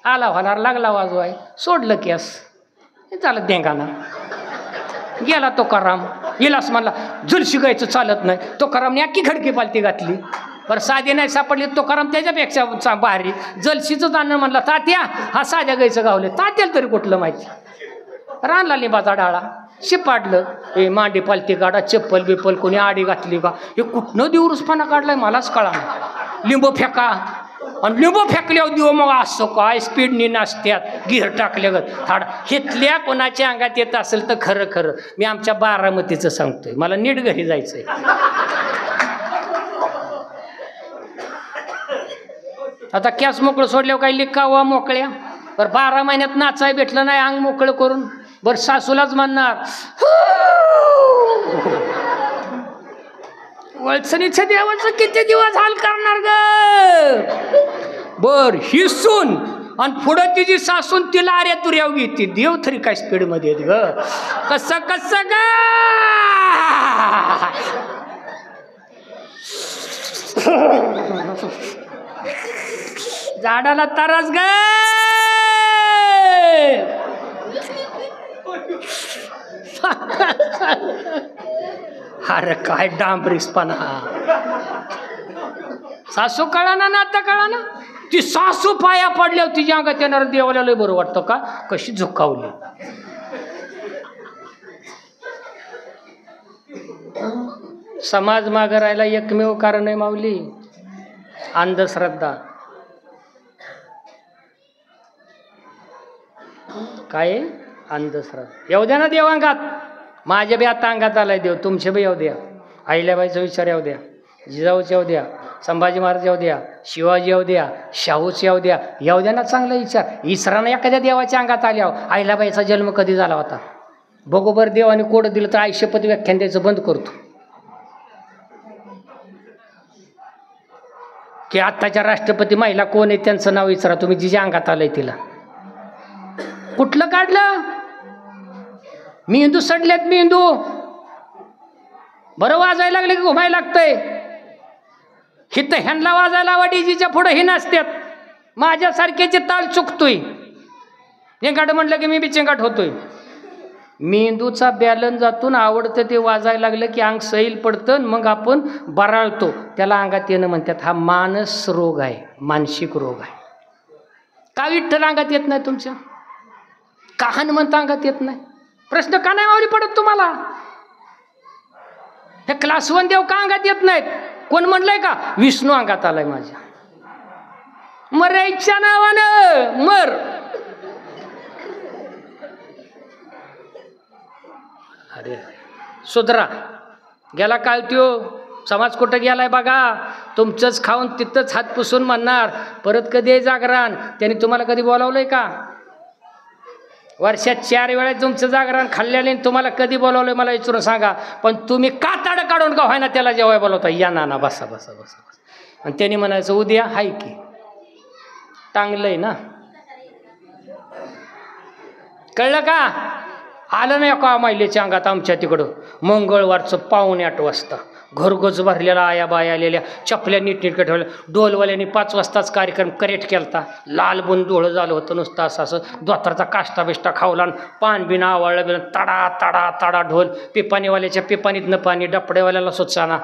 आला होणार लागला वाजवाय, सोडलं केस, झालं देंगाना. गेला तुकाराम, इलास म्हणला जुलशी गायचं चालत नाही. तुकारामने अख्खी खडकी पालती घातली. बरं साधे नाही सापडले तुकाराम त्याच्यापेक्षा भारी. जलशीचं जाणं म्हणला तात्या हा साध्या गायचं गावले. तात्याला तरी कुठलं माहिती. रानला लिंबाचा डाळा शिपाडलं. हे मांडी पालती काढा, चप्पल बिप्पल कोणी आडी घातली का, हे कुठनं दिवसपणा काढलाय मलाच कळा. लिंबू फेका, आणि लिंबू फेकल्यावर देऊ मग असं काय स्पीडनी नाचत्यात गिर टाकल्या गत थाड. हिथल्या कोणाच्या अंगात येत असेल तर खरं खरं मी आमच्या बारामतीचं सांगतोय, मला नीट घरी जायचंय. आता कॅस मोकळं सोडल्यावर काही लिकावा मोकळ्या. बरं 12 महिन्यात नाचाय भेटलं नाही अंग मोकळं करून. बरं सासूलाच म्हणणार वळसणीच्या देवाचं किती दिवस हाल करणार ग. बर ही सून आणि पुढं तिची सासून तिला आर्या तुर्याव घेते. देव तरी काय स्पीड मध्ये येत ग. कसं कसं ग झाडाला तारास ग. अरे काय डांबरीसपणा. सासू कळा ना आता कळा ना. ती सासू पाया पडल्यावर तिच्या अंगात येणार देवाला लय बरं वाटतं का. कशी झुकावली. समाज मागे राहायला एकमेव कारण आहे माऊली अंधश्रद्धा. काय अंधश्रद्धा. येऊ द्या ना देव अंगात. माझ्या बी आता अंगात आलाय देव. तुमचे बी येऊ द्या. अहिल्याबाईचा विचार येऊ द्या, जिजाऊच येऊ द्या, संभाजी महाराज येऊ द्या, शिवाजी येऊ द्या, शाहूच येऊ द्या. येऊ द्या ना चांगला विचार. इसरानं एखाद्या देवाच्या अंगात आल्यावर अहिल्याबाईचा जन्म कधी झाला होता बरोबर देवाने कोड दिलं तर आयुष्यपत व्याख्यान द्यायचं बंद करतो. की आत्ताच्या राष्ट्रपती महिला कोण आहे त्यांचं नाव विचारा तुम्ही, जिच्या अंगात आलंय तिला. कुठलं काढलं. मेंदू सडल्यात मेंदू. बरं वाजायला लागले की घुमायला लागतंय. हिथं ह्यांना वाजायला हवा डीजीच्या पुढं ही नसत्यात. माझ्यासारख्याचे ताल चुकतोय. चेंगाट म्हणलं की मी बी चेंगाट होतोय. मेंदूचा बॅलन्स जातून आवडतं ते वाजायला लागलं की अंग सैल पडतं. मग आपण बराळतो. त्याला अंगात येणं म्हणतात. हा मानस रोग आहे, मानसिक रोग आहे. का विठ्ठल अंगात येत नाही तुमच्या. का हनुमंत अंगात येत नाही. प्रश्न का नाही मावली पडत तुम्हाला. हे क्लास 1 देव का अंगात येत नाहीत. कोण म्हणलंय का विष्णू अंगात आलाय माझ्या. मरायच्या नावानं मर. अरे सुधरा. गेला काळ त्यो समाज कुठं गेलाय बघा. तुमचंच खाऊन तिथंच हात पुसून म्हणणार परत कधी आहे जागरण. त्यांनी तुम्हाला कधी बोलावलंय का. वर्षात 4 वेळा तुमचं जागरण खाल्ल्याने तुम्हाला कधी बोलावलंय मला विचारून सांगा. पण तुम्ही का ताड काढून का व्हायना त्याला जेव्हा बोलवता या ना बसा बसा बसा. आणि त्यांनी म्हणायचं उद्या हाय की टांगलंय ना. कळलं का. आलं नाही का महिलेच्या अंगात आमच्या तिकडं मंगळवारचं 7:45 वाजता घरगोच भरलेला आया बाया आलेल्या चपल्या नीटनीटक्या ठेवल्या. डोलवाल्याने 5 वाजताच कार्यक्रम करेक्ट केलता. लाल बुन डोळं झालं होतं नुसतं असं दोतारचा काष्टा बिष्टा खावला. पान बिन आवळलं बिन तडा तडा तडा ढोल. पिपाणीवाल्याच्या पिपाणीतनं पाणी डपडेवाल्याला सुचाना.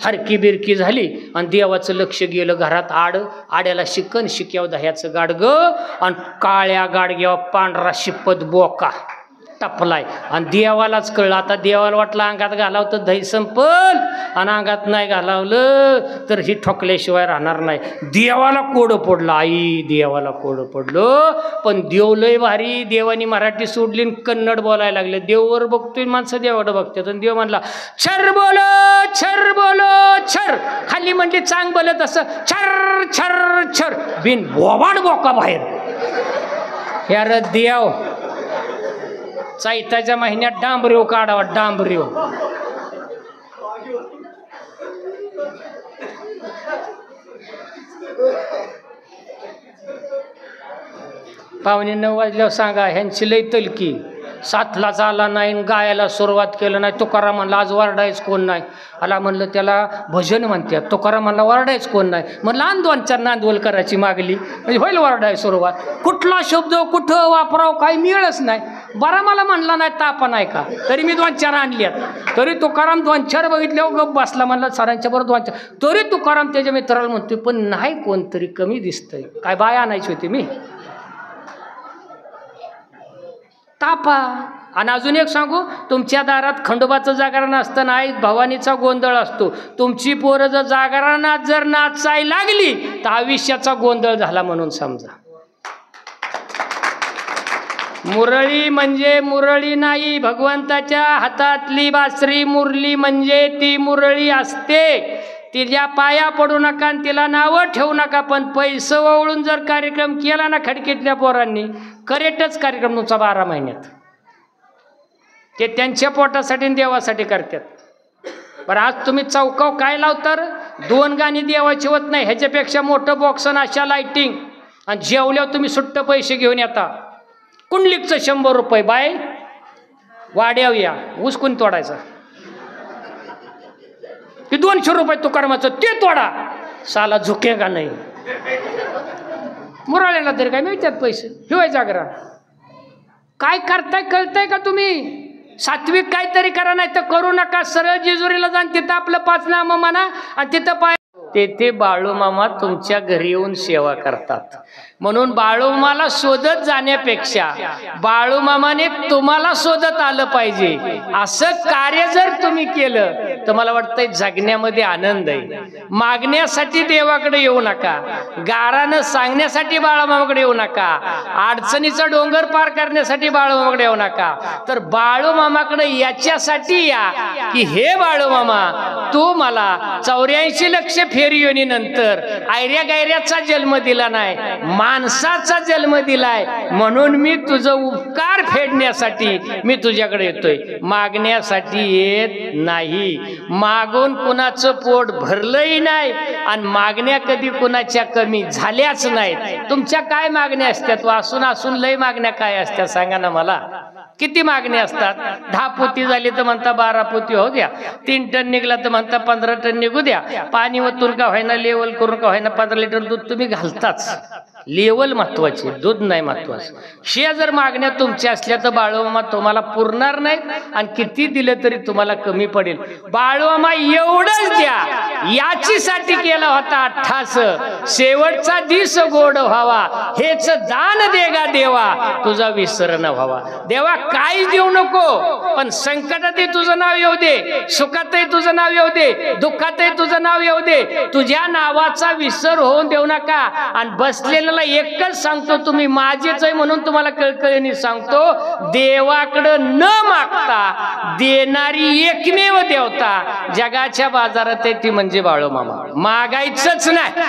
हरकी बिरकी झाली आणि देवाचं लक्ष गेलं घरात. आड्याला शिकन शिक्याव दह्याचं गाडगं आणि काळ्या गाडग्यावर पांढरा शिपत बोका टपलाय. आणि देवालाच कळलं. आता देवाला वाटलं अंगात घालावं तर दही संपल आणि अंगात नाही घालावलं तर ही ठोकल्याशिवाय राहणार नाही. देवाला कोडं पडलं. आई देवाला कोडं पडलं. पण देव लय भारी. देवानी मराठी सोडली कन्नड बोलायला लागले. देववर बघतोय माणसं देवाकडे बघतात. आणि देव म्हणला छर बोलो छर बोलो छर. खाली म्हणली चांग बोलत असं छर छर छर. बिन बोबाड बोका बाहेर. यार देव चैताच्या महिन्यात डांबरीव काढावा डांबरीव. पावणे 9 वाजल्यावर सांगा ह्यांची लय तलकी. 7ला आला नाही, गायला सुरुवात केलं नाही. तुकाराम म्हणला आज वरडायच कोण नाही. आला म्हणलं त्याला भजन म्हणतात. तुकाराम म्हणला वरडायच कोण नाही. म्हणलं आण 2-4 नांदवल करायची मागली म्हणजे होईल वरडाय सुरुवात. कुठला शब्द कुठं वापराव काही मिळच नाही. बरा मला म्हणला नाही तापा नाही का, तरी मी 2-4 आणल्यात. तरी तुकाराम 2-4 बघितले गप बसला. म्हणला सरांच्या बरोबर 2-4. तरी तुकाराम त्याच्या मित्राला म्हणतोय पण नाही कोणतरी कमी दिसतंय. काय बाय आणायची होती मी तापा. आणि अजून एक सांगू, तुमच्या दारात खंडोबाचं जागरण असतं ना, आई भवानीचा गोंधळ असतो. तुमची पोरं जर जागरणात जर नाचाय लागली तर आयुष्याचा गोंधळ झाला म्हणून समजा. मुरळी म्हणजे मुरळी नाही, भगवंताच्या हातातली बासरी मुरली म्हणजे ती मुरळी असते. तिच्या पाया पडू नका आणि तिला नावं ठेवू नका. पण पैसे ओवळून जर कार्यक्रम केला ना खडकीतल्या पोरांनी, करेक्टच कार्यक्रम तुमचा 12 महिन्यात. ते त्यांच्या पोटासाठी देवासाठी करतात. बरं आज तुम्ही चौकाव काय लावतर 2 गाणी देवाची होत नाही. ह्याच्यापेक्षा मोठं बॉक्स आणि अशा लाईटिंग, आणि जेवल्यावर तुम्ही सुट्ट पैसे घेऊन येता. कुंडलिकचं 100 रुपये बाय वाड्याव या उसकून तोडायचा. की 200 रुपये तुकारामाचं ते तोडा, साला झुके का नाही. मुराळ्याला तरी काय मिळतात पैसे. शिवाय जागरण काय करताय कळताय का तुम्ही. सात्विक काहीतरी करा, नाही तर करू नका. सरळ जेजुरीला जाण, तिथं आपलं 5 नाम म्हणा आणि तिथं पाय. तेथे बाळूमामा तुमच्या घरी येऊन सेवा करतात. म्हणून बाळूमामाला शोधत जाण्यापेक्षा बाळूमामाने तुम्हाला शोधत आलं पाहिजे. असं कार्य जर तुम्ही केलं तर मला वाटतंय जगण्यामध्ये आनंद आहे. मागण्यासाठी देवाकडे येऊ नका, गारानं सांगण्यासाठी बाळूमामाकडे येऊ नका, अडचणीचा डोंगर पार करण्यासाठी बाळूमामाकडे येऊ नका. तर बाळूमामाकडे याच्यासाठी या की हे बाळूमामा, तू मला 84 लक्ष फेरियोनी नंतर आयऱ्या गायऱ्याचा जन्म दिला नाही, माणसाचा जन्म दिलाय. म्हणून मी तुझं उपकार फेडण्यासाठी मी तुझ्याकडे येतोय, मागण्यासाठी येत नाही. मागून कुणाचं पोट भरलंही नाही आणि मागण्या कधी कुणाच्या कमी झाल्याच नाहीत. तुमच्या काय मागण्या असतात? वासून असून लय मागण्या काय असतात सांगा ना मला. किती मागण्या असतात? 10 पोती झाली तर म्हणता 12 पोती होऊ द्या. 3 टन निघला तर म्हणता 15 टन निघू द्या. पाणी वतून का व्हायना, लेवल करून का व्हायना 15 लिटर दूध तुम्ही घालताच. लेवल महत्वाची, दूध नाही महत्वाचं. शे जर मागण्या तुमच्या असल्या तर बाळूमामा तुम्हाला पुरणार नाहीत आणि किती दिलं तरी तुम्हाला कमी पडेल. बाळूमामा एवढंच द्या याचीसाठी केला होता 88. शेवटचा दिस गोड व्हावा हेच दान देगा देवा, तुझा विसर न व्हावा. देवा काहीच देऊ नको, पण संकटातही तुझं नाव येऊ दे, सुखातही तुझं नाव येऊ दे, दुःखातही तुझं नाव येऊ दे. तुझ्या नावाचा विसर होऊन देऊ नका. आणि बसलेला एकच सांगतो, तुम्ही माझेच आहे म्हणून तुम्हाला कळकळीने सांगतो, देवाकडं न मागता देणारी एकमेव देवता जगाच्या बाजारात आहे ती म्हणजे बाळूमामा. मागायचंच नाही,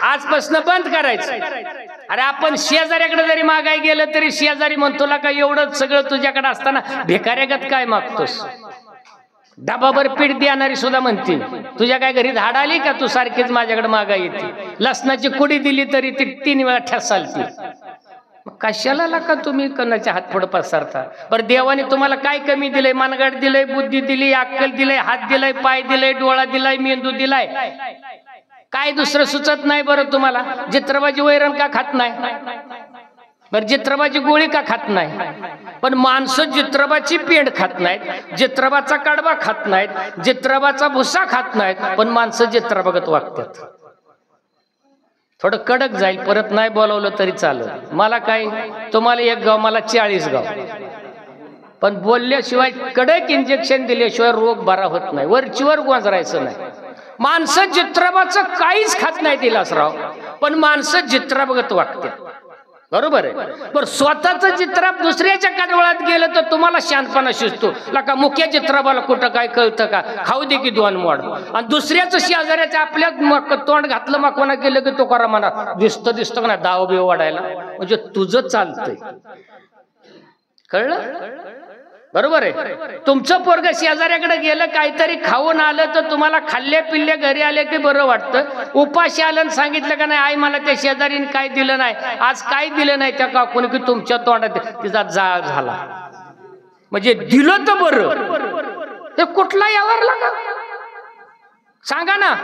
आजपासून बंद करायचं. अरे आपण शेजाऱ्याकडे जरी मागाय गेलं तरी शेजारी म्हणतो का एवढं सगळं तुझ्याकडे असताना भिकाऱ्यागत काय मागतोस. डबाभर पीठ देणारी सुद्धा म्हणते तुझ्या काय घरी धाड आली का, तू सारखीच माझ्याकडे मागा येते. लसणाची कुडी दिली तरी ती 3 वेळा ठसालती. कशाला लाका तुम्ही कोणाच्या हात पुढे पसरता. बरं देवाने तुम्हाला काय कमी दिलंय? मनगट दिलंय, बुद्धी दिली, अक्कल दिलंय, हात दिलाय, पाय दिलाय, डोळा दिलाय, मेंदू दिलाय. काय दुसरं सुचत नाही बरं तुम्हाला? जित्रबाजी वैरण का खात नाही? बरं जित्रबाची गोळी का खात नाही? पण माणसं जित्रबाची पेंड खात नाहीत, जित्रबाचा कडबा खात नाहीत, जित्रबाचा भुसा खात नाहीत, पण माणसं जित्रबागत वागतात. थोडं कडक जाईल, परत नाही बोलावलं तरी चालत. मला काय, तुम्हाला 1 गाव मला 40 गाव, पण बोलल्याशिवाय कडक इंजेक्शन दिल्याशिवाय रोग बरा होत नाही. वरचीवर गोंजरायचं नाही. माणसं जित्रबाचं काहीच खात नाही दिलासराव, पण माणसं जित्राबगत वागतात. बरोबर आहे. पण स्वतःच चित्राप दुसऱ्याच्या कानवळात गेलं तर तुम्हाला शांतपणा शिजतो. लका मुख्य चित्राबाला कुठं काय कळतं का? खाऊ दे की 2 मोड. आणि दुसऱ्याचं शेजाऱ्याच्या आपल्या तोंड घातलं मागवणा गेलं की तो करा म्हणा दिसतं का दाव बिव वाढायला. म्हणजे तुझं चालतंय, कळलं? बरोबर आहे. तुमचं पोरग शेजाऱ्याकडे गेलं काहीतरी खाऊन आलं तर तुम्हाला खाल्ले पिल्ले घरी आले की बरं वाटतं. उपाशी आलं आणि सांगितलं का नाही आई मला त्या शेजारीने काय दिलं नाही, आज काय दिलं नाही त्या काकून, की तुमच्या तोंडात तिचा जाळ झाला. म्हणजे दिलं तर बरं, हे कुठला यावर लागा सांगा ना.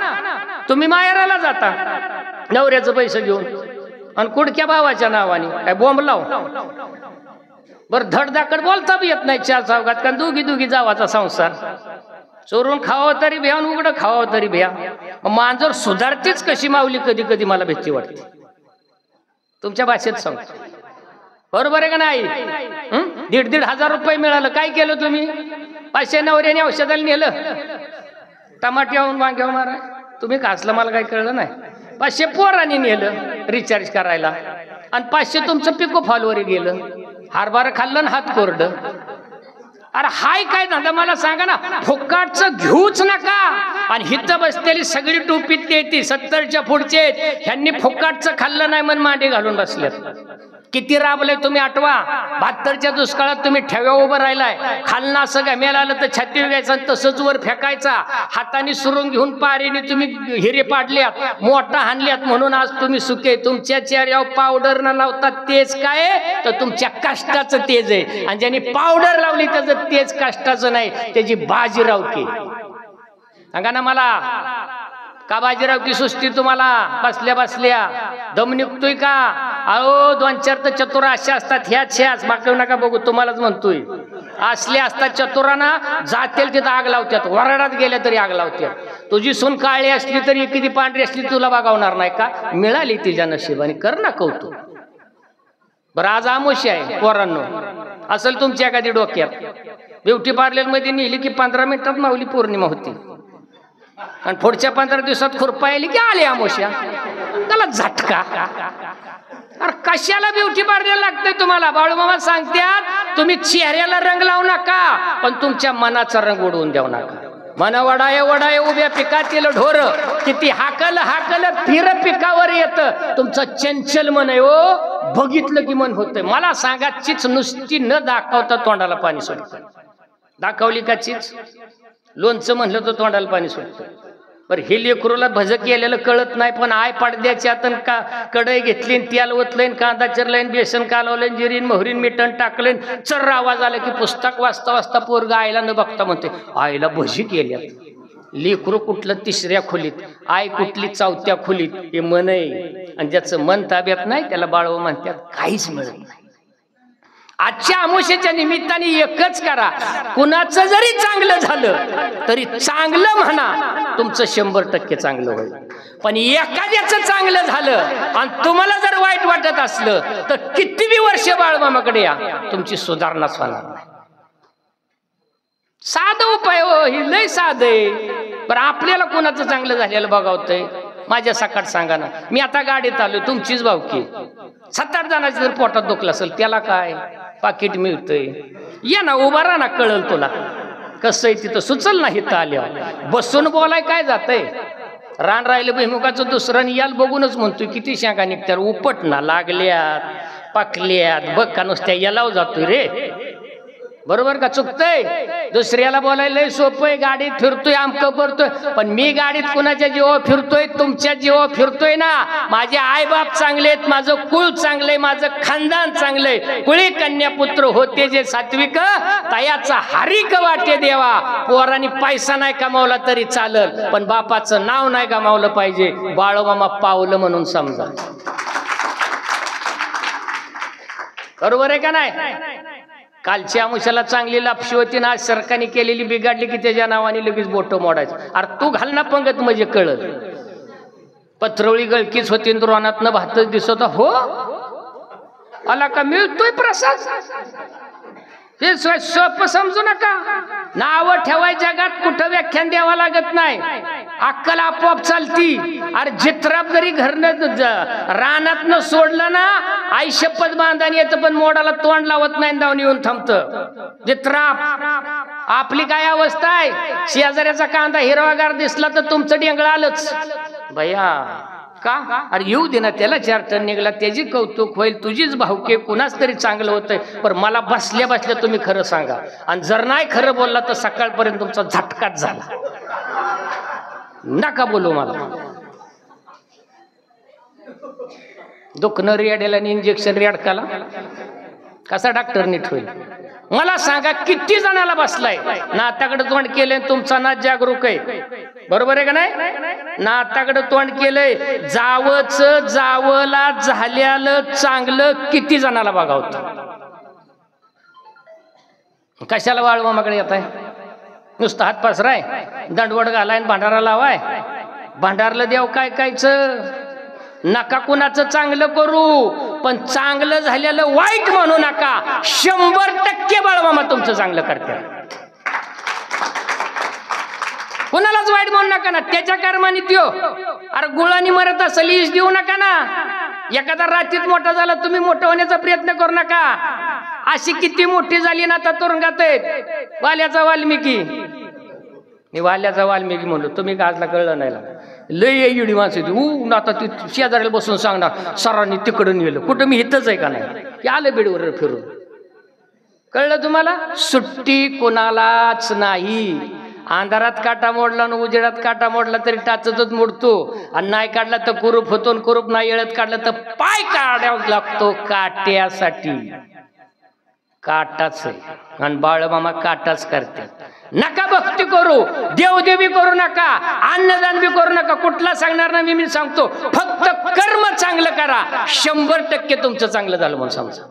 तुम्ही माहेराला जाता नवऱ्याचं पैसे घेऊन आणि कुडक्या भावाच्या नावाने काय बॉम्ब लाव. बरं धडधाकड बोलता बी येत नाही चार चौघात, कारण दोघी जावाचा संसार. चोरून खावं तरी भ्या, उघडं खावं तरी भ्या. मांजर सुधारतेच कशी माऊली, कधी कधी मला भीती वाटते. तुमच्या भाषेत सांगतो, बरोबर आहे का नाही. 1,500 रुपये मिळालं, काय केलं तुम्ही? 500 नवऱ्याने औषधाला नेलं, टमाट्याहून वांग्यावर मारा. तुम्ही कासलं मला काही कळलं नाही. 500 पोरांनी नेलं रिचार्ज करायला, आणि 500 तुमचं पिको फॉलवर गेलं. हरभरा खाल्लं ना हात कोरडं. अरे हाय काय धंदा मला सांगा ना. फुक्काटचं घेऊच नका. आणि हिथं बसलेली सगळी टोपीतली ती 70च्या पुढचे, ह्यांनी फुक्काटचं खाल्लं नाही म्हणून मांडी घालून बसलेत. किती राबले तुम्ही आठवा. 72च्या दुष्काळात तुम्ही ठेव्या उभं राहिलाय. खालना असं गमेला आलं तर छाती घ्यायचा आणि तसंच वर फेकायचा. हाताने सुरून घेऊन पारीने तुम्ही हिरे पाडल्यात, मोठा हाणल्यात, म्हणून आज तुम्ही सुके. तुमच्या चेहऱ्यावर पावडर न लावतात तेच काय, तर तुमच्या कष्टाचं तेज आहे. आणि ज्यांनी पावडर लावली त्याचं तेज कष्टाचं नाही, त्याची बाजीराव की. सांगा ना मला, का बाजीराव की सुस्ती तुम्हाला बसल्या बसल्या दम निघतोय का? अहो 2-4 तर चतुरा अशा असतात, ह्याच बाकी नका बघू, तुम्हालाच म्हणतोय. असले असतात चतुरांना, जातील तिथं आग लावतात, वराडात गेल्या तरी आग लावतात. तुझी सून काळी असली तरी एखादी पांढरी असली तुला बघावणार नाही का? मिळाली तिच्या नशिबाने, कर ना कौतुक. बरं आज आमोशी आहे पोरांनो, असेल तुमच्या एखादी डोक्यात. ब्युटी पार्लर मध्ये नेली की 15 मिनिटात माऊली पौर्णिमा होती, आणि पुढच्या 15 दिवसात खुरपा आली की आली आमोशा. त्याला झटका. अरे कशाला ब्युटी पार्लर लागतंय तुम्हाला? बाळूमामा सांगतात तुम्ही चेहऱ्याला रंग लावू नका, पण तुमच्या मनाचा रंग उडवून देऊ नका. मन वडाय उभ्या पिकातील ढोर, किती हाकल फिर पिकावर येत. तुमचं चंचल मन आहे ओ, बघितलं की मन होतंय. मला सांगा, चीच नुसती न दाखवता तोंडाला पाणी सुटतं. दाखवली का चीच? लोणचं म्हणलं तर तोंडाला पाणी सुटतं. बरं हे लेकरूला भज केलेलं कळत नाही, पण आय पडद्याच्या का कढई घेतली, तेल ओतलं, कांदा चिरलाईन, बेसन कालवलं, जिरीन मोहरीन मिठण टाकलं, चर्र आवाज आला की पुस्तक वाचता वाचता पोरग आईला न बघता म्हणते आईला भजी केल्यात. लेकरू कुठलं 3ऱ्या खोलीत, आई कुठली 4थ्या खोलीत. हे मन आहे, आणि ज्याचं मन ताब्यात नाही त्याला बाळव म्हणतात काहीच मिळत नाही. आजच्या अमावस्येच्या निमित्ताने एकच करा, कुणाचं जरी चांगलं झालं तरी चांगलं म्हणा, तुमचं 100% चांगलं होईल. पण एखाद्याचं चांगलं झालं आणि तुम्हाला जर वाईट वाटत असलं तर कितीही वर्ष बाळमामाकडे या, तुमची सुधारणाच होणार नाही. साधं उपाय हो, ही लय साधं आहे. पण आपल्याला कुणाचं चांगलं झालेलं बघावतंय. माझ्या सकाळ सांगा ना, मी आता गाडीत आलो, तुमचीच भावकी 7-8 जणांचं जर पोटात दुखलं असेल त्याला काय पाकिट मिळतंय, या ना उभा राहा ना, कळल तुला कसं आहे तिथं, सुचल ना. हिथं आल्यावर बसून बोलाय काय जातंय. रान राहिलं भुईमुगाचं दुसरं याल बघूनच म्हणतोय किती शांगा निघत्या, उपट ना लागल्यात पाकल्यात बघ का, नुसत्या यालाव जातोय रे. बरोबर का? चुकतंय. दुसऱ्याला बोलायला सोपं आहे, गाडीत फिरतोय आमकं करतोय, पण मी गाडीत कुणाच्या जीवावर फिरतोय? तुमच्या जीवावर फिरतोय ना. माझे आईबाप चांगलेत, माझं कुळ चांगलंय, माझं खानदान चांगलंय. कुळी कन्या पुत्र होते जे सात्विक, तयाचा हरिक वाटे देवा. पोरांनी पैसा नाही कमावला तरी चालल, पण बापाचं नाव नाही गमावलं पाहिजे. बाळूमामा पावलं म्हणून समजा. बरोबर आहे का नाही? कालच्या अमुशाला चांगली लापशी होती ना, आज सरकारने केलेली बिघाडली की त्याच्या नावाने लगेच बोट मोडायचं. अरे तू घाल ना पंगत म्हणजे कळल. पत्रवळी गळकीच होती, रोनातनं भातच दिसत हो, आला का मिळतोय प्रसाद. हे सोपं समजू नका. नाव ठेवाय जगात कुठं व्याख्यान द्यावा लागत नाही, अक्कल आपोआप चालती. अरे जित्राप जरी घरनं रानातनं सोडलं ना, आई शपथ बांधाने येतं पण मोडाला तोंड लावत नाही, जाऊन येऊन थांबतं जित्राप. आपली काय अवस्था आहे, शेजाऱ्याचा कांदा हिरवागार दिसला तर तुमचं डेंगळ आलंच. भैया का? अरे येऊ दे ना, त्याला 4 टन निघाला, त्याची कौतुक होईल, तुझीच भाऊके कुणाच तरी चांगलं होतंय. पण मला बसल्या बसल्या तुम्ही खरं सांगा, आणि जर नाही खरं बोलला तर सकाळपर्यंत तुमचा झटकाच झाला. नका बोलू मला. दुखणं रेड्याला आणि इंजेक्शन रेडकाला कसा डॉक्टर नीट होईल? मला सांगा, किती जणाला बसलाय? नाताकडे तोंड केलंय, तुमचा नाच जागरूक आहे, बरोबर आहे का नाही? नाताकडे तोंड केलंय, जावच जावला झाल्यालं चांगलं किती जणाला बघावतं. कशाला वाळमामाकडे येत आहे? नुसतं हात पसराय, दंडवड घालाय, भांडारा लावाय. भांडारला देव काय कायचं? नका कुणाचं चांगलं करू, पण चांगलं झालेलं वाईट म्हणू नका. 100% बाळमामा तुमचं चांगलं करतात. कुणालाच वाईट म्हणू नका ना, त्याच्या कर्माने त्यो. अरे गुळानी मरत असेल ईश देऊ नका ना. एखादा रात्रीत मोठा झाला, तुम्ही मोठं होण्याचा प्रयत्न करू नका. अशी किती मोठी झाली ना, आता तुरुंगात आहेत. वाल्याचा वाल्मिकी, मी वाल्याचा वाल्मिकी म्हणलो, तुम्ही गाजला कळलं नाही. लय एवढी माणसं होती. आता ती शेजाऱ्याला बसून सांगणार, सरांनी तिकडून गेलं. कुठं मी इथंच आहे का नाही? की आलं बेडवर फिरून. कळलं तुम्हाला? सुट्टी कोणालाच नाही. अंधारात काटा मोडला आणि उजेडात काटा मोडला तरी टाचतच मोडतो. आणि नाही काढला तर कुरूप होतो, आणि कुरूप नाही येळत काढलं तर पाय काढावा लागतो काट्यासाठी. काटाच आहे, आणि बाळमामा काटाच करतात. नका भक्ती करू, देवदेवी करू नका, अन्नदान बी करू नका. कुठला सांगणार ना मी सांगतो, फक्त कर्म चांगलं करा. 100% तुमचं चांगलं झालं म्हणून समजा.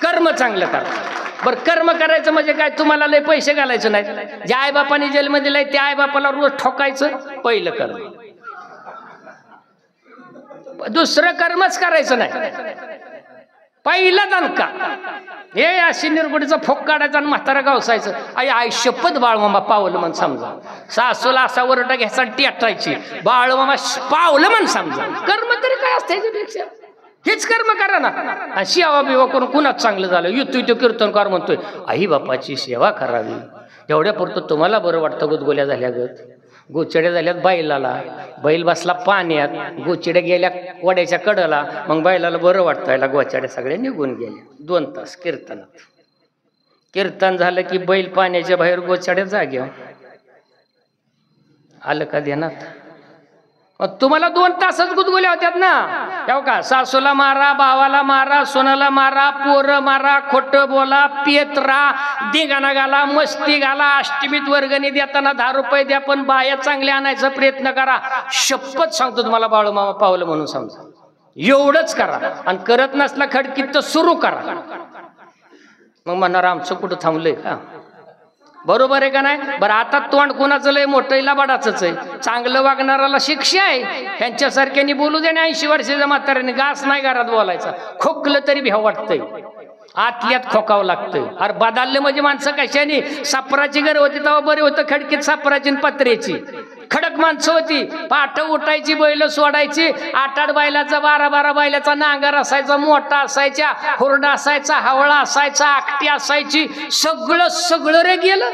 कर्म चांगलं करा. बरं, कर्म करायचं म्हणजे काय? तुम्हाला लय पैसे घालायचं नाही. ज्या आईबापाने जन्म दिलाय त्या आईबापाला रोज ठोकायचं, पहिलं कर्म. दुसरं कर्मच करायचं नाही, पहिला दणका. हे अशी निरगुडीचा फोक काढायचा आणि म्हातारा गावसायचं. आई शपथ बाळमामा पावलं म्हण समजा. सासूला असा वरटा घ्यायचा टेटायची, बाळमामा पावलं म्हण समजा. कर्म तरी काय असतं याच्यापेक्षा? हेच कर्म करा ना. आणि सेवा बिवा करून कुणाच चांगलं झालं. युतो कीर्तनकार म्हणतोय, आई बापाची सेवा करावी. एवढ्या पुरतं तुम्हाला बरं वाटतं. गुदगोल्या झाल्या गत, गोचिड्या झाल्यात बैलाला. बैल बसला पाण्यात, गोचिड्या गेल्या वड्याच्या कडला. मग बैलाला बरं वाटतं, याला गोचिड्या सगळ्या निघून गेल्या. 2 तास कीर्तनात. कीर्तन झालं की बैल पाण्याच्या बाहेर, गोचिड्या जाग्या. आलं का ध्यानात? तुम्हाला 2 तासच गुदगुल्या होत्यात ना. हो का? सासूला मारा, भावाला मारा, सोनाला मारा, पोरं मारा, खोटं बोला, पेत्रा, धिंगाणा घाला, मस्ती घाला. अष्टमीत वर्गणी देताना 10 रुपये द्या, पण बाया चांगल्या आणायचा प्रयत्न करा. शपथ सांगतो तुम्हाला, बाळूमामा पावलं म्हणून समजा. एवढंच करा. आणि करत नसला खडकीत तर सुरू करा. मग म्हणणार आमचं कुठं थांबलंय का? बरोबर आहे का नाही? बरं, आता तोंड कोणाचं लय मोठं लबाडाचंच आहे. चांगलं वागणाराला शिक्षा आहे. ह्यांच्यासारख्यानी बोलू दे ना. 80 वर्षाच्या म्हाताऱ्याने घास नाही घरात बोलायचा. खोकलं तरी भ्याव वाटतंय, आतल्यात खोकावं लागतंय. अरे बदलले म्हणजे माणसं कशाने? सापराची घर होती तेव्हा बरे होतं. खडकीत सापराची पत्र्याची खडक माणसं होती. पाठ उठायची, बैल सोडायची. 8-8 बैलाचा, 12-12 बैलाचा नांगर असायचा, मोठा असायचा, हुरडा असायचा, हवळा असायचा, आकटी असायची. सगळं रे गेलं.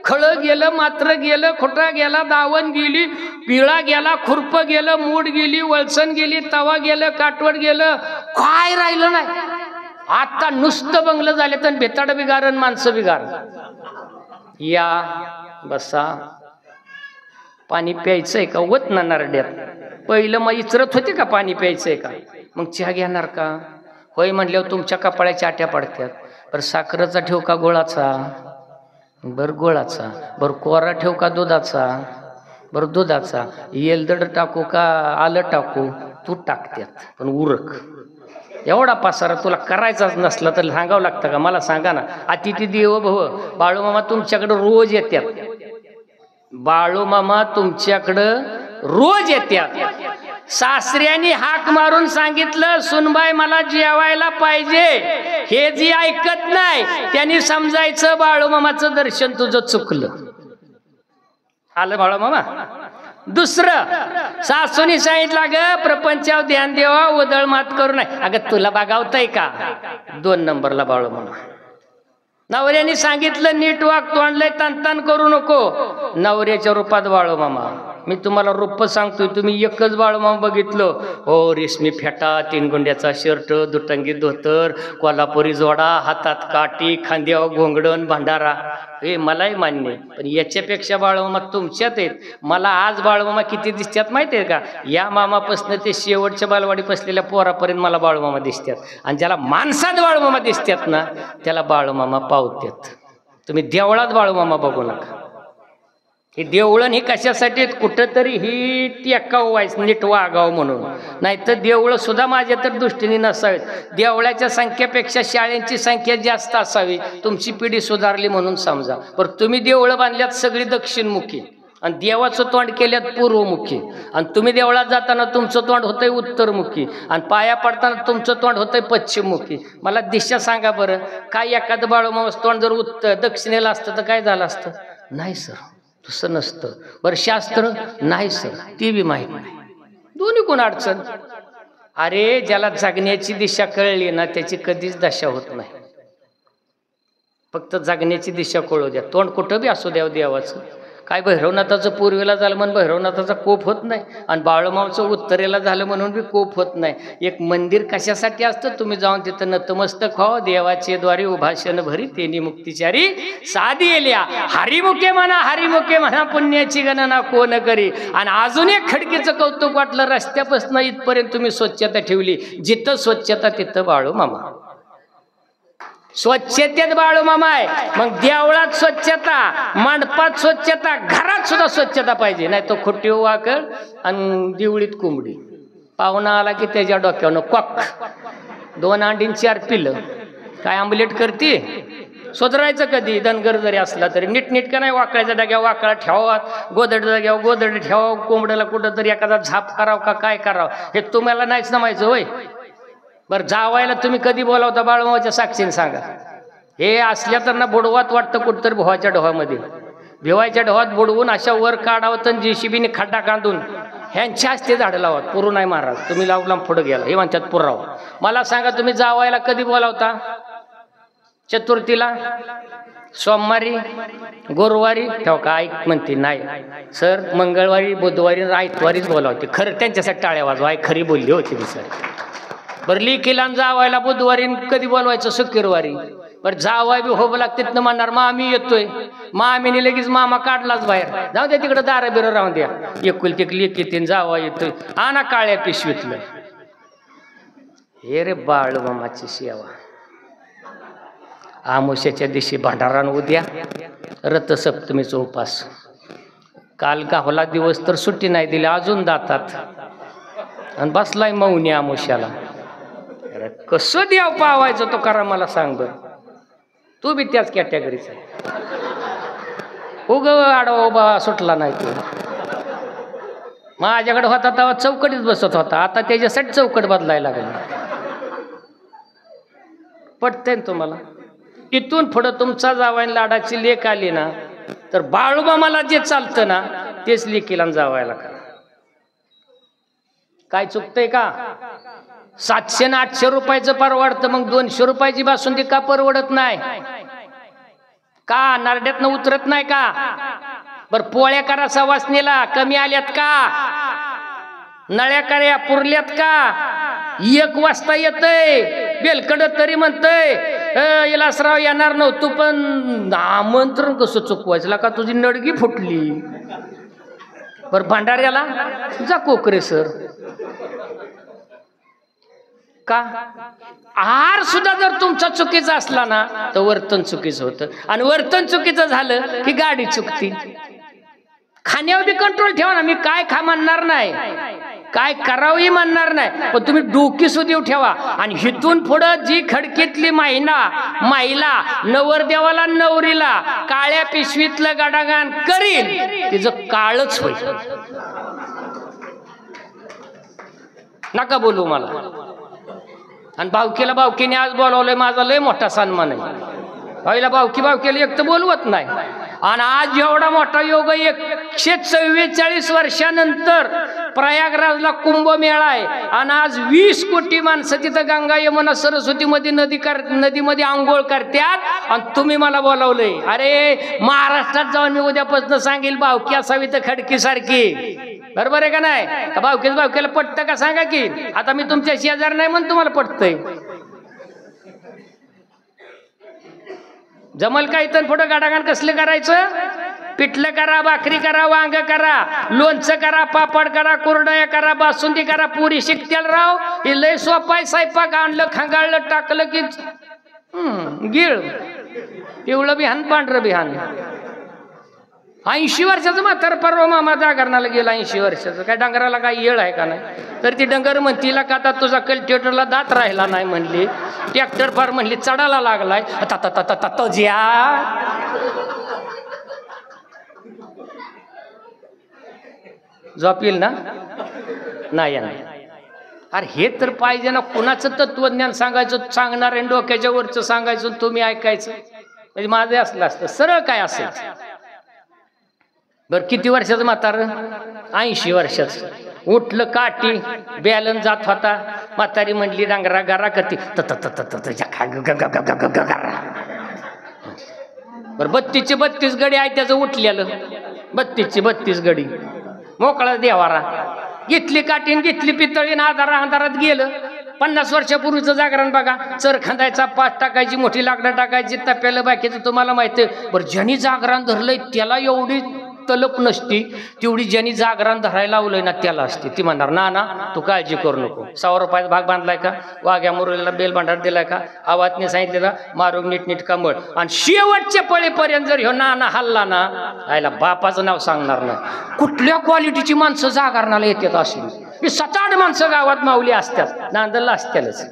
खळं गेलं, मात्र गेलं, खोटा गेला, दावण गेली, पिळा गेला, खुरप गेलं, मूड गेली, वळसण गेली, तवा गेलं, काटवड गेलं, काय राहिलं नाही. आता नुसतं बंगलं झाले तर भेताड बिगार आणि माणसं बिगार. या बसा, पाणी प्यायचंय का? वत ना नारड्यात. पहिलं मग इचरत होते का पाणी प्यायचंय का? मग चहा घेणार का? होय म्हणल्यावर तुमच्या कपाळ्या चाट्या पडत्यात. बरं, साखरेचा ठेव का गुळाचा? बरं गुळाचा. बरं, कोरा ठेव का दुधाचा? बरं दुधाचा. येलदड टाकू का आलं टाकू? तू टाकत्यात, पण उरक. एवढा पसारा तुला करायचाच नसला तर सांगावं लागतं का? मला सांगा ना. अतिथी देवो भव. बाळूमामा तुमच्याकडं रोज येतात. बाळूमामा तुमच्याकडं रोज येतात. सासऱ्याने हाक मारून सांगितलं, सुनबाई मला जेवायला पाहिजे. हे जी ऐकत नाही त्यांनी समजायचं बाळूमामाचं दर्शन तुझं चुकलं. आलं बाळूमामा? दुसरं, सासूनी सांगितलं ग प्रपंचावर ध्यान देवा, उदळ मात करू नये. अगं तुला बघावतंय का? 2 नंबरला बाळूमामा. नवऱ्याने सांगितलं नीट वाग, तोंडलंय तन करू नको. नवऱ्याच्या रूपात बाळूमामा. मी तुम्हाला रोप्प सांगतोय, तुम्ही एकच बाळूमामा बघितलं हो, रेशमी फेटा, 3 गुंड्याचा शर्ट, दुटंगी धोतर, कोल्हापुरी जोडा, हातात काठी, खांद्यावर घोंगडण, भंडारा, हे मलाही मान्य आहे. पण याच्यापेक्षा बाळूमामा तुमच्यात आहेत. मला आज बाळूमामा किती दिसतात माहिती आहे का? या मामापासून ते शेवटच्या बालवाडी बसलेल्या पोरापर्यंत मला बाळूमामा दिसतात. आणि ज्याला माणसात बाळूमामा दिसतात ना, त्याला बाळूमामा पावतात. तुम्ही देवळात बाळूमामा बघू नका. हे देवळण ही कशासाठी आहेत? कुठंतरी ही टेकाव व्हायचं, नीट वागावं म्हणून. नाही तर देवळं सुद्धा माझ्या तर दृष्टीने नसावीत. देवळाच्या संख्येपेक्षा शाळेंची संख्या जास्त असावी, तुमची पिढी सुधारली म्हणून समजा. पण तुम्ही देवळं बांधल्यात सगळी दक्षिणमुखी आणि देवाचं तोंड केल्यात पूर्वमुखी. आणि तुम्ही देवळात जाताना तुमचं तोंड होतंय उत्तरमुखी आणि पाया पडताना तुमचं तोंड होतंय पश्चिममुखी. मला दिशा सांगा बरं, काय एखादं बाळूमामाचं तोंड जर दक्षिणेला असतं तर काय झालं असतं? नाही सर, तसं नसतं. बरं शास्त्र? नाही सर, ती बी माहीत नाही. दोन्ही कोण अडचण? अरे ज्याला जगण्याची दिशा कळली ना, त्याची कधीच दशा होत नाही. फक्त जगण्याची दिशा कळू द्या. तोंड कुठं बी असू द्या देवाचं. काय भैरवनाथाचं पूर्वेला झालं म्हणून भैरवनाथाचा कोप होत नाही, आणि बाळूमामाचं उत्तरेला झालं म्हणून बी कोप होत नाही. एक मंदिर कशासाठी असतं? तुम्ही जाऊन तिथं नतमस्तक व्हावं, देवाचे द्वारे उभाषण भरी तेनी मुक्तिचारी साधी येल्या. हरिमुखे म्हणा पुण्याची गणना कोण करी. आणि अजून एक खडकीचं कौतुक वाटलं, रस्त्यापासून इथपर्यंत तुम्ही स्वच्छता ठेवली. जिथं स्वच्छता तिथं बाळूमामा. स्वच्छतेत बाळूमामा आहे. मग देवळात स्वच्छता, मंडपात स्वच्छता, घरात सुद्धा स्वच्छता पाहिजे. नाही तो खुटी वाकड आणि दिवळीत कोंबडी. पाहुणा आला की त्याच्या डोक्यावर क्वाक, 2 अंडी 4 पिलं. काय आंबलेट करते? सुधारायचं कधी? धनगर जरी असला तरी नीटनीटका नाही. वाकळ्याच्या जाग्यावर वाकळा ठेवा, गोदड जाग्यावर गोदड ठेवा, कोंबड्याला कुठं तरी एखादा झाप करावं का काय करावं हे तुम्हाला नाहीच जमायचं होय. बरं जावायला तुम्ही कधी बोलावता? बाळूमामाच्या साक्षीने सांगा. हे असल्या तर ना बुडवात वाटतं कुठंतरी भोवाच्या ढोहामध्ये. भिवायच्या ढोहात बुडवून अशा वर काढावं तर JCBने खड्डा काढून ह्यांच्या हस्ते झाडं लावत. पुरू नाही महाराज, तुम्ही लावला पुढं गेला हे म्हणतात पुराव. मला सांगा तुम्ही जावायला कधी बोलावता? चतुर्थीला, सोमवारी, गुरुवारी ठेव का? ऐक म्हणते नाही सर, मंगळवारी, बुधवारी, आयतवारीच बोलावते. खरं त्यांच्यासाठी टाळ्या वाजवा, आई खरी बोलली होती मी सर. बरं लिखीला जावायला बुधवारी कधी बोलवायचं? शुक्रवारी. बरं जावाय बी होब लागते ना म्हणणार मामी येतोय. मामीने लगेच मामा काढलाच बाहेर. जाऊ द्या तिकडं, दारा बिरं राहून द्या. एकुलती लेक येते, जावा येतोय, आणा काळ्या पिशवीतलं. हे रे बाळूमामाची सेवा. आमुष्याच्या दिवशी भंडारान उद्या रथसप्तमीचा उपास. काल गावला दिवस तर सुट्टी नाही दिली, अजून जातात आणि बसलाय मौनी आमुष्याला. कसं देव पावायचं तो करा मला सांग बर. तू बी त्याच कॅटेगरीचा उग आडवा उभा सुटला नाही तू. माझ्याकडे होता तेव्हा चौकटीत बसत होता, आता त्याच्यासाठी चौकट बदलायला लागली. पटतंय ना तुम्हाला? इथून पुढं तुमचा जावाय लाडाची लेक आली ना, तर बाळूमामाला जे चालतं ना तेच लेकीला जावायला करा. काय चुकतंय का? 700 आणि 800 रुपयाचं परवडतं, मग 200 रुपयाची बासुंदी का परवडत नाही? का नारड्यातनं उतरत नाही का? बर पोळ्या करा सवासणीला, कमी आल्यात का? नळ्या कर्या पुरल्यात का? 1 वाजता येतय बेलकड तरी म्हणतय इलासराव येणार नव्हतो, पण आमंत्रण कसं चुकवायचं का? तुझी नडगी फुटली. बर भंडाऱ्याला जा कोकरे सर का? आहार सुद्धा जर तुमचा चुकीचा असला ना तर वर्तन चुकीचं होतं, आणि वर्तन चुकीचं झालं की गाडी चुकती. खाण्यावर बी कंट्रोल ठेवा ना. मी काय खा म्हणणार नाही, काय करावंही म्हणणार नाही, पण तुम्ही डोकी सुदेव ठेवा. आणि हिथून पुढं जी खडकीतली माईला नवरदेवाला नवरीला काळ्या पिशवीतलं गडागान करील तिचं काळच होईल. नका बोलू मला. आणि भावकीला भावकीने आज बोलावलंय, माझा लय मोठा सन्मान आहे. भाईला भावकीला एक तर बोलवत नाही, आणि आज एवढा मोठा योग 144 वर्षानंतर प्रयागराजला कुंभमेळा आहे आणि आज 20 कोटी माणसं तिथं गंगा यमुना सरस्वती मध्ये नदीमध्ये आंघोळ करतात आणि तुम्ही मला बोलावलंय. अरे महाराष्ट्रात जाऊन मी उद्यापासून सांगेल भावकी असावी तर खडकी सारखी. बरोबर आहे का नाही? का भावकीला पटतं का सांगा की. आता मी तुमच्या शेजार नाही म्हणून तुम्हाला पटतंय. जमल का इथं पुढं गाडागाण कसलं करायचं? पिठलं करा, भाकरी करा, वांग करा, लोणचं करा, पापड करा, कुरडया करा, बासुंदी करा, पुरी शिकतेल राव. हे लय सोपं आहे. स्वयंपाक आणलं, खंगाळलं, टाकलं की गिळ. पिवळं बिहान, पांढरं बिहान. 80 वर्षाचं म्हातारं परवा मामा जागरणाला गेला. 80 वर्षाचं. काय डंगराला काय येळ आहे का नाही? तर ती डंगर म्हणतीला का आता तुझा कल्टिवेटरला दात राहिला नाही म्हणली. ट्रॅक्टर फार म्हणली चढायला लागलाय. ज्या झोप येईल ना? नाही. अरे हे तर पाहिजे ना. कुणाचं तत्वज्ञान सांगायचं, सांगणार डोक्याच्या वरचं सांगायचं, तुम्ही ऐकायचं. म्हणजे माझं असलं असतं. सरळ काय असेल. बर किती वर्षाचं म्हातारं? 80 वर्षाचं. उठलं काठी बॅलन्स जात होता. म्हातारी म्हणली डांगरा गारा करती. बर 32 गडी आहे त्याचं उठलेलं. 32 गडी मोकळा देवारा. घेतली काठीन, घेतली पितळीन, अंधारात गेलं. 50 वर्षापूर्वीचं जागरण बघा. चर खांदायचा, पाच टाकायची, मोठी लाकडं टाकायची, तप्याला बाकीचं तुम्हाला माहिती आहे. बरं ज्यांनी जागरण धरलंय त्याला एवढी तलप नसती तेवढी ज्यांनी जागरण धरायला लावलंय ना त्याला असते. ती म्हणणार ना तू काळजी करू नको. 100 रुपयाचा भाग बांधलाय का? वाघ्या मुरलीला बेल भांडार दिलाय का? आवाजने सांगितलेला मारून नीट कमळ. आणि शेवटच्या पळीपर्यंत जर ह्यो नाना हल्ला ना, आयला बापाचं नाव सांगणार नाही. कुठल्या क्वालिटीची माणसं जागरणाला येतात अशी? ही 7-8 माणसं गावात माऊली असतात. नांदलला असत्यालच.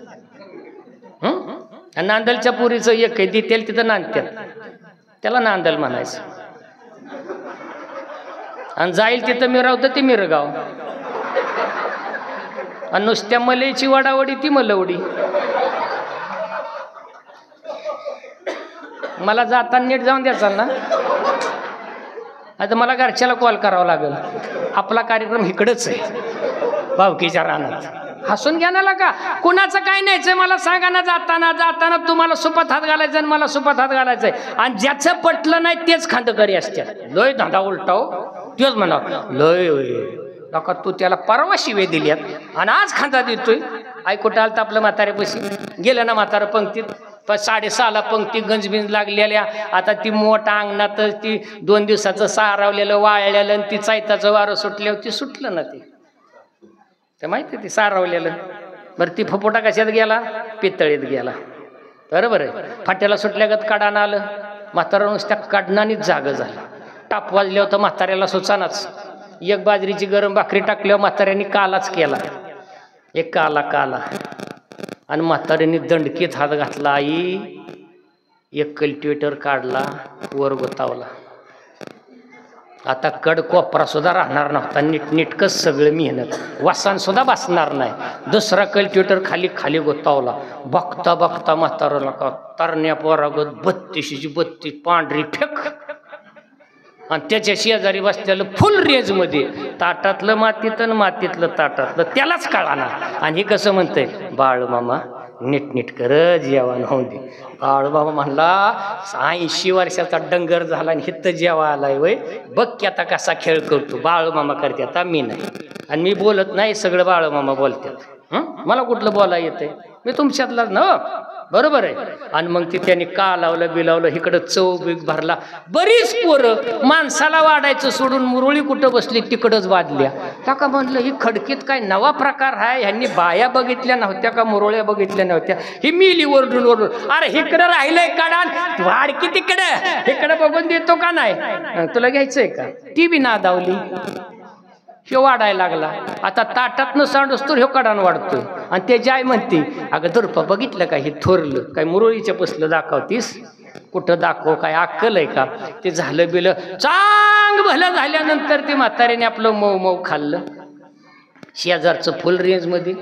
नांदलच्या पुरीचं एक आहे देतेल तिथं नांदत्यात. त्याला नांदल म्हणायचं. आणि जाईल तिथं मिरवतं ते मिरगाव. आणि नुसत्या मलेची वडावडी ती मलवडी. मला जाताना नीट जाऊन द्याचाल ना? आता मला घरच्याला कॉल करावा लागेल. आपला कार्यक्रम इकडंच आहे भावकीच्या रानात. हसून घ्या ना का? कुणाचं काय न्यायचंय मला सांगा ना. जाताना तुम्हाला सुपात हात घालायचा आणि मला सुपात हात घालायचंय. आणि ज्याचं पटलं नाही तेच खांदकरी असतात. लय धंदा उलटाव तेच म्हणा लय नका. तू त्याला परवा शिवे दिल्यात आणि आज खांदा देतोय. ऐकूट आलं तर आपलं म्हाताऱ्यापाशी गेलं ना. म्हातारं पंक्तीत 6:30 पंक्ती गंजबिंज लागलेल्या. आता ती मोठा अंगणातच ती 2 दिवसाचं सारावलेलं वाळलेलं आणि ती चायताचं वारं सुटल्यावर ती सुटलं ना. ते माहिती ती सारावलेलं. बरं ती फपोटा कशात गेला? पितळीत गेला. बरोबर आहे. फाट्याला सुटल्यागत काढानं आलं. म्हातारा नुसत्या काढणानीच जाग झालं. टाप वाजल्या होतं म्हाताऱ्याला सुचानाच. एक बाजरीची गरम भाकरी टाकल्यावर म्हाताऱ्याने कालाच केला. एक काला आणि म्हाताऱ्याने दंडकीत हात घातला. आई एक कल्टिवेटर काढला, वर गोतावला. आता कड कोपरा सुद्धा राहणार नव्हता. नीटकच सगळं मेहनत. वासान सुद्धा बसणार नाही. दुसरा कल्टिवेटर खाली गोतावला. बघता म्हाताराला का तरण्या पोरागत 32 पांढरी फेक. आणि त्याच्या शेजारी बसलेलं फुल रेंज मध्ये ताटातलं मातीतलं ताटातलं त्यालाच कळाना. आणि हे कसं म्हणतंय? बाळ मामा नीट कर जेवण होऊन दे. बाळ बाबा म्हणला 80 वर्षाचा डंगर झाला आणि हित जेवा आलाय वय. बघ की आता कसा खेळ करतो. बाळ मामा करते आता मी नाही. आणि मी बोलत नाही, सगळं बाळ मामा बोलतात. मला कुठलं बोला येतंय? मी तुमच्यातलाच ना. बरोबर आहे. आणि मग ती त्यांनी का लावलं बिलावलं. इकडं चौबीक भरला. बरीच पोरं माणसाला वाढायचं सोडून मुरळी कुठं बसली तिकडंच वाजल्या. त्या का म्हणलं ही खडकीत काय नवा प्रकार आहे? ह्यांनी बाया बघितल्या नव्हत्या का मुरळ्या बघितल्या नव्हत्या? ही मिली ओरडून. अरे इकडं राहिलंय काढान वाडकी इकडं बघून देतो का नाही? तुला घ्यायचंय का? ती बी नादावली. ह्यो वाढायला लागला. आता ताटातनं सांडूस तर ह्यो कडान वाढतोय. आणि त्याची आई म्हणते अगं दुर्पा बघितलं का? हे थोरलं काय मुरळीच्या पुसलं दाखवतीस? कुठं दाखव, काय अक्कल आहे का? ते झालं बिलं चांग भलं झाल्यानंतर ते म्हाताऱ्याने आपलं मऊ खाल्लं. शेजारचं फुल रेंज मध्ये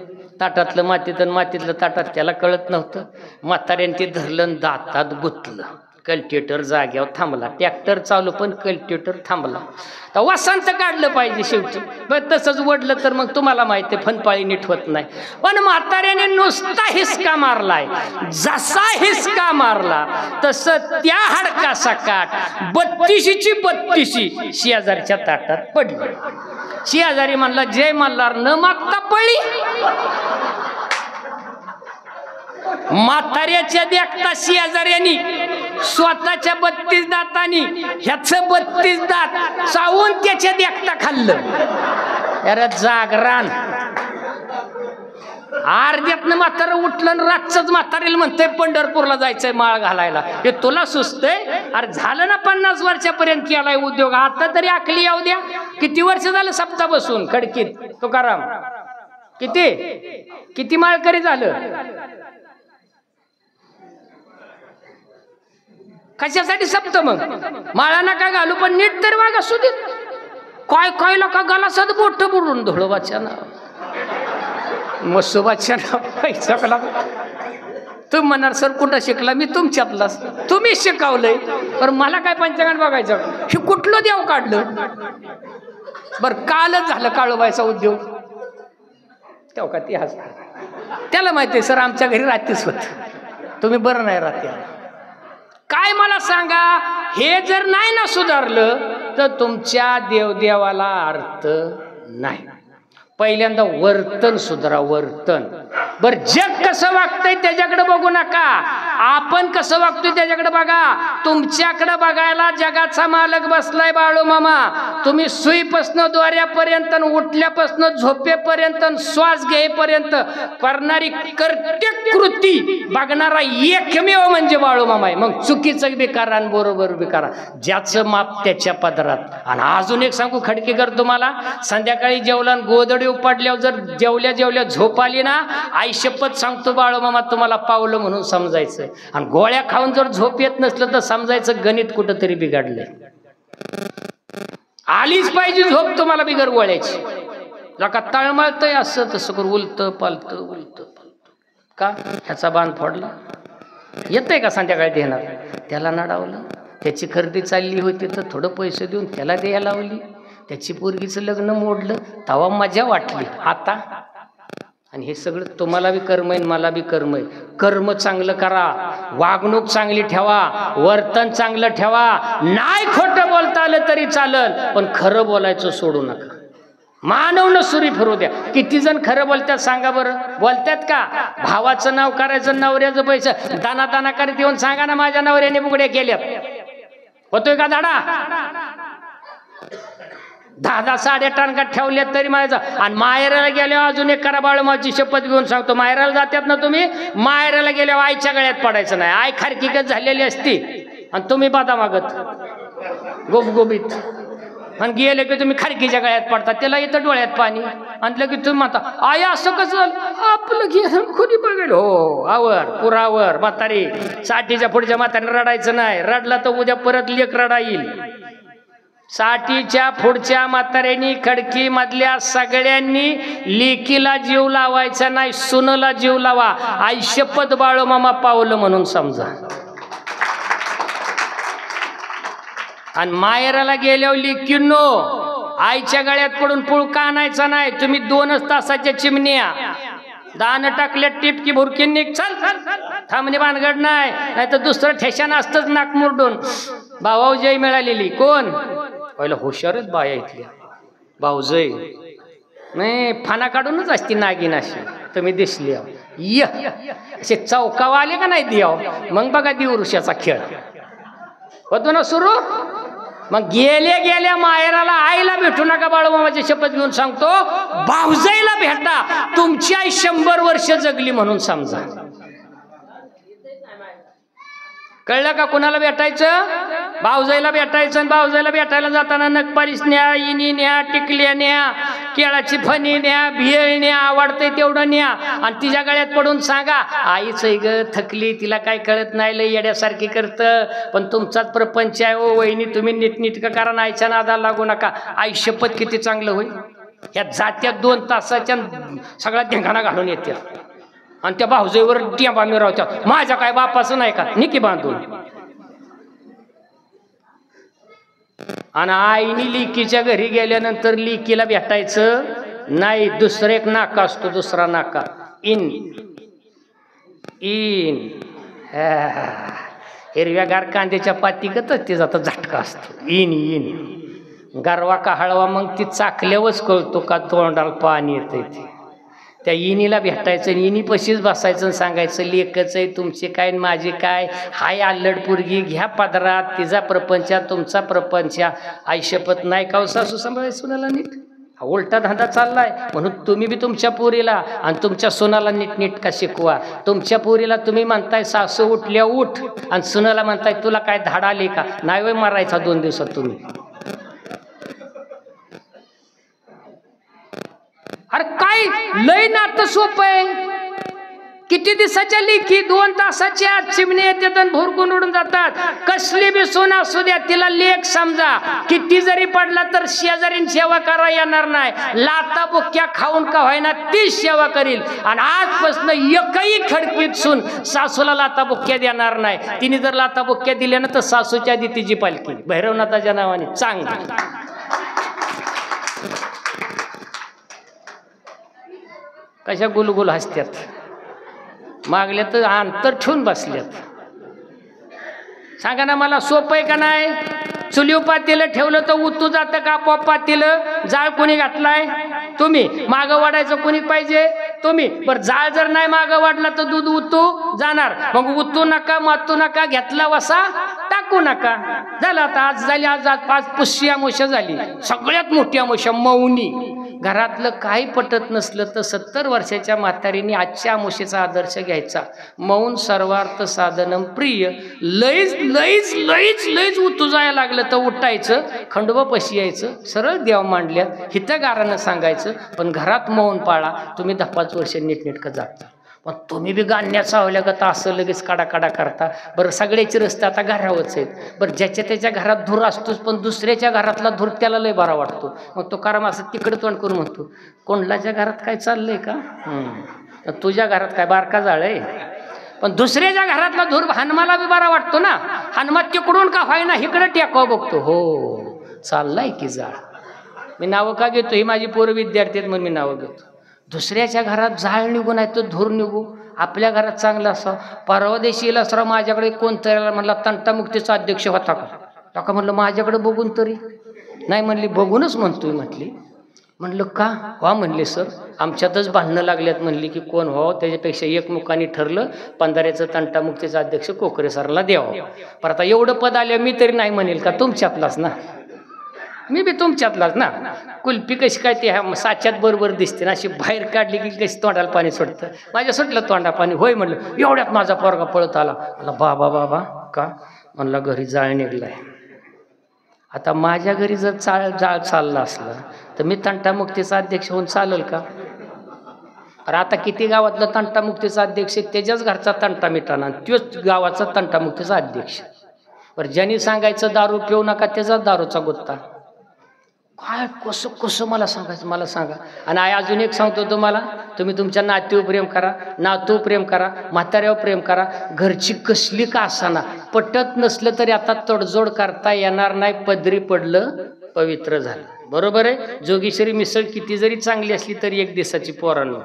ताटातलं मातीतलं ताटात त्याला कळत नव्हतं. म्हाताऱ्याने ते धरलं दातात गुतलं. कल्टिवेटर जाग्यावर थांबला, ट्रॅक्टर चालू पण कल्टिवेटर थांबला. तर वसंत काढलं पाहिजे शेवटी. पण तसंच वडलं तर मग तुम्हाला माहिती आहे फनपाळी नीट होत नाही. पण म्हाताऱ्याने नुसता हिसका मारलाय. जसा हिसका मारला तसं त्या हाडकाचा काठ 32ची 32 शेजारच्या ताटात पडली. शेजारी म्हणला जय मल्हार, न मागता पळी. म्हाताऱ्याच्या देखता शेजाऱ्यानी स्वतःच्या 32 दातांनी ह्याचं 32 दात चावून त्याच्या देखता खाल्लं. अरे जागरण. अर्ध्यातनं म्हातारं उठलं आणि रातचंच म्हातारीला म्हणतंय पंढरपूरला जायचंय माळ घालायला. हे तुला सुचतंय? अरे झालं ना 50 वर्षापर्यंत केलाय उद्योग, आता तरी आखली येऊ द्या. किती वर्ष झालं सप्ता बसून खडकीत तुकाराम? किती माळकरी झालं? कशासाठी सप्त? मग माळा नका घालू पण नीट तरी वागा असू देत. काय लोका गलासात बोट बुडून धुळोबाच्या नाव मसोबाच्या नाव पैसा. तू म्हणाल सर कुठं शिकला? मी तुमच्यातलाच, तुम्ही शिकवलंय. पण मला काय पंचांगात बघायचं? हे कुठलं देव काढलं? बरं कालच झालं काळूबाईचा उद्योग तेव्हा का ती हसत. त्याला माहिती आहे सर आमच्या घरी रात्रीच होत, तुम्ही बरं नाही राहते. काय मला सांगा, हे जर नाही ना सुधारलं तर तुमच्या देवदेवाला अर्थ नाही. पहिल्यांदा वर्तन सुधारा, वर्तन. बर जग कसं वागतंय त्याच्याकडे बघू नका, आपण कसं वागतोय त्याच्याकडे बघा. तुमच्याकडे बघायला जगाचा मालक बसलाय बाळू मामा. तुम्ही सुईपासनं द्वाऱ्यापर्यंत, उठल्यापासनं झोपेपर्यंत, श्वास घेईपर्यंत करणारी प्रत्येक कृती बघणारा एकमेव म्हणजे बाळू मामा आहे. मग चुकीचं बी करा आणि बरोबर बी करा, ज्याचं माप त्याच्या पदरात. आणि अजून एक सांगू खडकेकर तुम्हाला, संध्याकाळी जेवला गोदडी पडल्यावर जर जेवल्या झोप आली ना, आई शपथ सांगतो बाळू मामा तुम्हाला पावलं म्हणून समजायचं. आणि गोळ्या खाऊन जर झोप येत नसलं तर समजायचं गणित कुठंतरी बिघडलंय. आलीच पाहिजे झोप तुम्हाला बिगर गोळ्याची. जका तळमळतंय असं तसं करू, उलतं पालतं का ह्याचा बांध फोडला. येतंय का संध्याकाळी देणार? त्याला नडावलं. त्याची खरेदी चालली होती तर थोडं पैसे देऊन त्याला द्यायला लावली. त्याची पोरगीचं लग्न मोडलं, तवा मजा वाटली. आता आणि हे सगळं तुम्हाला बी कर्म आहे, मला बी कर्म आहे. कर्म चांगलं करा, वागणूक चांगली ठेवा, वर्तन चांगलं ठेवा. नाही खोटं बोलता आलं तरी चालल, पण खरं बोलायचं सोडू नका. मानव न सुरी फिरू द्या. किती जण खरं बोलतात सांगा बरं? बोलतात का? भावाचं नाव करायचं, नवऱ्याचं पैसे दाना करीत येऊन सांगा ना माझ्या नवऱ्याने बुगड्या केल्यात. होतोय का धाडा? 10 साड्या टाणकात ठेवल्यात तरी माझा. आणि माहेराला गेल्यावर अजून एक करा बाळूमाची शपथ घेऊन सांगतो, माहेराला जातात ना तुम्ही, माहेराला गेल्यावर आईच्या गळ्यात पडायचं नाही. आई खारकीकच झालेली असती आणि तुम्ही बादा मागत गोबगोबीत. आणि गेले की तुम्ही खारकीच्या गळ्यात पडता, त्याला येतं डोळ्यात पाणी. आणलं की तुम्ही म्हणता आई असं कसं आपलं गेलं कोणी बघेल. हो आवर पुरावर म्हातारी. 60च्या पुढच्या म्हातारीने रडायचं नाही. रडला तर उद्या परत लेक रडा येईल. 60च्या पुढच्या म्हाताऱ्यांनी खडकी मधल्या सगळ्यांनी लेकीला जीव लावायचा नाही, सुनला जीव लावा. आई शपथ बाळू मामा पावलं म्हणून समजा. आणि माहेराला गेल्यावर लेकींनो आईच्या गळ्यात पडून पुळका आणायचा नाही. तुम्ही 2 तासाच्या चिमण्या दान टाकल्यात टिपकी भुरकींनी चल थांबणे भानगड नाही, नाही तर दुसरं ठेशान असतंच नाक मुरडून. भाऊजय मिळालेली कोण? पहिलं हुशारच बाया इथल्या भाऊजय नाही, फाना काढूनच असती नागिन अशी. तुम्ही दिसली असे चौकावा आले का नाही दियाव, मग बघा दिवृषाचा खेळ होतो ना सुरू. मग गेल्या माहेराला आईला भेटू नका बाळूमामाची शपथ घेऊन सांगतो. भाऊजाईला भेटा, तुमची आई 100 वर्ष जगली म्हणून समजा. कळलं का? कुणाला भेटायचं? भाऊजाईला भेटायचं. आणि भाऊजाईला भेटायला जाताना नखपालीस न्या, इनी न्या, टिकल्या न्या, केळाची फणी न्या, भेळ न्या, आवडते तेवढं न्या. आणि तिच्या गळ्यात पडून सांगा आईच ग थकली, तिला काय कळत नाही, लय येड्यासारखी करतं, पण तुमचाच प्रपंच आहे. ओ वहिनी तुम्ही नीटनीटकं करा, आईच्या नादाला लागू नका. आई शपथ किती चांगलं होईल. ह्या जात्या 2 तासाच्या सगळ्या धिंगाणा घालून येत्या. आणि त्या भाऊजाईवर टिंबा मिरवतात, माझ्या काय बापाचं नाही का, निकी बांधून. आणि आईने लिकीच्या घरी गेल्यानंतर लिकीला भेटायचं नाही, दुसरं एक नाका असतो, दुसरा नाका इन इन. हिरव्यागार कांद्याच्या पातीगतच ते जातं झटका असतो, इन इन. गारवा का हळवा मग ती चाकल्यावरच कळतो का तोंडाला पाणी येतंय ते. त्या इनीला भेटायचं, इनी पशीच बसायचं आणि सांगायचं लेकच आहे तुमचे काय माझे काय, हाय आल्लड पोरगी घ्या पदरात, तिचा प्रपंच तुमचा प्रपंच. आईशपथ नाही का सासू सांभाळायचं सुनाला नीट, उलटा धंदा चाललाय. म्हणून तुम्ही बी तुमच्या पोरीला आणि तुमच्या सुनाला नीटनीटका शिकवा. तुमच्या पोरीला तुम्ही म्हणताय सासू उठल्या उठ आणि सुनाला म्हणताय तुला काय धाड आली का, नाही वय मारायचा 2 दिवसात तुम्ही. अरे काय लय नातं सोपं आहे. किती दिवसाच्या लेखी 2 तासाच्या चिमणे येतात आणि भोरकून उडून जातात. कसली बी सून असू द्या तिला लेख समजा. किती जरी पडला तर शेजारीन सेवा करा येणार नाही. लाता बुक्क्या खाऊन का व्हायना ती सेवा करील. आणि आजपासून एकही खडकीत सून सासूला लाता बुक्क्या देणार नाही. तिने जर लाता बुक्क्या दिल्या ना तर सासूच्या आधी तिची पालखी भैरवनाथाच्या नावाने चांगली. कशा गुलगुल हसत्यात, मागल्या तर अंतर ठेवून बसल्यात. सांगा ना मला, सोपं आहे का नाही? चुलीव पातेलं ठेवलं तर उतू जातं का आपोआप पातेलं? जाळ कोणी घातलाय? तुम्ही. मागं वाढायचं कोणी पाहिजे? तुम्ही. बरं जाळ जर नाही मागं वाढला तर दूध उतू जाणार. मग उतू नका मातू नका, घेतला वसा टाकू नका. झालं आता. आज झाली, आज 5 पुष्य अमावस्या झाली, सगळ्यात मोठी अमावस्या मौनी. घरातलं काही पटत नसलं तर 70 वर्षाच्या म्हातारीने आजच्या अमावस्येचा आदर्श घ्यायचा. मौन सर्वार्थ साधनम प्रिय. लईच लईच लईच लईच उतू जायला लागलं तर उठायचं, खंडोबा पशी यायचं, सरळ देव मांडल्यात हितगारानं सांगायचं. पण घरात मौन पाळा. तुम्ही 10-5 वर्ष नीटनेटकं जाता. पण तुम्ही बी गाण्याचा सावल्या का असं लगेच काढा करता. बरं सगळ्याचे रस्ते आता घरावरच आहेत. बरं ज्याच्या त्याच्या घरात धूर असतोच, पण दुसऱ्याच्या घरातला धूर त्याला लय बरा वाटतो. मग तो कारण असं तिकडं तोंड करून म्हणतो कोणलाच्या घरात काय चाललंय का, तुझ्या घरात काय बारका जाळ आहे. पण दुसऱ्याच्या घरातला धूर हनुमाला बी बरा वाटतो ना. हनुमा तिकडून का व्हायना इकडं टेकाव बघतो, हो चाललाय की जाळ. मी नावं का घेतो? ही माझी पोरं विद्यार्थी आहेत म्हणून मी नावं घेतो. दुसऱ्याच्या घरात जाळ निघून आहे तो धूर निघू, आपल्या घरात चांगलं असावं. परवा दिवशी येईल सर माझ्याकडे कोणतरी म्हणला तंटामुक्तीचा अध्यक्ष होता का म्हणलं माझ्याकडे बघून तरी नाही. म्हणली बघूनच म्हणतोय म्हटली. म्हणलं का? व्हा म्हणले सर आमच्यातच भांडणं लागल्यात. म्हणली की कोण व्हावं, त्याच्यापेक्षा एकमुखाने ठरलं 15चं तंटामुक्तीचा अध्यक्ष कोकरे सरला द्यावं. पण आता एवढं पद आलं मी तरी नाही म्हणेल का? तुमच्यातलाच ना, मी बी तुमच्यातलाच ना. कुल्फी कशी काय ते साच्यात बरोबर दिसते ना, अशी बाहेर काढली की कशी तोंडाला पाणी सुटतं. माझ्या सुटलं तोंडा पाणी. होय म्हणलं. एवढ्यात माझा पोरगा पळत आला. बाबा बाबा का? म्हणला घरी जाळ निघलाय. आता माझ्या घरी जर जाळ चालला असला तर मी तंटामुक्तीचा अध्यक्ष होऊन चालेल का? अरे आता किती गावातला तंटामुक्तीचा अध्यक्ष, त्याच्याच घरचा तंटा मिटाना, तोच गावाचा तंटामुक्तीचा अध्यक्ष. बरं ज्यांनी सांगायचं दारू पिऊ नका त्याचा दारूचा गुत्ता. काय कसं कसं मला सांगायचं, मला सांगा. आणि अजून एक सांगतो तुम्हाला, तुम्ही तुमच्या नातीवर प्रेम करा, नातू प्रेम करा, म्हाताऱ्यावर प्रेम करा. घरची कसली का असाना, पटत नसलं तरी आता तडजोड करता येणार नाही. पदरी पडलं पवित्र झालं. बरोबर आहे. जोगेश्वरी मिसळ किती जरी चांगली असली तरी 1 दिवसाची पोरांनो.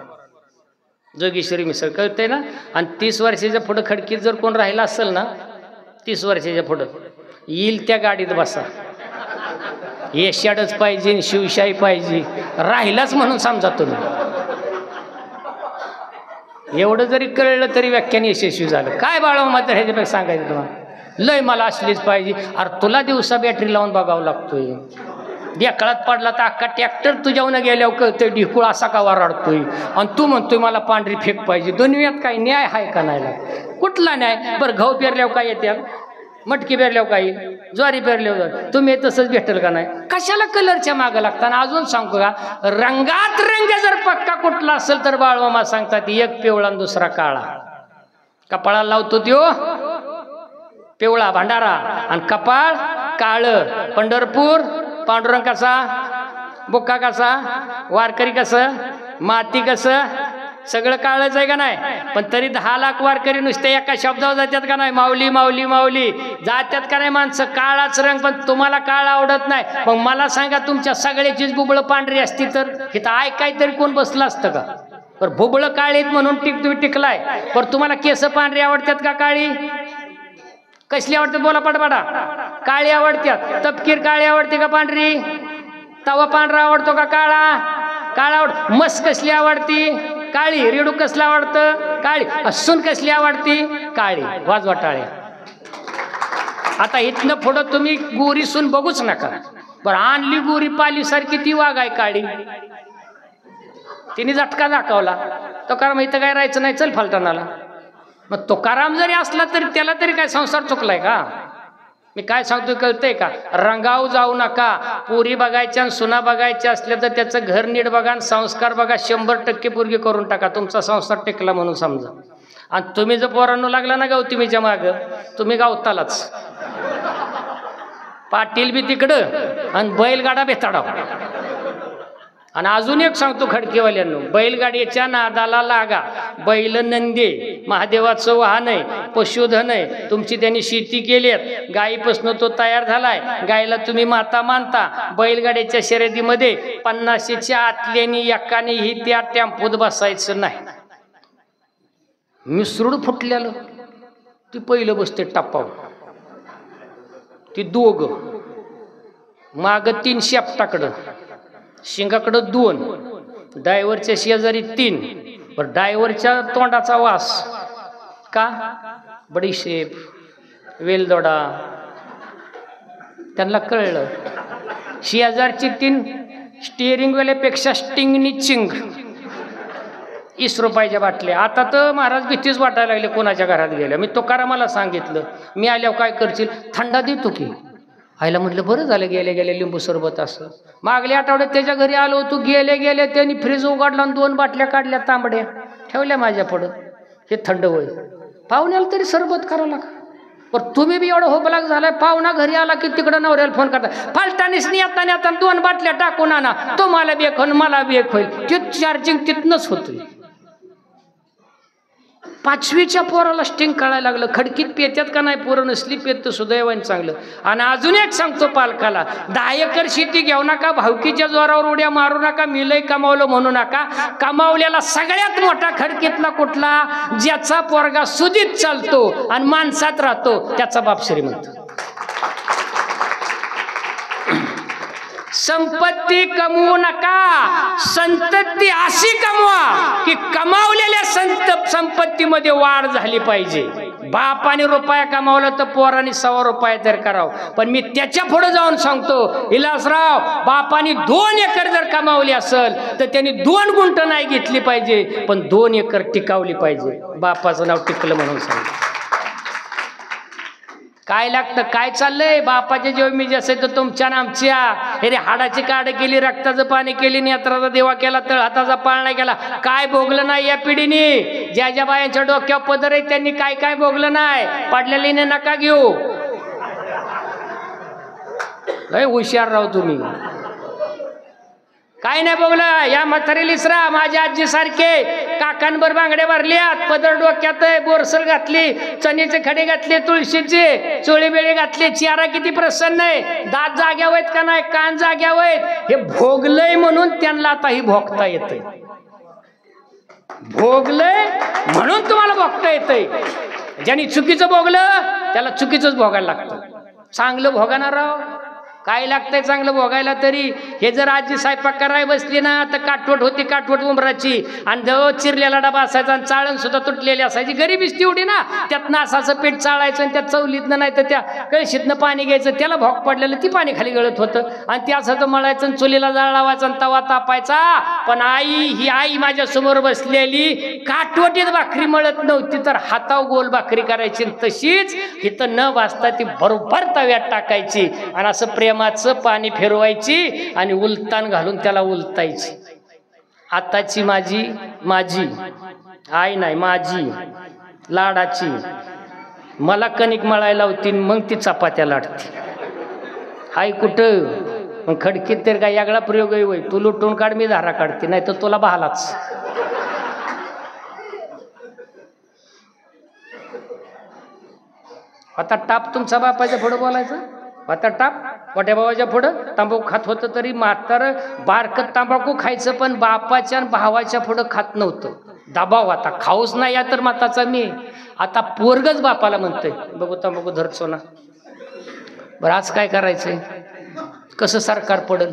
जोगेश्वरी मिसळ कळतंय ना. आणि 30 वर्षाच्या पुढं खडकीत जर कोण राहिला असेल ना, 30 वर्षाच्या पुढं येईल त्या गाडीत बसा. यशाडच पाहिजे, शिवशाही पाहिजे, राहिलाच म्हणून समजा तुम्ही. एवढं जरी कळलं तरी व्याख्यान यशस्वी झालं. काय बाळा मात्र ह्याच्यापेक्षा सांगायचं तुम्हाला, लय मला असलीच पाहिजे. अरे तुला दिवसा बॅटरी लावून बघावं लागतोय. देकळात पडला तर अख्खा ट्रॅक्टर तुझ्यावर गेल्यावर कळतंय ढिकूळ असा का वराडतोय. आणि तू म्हणतोय मला पांढरी फेक पाहिजे. दुनियात काही न्याय आहे का नाही? कुठला न्याय? बरं गहू पेरल्यावर काय येते, मटकी पेरल्यावर काय, ज्वारी पेरल्यावर तुम्ही तसंच भेटेल का नाही? कशाला कलरच्या मागं लागता? आणि अजून सांगू का, रंगात रंग जर पक्का कुठला असेल तर बाळमामा सांगतात 1 पिवळा आणि दुसरा काळा. कपाळाला लावतो त्यो पिवळा भंडारा आणि कपाळ काळं. पंढरपूर पांडुरंग कसा, बुक्का कसा, वारकरी कसं, माती कसं, सगळं काळच आहे का नाही? पण तरी 10 लाख वारकरी नुसते एका शब्दावर जातात का नाही? माऊली माऊली माऊली जातात का नाही माणसं? काळाच रंग. पण तुम्हाला काळ आवडत नाही. मग मला सांगा, तुमच्या सगळ्याचीच बुबळं पांढरी असती तर इथं काहीतरी कोण बसलं असतं का? पर बुबळं काळीत म्हणून तुम्ही टिकलाय. पण तुम्हाला केस पांढरी आवडतात का काळी? कसली आवडतात बोला पटपटा? काळी आवडतात. तपकीर काळी आवडते का पांढरी? तवा पांढरा आवडतो का काळा? काळा आवड. मस कसली आवडती? काळी. रेडू कसलं आवडतं? काळी. सून कसली आवडती? काळी. वाजवा टाळ्या. आता इथनं पुढं तुम्ही गोरी सून बघूच नका. बरं आणली गोरी पालीसारखी ती वागाय काळी. तिने झटका दाखवला. तुकाराम इथं काय राहायचं नाही, चल फलटणाला. मग तुकाराम जरी असला तरी त्याला तरी काय संसार चुकलाय का? मी काय सांगतोय कळतंय का? रंगाव जाऊ नका. पोरी बघायच्या आणि सुना बघायच्या असल्या तर त्याचं घर नीट बघा आणि संस्कार बघा. 100% पोरगी करून टाका. तुमचा संसार टेकला म्हणून समजा. आणि तुम्ही जर पोरांनो लागला ना गौतमीच्या माग, तुम्ही गावतालाच. पाटील बी तिकडं आणि बैलगाडा बेताडा. आणि अजून एक सांगतो खडकेवाल्यांनो, बैलगाडीच्या नादाला लागा. बैल नंदी महादेवाचं वाहन आहे, पशुधन आहे. तुमची त्यांनी शेती केलीत, गायीपासून तो तयार झालाय. गायला तुम्ही माता मानता. बैलगाडीच्या शर्यतीमध्ये 50च्या आतल्यानी एकानेही त्या टेम्पोत बसायचं नाही. मिसरूड फुटलेलं ती पहिलं बसते टप्पावर. ती दोघं माग 3 शेपटाकडं, शिंगाकडं 2, ड्रायव्हरच्या शेजारी 3. पण ड्रायव्हरच्या तोंडाचा वास का? बडीशेप, वेलदोडा. त्यांना कळलं. शेजारची 3 स्टिअरिंगवाल्यापेक्षा स्टिंगनी चिंग. 20 रुपयाच्या बाटल्या. आता तर महाराज भीतीच वाटायला लागले कोणाच्या घरात गेल्या. मी तुकारामाला सांगितलं, मी आल्यावर काय करशील? थंडा देतो की. आईला म्हटलं बरं झालं गेले गेले लिंबू सरबत. असं मागल्या आठवड्यात त्याच्या घरी आलो होतो. गेले गेले त्यांनी फ्रीज उघडला आणि 2 बाटल्या काढल्या तांबड्या, ठेवल्या माझ्या पुढं. हे थंड होईल. पाहुण्याला तरी सरबत करावं लागा. पण तुम्ही बी एवढं होबलाग झालाय. पाहुणा घरी आला की तिकडं नवऱ्याला फोन करता, फालटानीच नेता नेता 2 बाटल्या टाकून आणा. तुम्हाला बी एक होईल, मला बी एक होईल. ते चार्जिंग तिथनंच होतं. 5वीच्या पोराला स्टिंग कळायला लागलं. खडकीत पेत्यात का नाही पोरं? नसली पेत तर सुदैवाने चांगलं. आणि अजून एक सांगतो पालकाला, 10 एकर शेती घेऊ नका. भावकीच्या जोरावर उड्या मारू नका. मी लय कमावलं म्हणू नका. कमावलेला सगळ्यात मोठा खडकीतला कुठला? ज्याचा पोरगा सुदीत चालतो आणि माणसात राहतो, त्याचा बाप श्रीमंत. संपत्ती कमवू नका. संतती अशी कमवा की कमावलेल्या संपत्तीमध्ये वाढ झाली पाहिजे. बापाने रुपया कमावला तर पोराने 100 रुपये तर करावं. पण मी त्याच्या पुढे जाऊन सांगतो, विलासराव, बापाने 2 एकर जर कमावली असेल तर त्यांनी 2 गुंठ नाही घेतली पाहिजे, पण 2 एकर टिकावली पाहिजे. बापाचं नाव टिकलं म्हणून सांग. काय लागतं? काय चाललंय? बापाच्या जेव्हा मी असेल तर तुमच्या ना आमच्या हे रे हाडाची काढ केली, रक्ताचं पाणी केली, नेत्राचा देवा केला, तळ हाताचा पाळणा केला. काय भोगलं नाही या पिढीने? ज्या ज्या बायांच्या डोक्यावर पदर आहे त्यांनी काय काय भोगलं नाही. पडलेलीने नका घेऊ. लय हुशार राहू तुम्ही. काय नाही बघलं. या म्हातारी लिसरा माझ्या आजी सारखे काकांबर बांगड्या भरल्यात, पदर डोक्यात, बोरसर घातली, चणीचे खडे घातले, तुळशीचे चोळी बेळी घातले. चेहरा किती प्रसन्न आहे. दात जाग्यावर आहेत का नाही? कान जाग्यावर आहेत. हे भोगलंय म्हणून त्यांना आता ही भोगता येतंय. भोगलंय म्हणून तुम्हाला भोगता येतंय. ज्यांनी चुकीचं भोगलं त्याला चुकीचंच भोगायला लागतं. चांगलं भोगणार राव. काय लागतंय चांगलं भोगायला तरी? हे जर आजी स्वयंपाक करायला बसली ना तर काटवट होती, काटवट उमराची. आणि जवळ चिरलेला डबा असायचा आणि चाळण सुद्धा तुटलेली असायची. गरिबीच तेवढी ना. त्यात नासाचं पीठ चाळायचं आणि त्यात चवलीतनं नाही तर त्या कळशीतनं पाणी घ्यायचं. त्याला भोग पडलेलं ती पाणी खाली गळत होतं. आणि ते असं मळायचं आणि चुलीला जाळ लावायचा आणि तवा तापायचा. पण ही आई माझ्या समोर बसलेली काटवटीत भाकरी मळत नव्हती, तर हातावर गोल भाकरी करायची. तशीच इथं न भाजता ती बरोबर तव्यात टाकायची आणि असं प्रेमाचं पाणी फिरवायची आणि उलतान घालून त्याला उलतायची. आताची माझी आई नाही, माझी लाडाची मला कणिक मळायला होती, मग ती चपात्या लाटते. आई कुठं? मग खडकीत तर काय यागळा प्रयोग आहे. तू लुटून काढ, मी धारा काढते, नाही तर तुला बहालाच. आता टाप तुमचा बापाच्या पुढं बोलायचं, आता टाप मोठ्या भावाच्या पुढं तांबाखू खात होतं तरी म्हातारं बारकत तांबाखू खायचं, पण बापाच्या आणि भावाच्या पुढं खात नव्हतं. दबाव आता खाऊच नाही या तर माताचा मी. आता पोरगच बापाला म्हणतंय बघू तांबाखू धरचो ना. बरं आज काय करायचंय, कसं सरकार पडल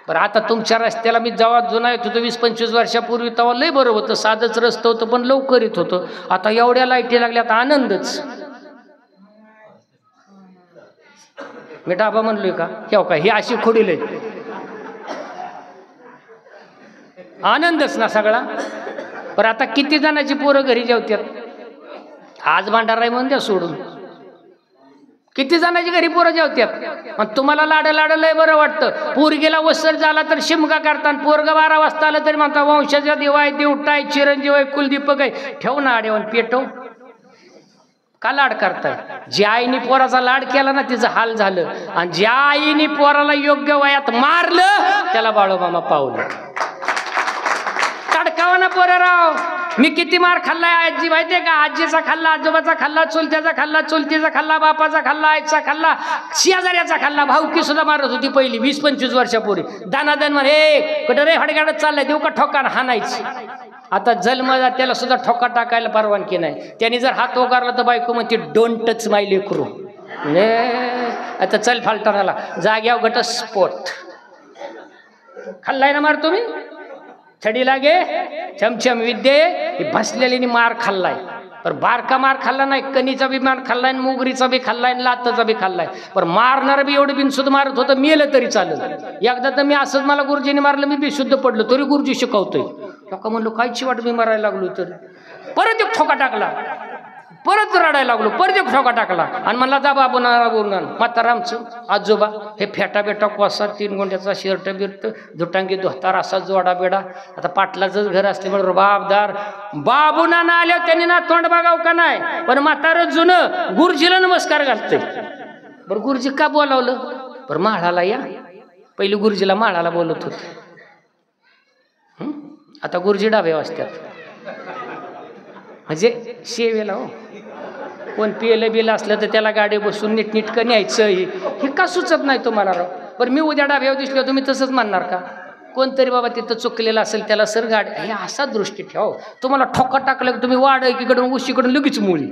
बरं. आता तुमच्या रस्त्याला मी जेव्हा जुना येत होतो 20-25 वर्षापूर्वी तेव्हा लय बरं होतं, साधंच रस्तं होतं पण लवकर येत होतं. आता एवढ्या लाईटी लागल्यात आनंदच. मी डाबा म्हणलोय का केव्हा काय, ही अशी खोडील आनंदच ना सगळा. पण आता किती जणांची पोरं घरी जेवतात, आज भांडारा आहे म्हणून द्या सोडून. किती जणांची घरी पोरं जेवतात आणि तुम्हाला लाड लय बरं वाटतं. पोरगीला वसर झाला तर शिमगा करतात, पोरग 12 वाजता आलं तरी म्हणता वंशाचा देव आहे, देवटाय चिरंजीव आहे, कुलदीपक आहे. ठेव ना आडेवन पेटव, का लाड करताय. ज्या आईने पोराचा लाड केला ना तिचं हाल झालं, आणि ज्या आईने पोराला योग्य वयात मारलं त्याला बाळोमामा पावलं. तडकावा ना पोरं राव. मी किती मार खाल्लाय आजी माहितीये का, आजीचा खाल्ला, आजोबाचा खाल्ला, चुलत्याचा खाल्ला, चुलतीचा खाल्ला, बापाचा खाल्ला, आईचा खाल्ला, शेजाऱ्याचा खाल्ला. भाऊकी सुद्धा मारत होती पहिली 20-25 वर्षापूर्वी. दानादन म्हण हे कुठं रे हडगाडत चाललाय, देऊ का ठोकान हाणायची. आता जन्मला त्याला सुद्धा ठोका टाकायला परवानगी नाही. त्यांनी जर हात वगारला तर बायको म्हणते डोंट टच माय लेकरू. आता चल फालटानाला जाग्यावर घटस्फोट. खाल्लाय ना मार तुम्ही, छडी लागे चमचम विद्ये भसलेली मार खाल्लाय. पर बारका मार खाल्ला नाही, कणीचा बी मार खाल्लाय, मुगरीचा बी खाल्लाय, लाताचा बी खाल्लाय. पण मारणार बी एवढं बिनशुद्ध मारत होतं, मेलं तरी चालेल. एकदा तर मी असंच, मला गुरुजीने मारलं, मी बेशुद्ध पडलो तरी गुरुजी शिकवतोय. लोक म्हणलो कायची वाट, मी मारायला लागलो तर परत एक ठोका टाकला, परत रडायला लागलो, परत एक ठोका टाकला आणि म्हणला जा बाबू ना बोलणार. म्हातारा आमचं आजोबा हे फेटा बेटा कोसा, 3 गोंड्याचा शर्ट बिर्ट, दुटांगी धोतार, असा जोडा बेडा. आता पाटलाचंच घर असल्यामुळे रुबाबदार. बाबू ना आल्यावर त्यांनी ना तोंड बघाव का नाही, पण म्हातारं जुनं गुरुजीला नमस्कार घालते. बरं गुरुजी का बोलावलं, बरं माळाला या. पहिली गुरुजीला माळाला बोलत होते, आता गुरुजी डाबे वाजतात. म्हणजे शेवेला हो, कोण पियलं बिलं असलं तर त्याला गाडी बसून नीटनीटकं न्यायचं, हे का सुचत नाही तुम्हाला राव. बरं मी उद्या डाब्यावर दिसलो तुम्ही तसंच म्हणणार का. कोणतरी बाबा तिथं चुकलेलं असेल त्याला सर गाडी, हे असा दृष्टी ठेव. तुम्हाला ठोका टाकलं की तुम्ही वाढ एकीकडून उशीकडून लगेच मुळी,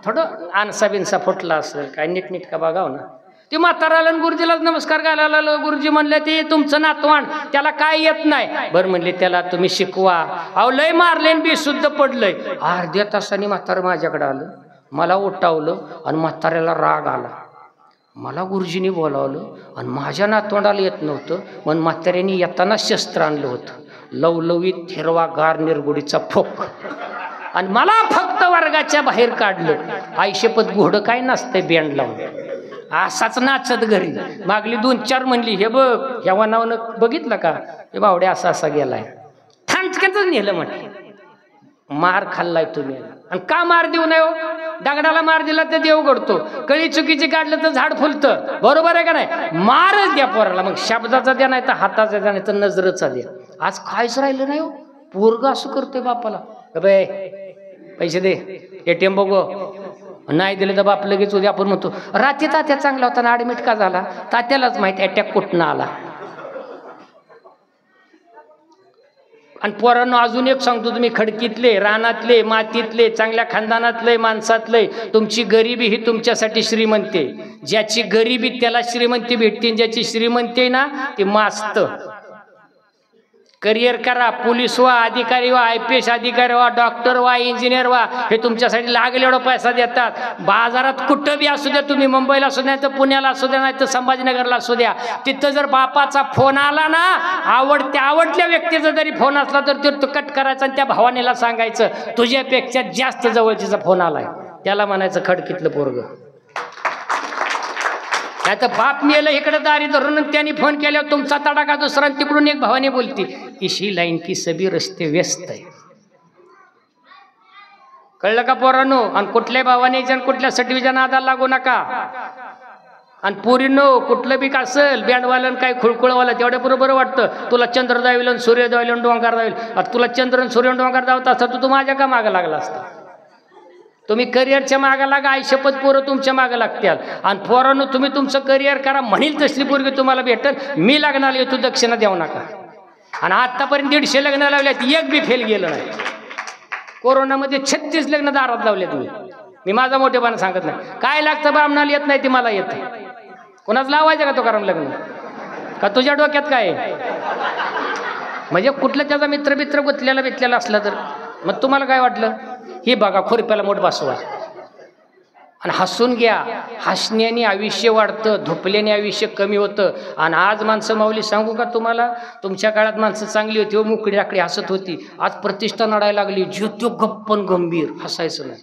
थोडं आनसा बिनसा फुटला असेल काय नीटनीटका बघाव ना. ते म्हाताराला गुरुजीलाच नमस्कार घालायला. गुरुजी म्हणले ते तुमचं नातवान, त्याला काय येत नाही. बरं म्हणले त्याला तुम्ही शिकवा. अहो लय मारले बेशुद्ध पडलंय. अर्ध्या तासाने म्हातारं माझ्याकडे आलं, मला उठावलं आणि म्हाताऱ्याला राग आला. मला गुरुजींनी बोलावलं आणि माझ्या नातवंडाला येत नव्हतं, म्हणून म्हाताऱ्याने येताना शस्त्र आणलं होतं, लवलवीत हिरवागार निरगुडीचा फोक, आणि मला फक्त वर्गाच्या बाहेर काढलं. आईशपथ घोडं काय नसतंय बँड लावून, असाच नाचत घरी. मागली 2-4 म्हणली हे बघ ह्या वनावनं बघितलं का, हे बावड्या असा असा गेलाय, थांडक्यातच नेलं म्हटलं. मार खाल्लाय तुम्ही, आणि का मार देऊ नये हो. दगडाला मार दिला तर देव घडतो, कळी चुकीची काढलं तर झाड फुलतं, बरोबर आहे का नाही. मारच द्या पोराला, मग शब्दाचा द्या नाही तर हाताचा द्या नाही तर नजरेचा द्या. आज काहीच राहिलं नाही हो. पोरग असं करतोय बापाला, पैसे दे, ATM बघू, नाही दिलं तर बाप लगेच उद्या आपण म्हणतो रात्री तात्या चांगला होता ना, ऍडमिट का झाला, तात्यालाच माहिती अटॅक कुठनं आला. आणि पोरांनो अजून एक सांगतो, तुम्ही खडकीतले, रानातले, मातीतले, चांगल्या खानदानातले, माणसातले, तुमची गरिबी ही तुमच्यासाठी श्रीमंती. ज्याची गरिबी त्याला श्रीमंती भेटते, ज्याची श्रीमंती ना ती मास्त. करिअर करा, पोलीस व्हा, अधिकारी व्हा, IPS अधिकारी व्हा, डॉक्टर व्हा, इंजिनियर व्हा, हे तुमच्यासाठी लागेल एवढा पैसा देतात. बाजारात कुठं बी असू द्या, तुम्ही मुंबईला असू द्या, तर पुण्याला असू द्या, नाही तर संभाजीनगरला असू द्या, तिथं जर बापाचा फोन आला ना, आवडत्या व्यक्तीचा जरी फोन असला तर तो कट करायचा आणि त्या भावानीला सांगायचं तुझ्यापेक्षा जास्त जवळचीचा फोन आलाय, त्याला म्हणायचं खडकीतलं पोरग. नाही तर बाप मेलं इकडे दारी धरून त्यांनी फोन केल्यावर तुमचा तडाखा दुसरा, तिकडून एक भावाने बोलती इशी लाईन की सभी रस्ते व्यस्त आहे. कळलं का पोरांनो. आणि कुठल्या भावाने कुठल्या सटवीच्या नादाला लागू नका. आणि पोरींनो कुठलं बी का असेल बँडवालन काय खुळखुळवाला तेवढ्या बरोबर वाटतं. तुला चंद्र दाविल सूर्य दाविल डोंगर दाविल, तुला चंद्र सूर्य डोंगर दावत असता तू माझ्या का मागं लागला असता. तुम्ही करिअरच्या मागा लागा, आयुष्यपत पोरं तुमच्या मागं लागत्याल. आणि पोरांनो तुम्ही तुमचं करिअर करा, म्हणील तसली पोरगी तुम्हाला भेटल. मी लग्नाला येतो, दक्षिणा देऊ नका. आणि आतापर्यंत 150 लग्न लावल्यात, एक बी फेल गेलं नाही. कोरोनामध्ये 36 लग्न दारात लावले तुम्ही. मी माझा मोठेपणा सांगत नाही. काय लागतं बामणाला येत नाही ते मला येतं. कोणाच लावायचं का तो कारण लग्न? का तुझ्या डोक्यात काय? म्हणजे कुठलं त्याचा मित्र गुतलेला असला तर मग तुम्हाला काय वाटलं? ही बघा खुरप्याला मोठ बसवा आणि हसून घ्या. हसण्याने आयुष्य वाढतं, धुपल्याने आयुष्य कमी होतं. आणि आज माणसं, माऊली सांगू का तुम्हाला, तुमच्या काळात माणसं चांगली होती, मोकळी राखडी हसत होती. आज प्रतिष्ठा नडायला लागली, ज्योत्यो गप्पन गंभीर, हसायचं नाही.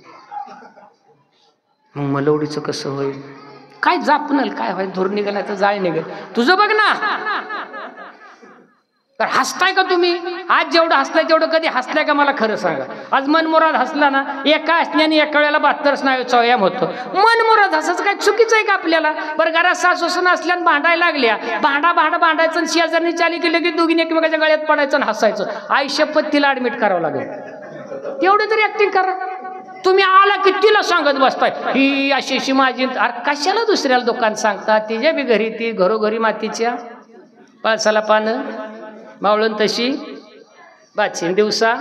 मग मलवडीचं कसं होईल? काय जापणल, काय होईल? धूर निघाला तर जाळ निघेल. तुझं बघ ना. तर हसताय का तुम्ही? आज जेवढं हसलाय तेवढं कधी हसलाय का मला खरं सांगा. आज मनमुराद हसला ना, एका हसण्याने एका वेळेला 72 स्नायूचा व्यायाम होतो. मनमुराद हसायचं काय चुकीचं आहे का आपल्याला? बरं घरात सासू असल्यानं भांडायला लागल्या, भांडायचं आणि शेजारनी चाली केलं की दोघीने एकमेकाच्या गळ्यात पडायचं आणि हसायचं. आयुष्यपत तिला ऍडमिट करावं लागेल. तेवढं तरी ऍक्टिंग करा. तुम्ही आला की तिला सांगत बसताय ही अशी माझी. अरे कशाला दुसऱ्याला दुकान सांगता? तिच्या बी घरी ती घरोघरी मातीच्या पाळसाला पानं, मावळून तशी बाचीन दिवसा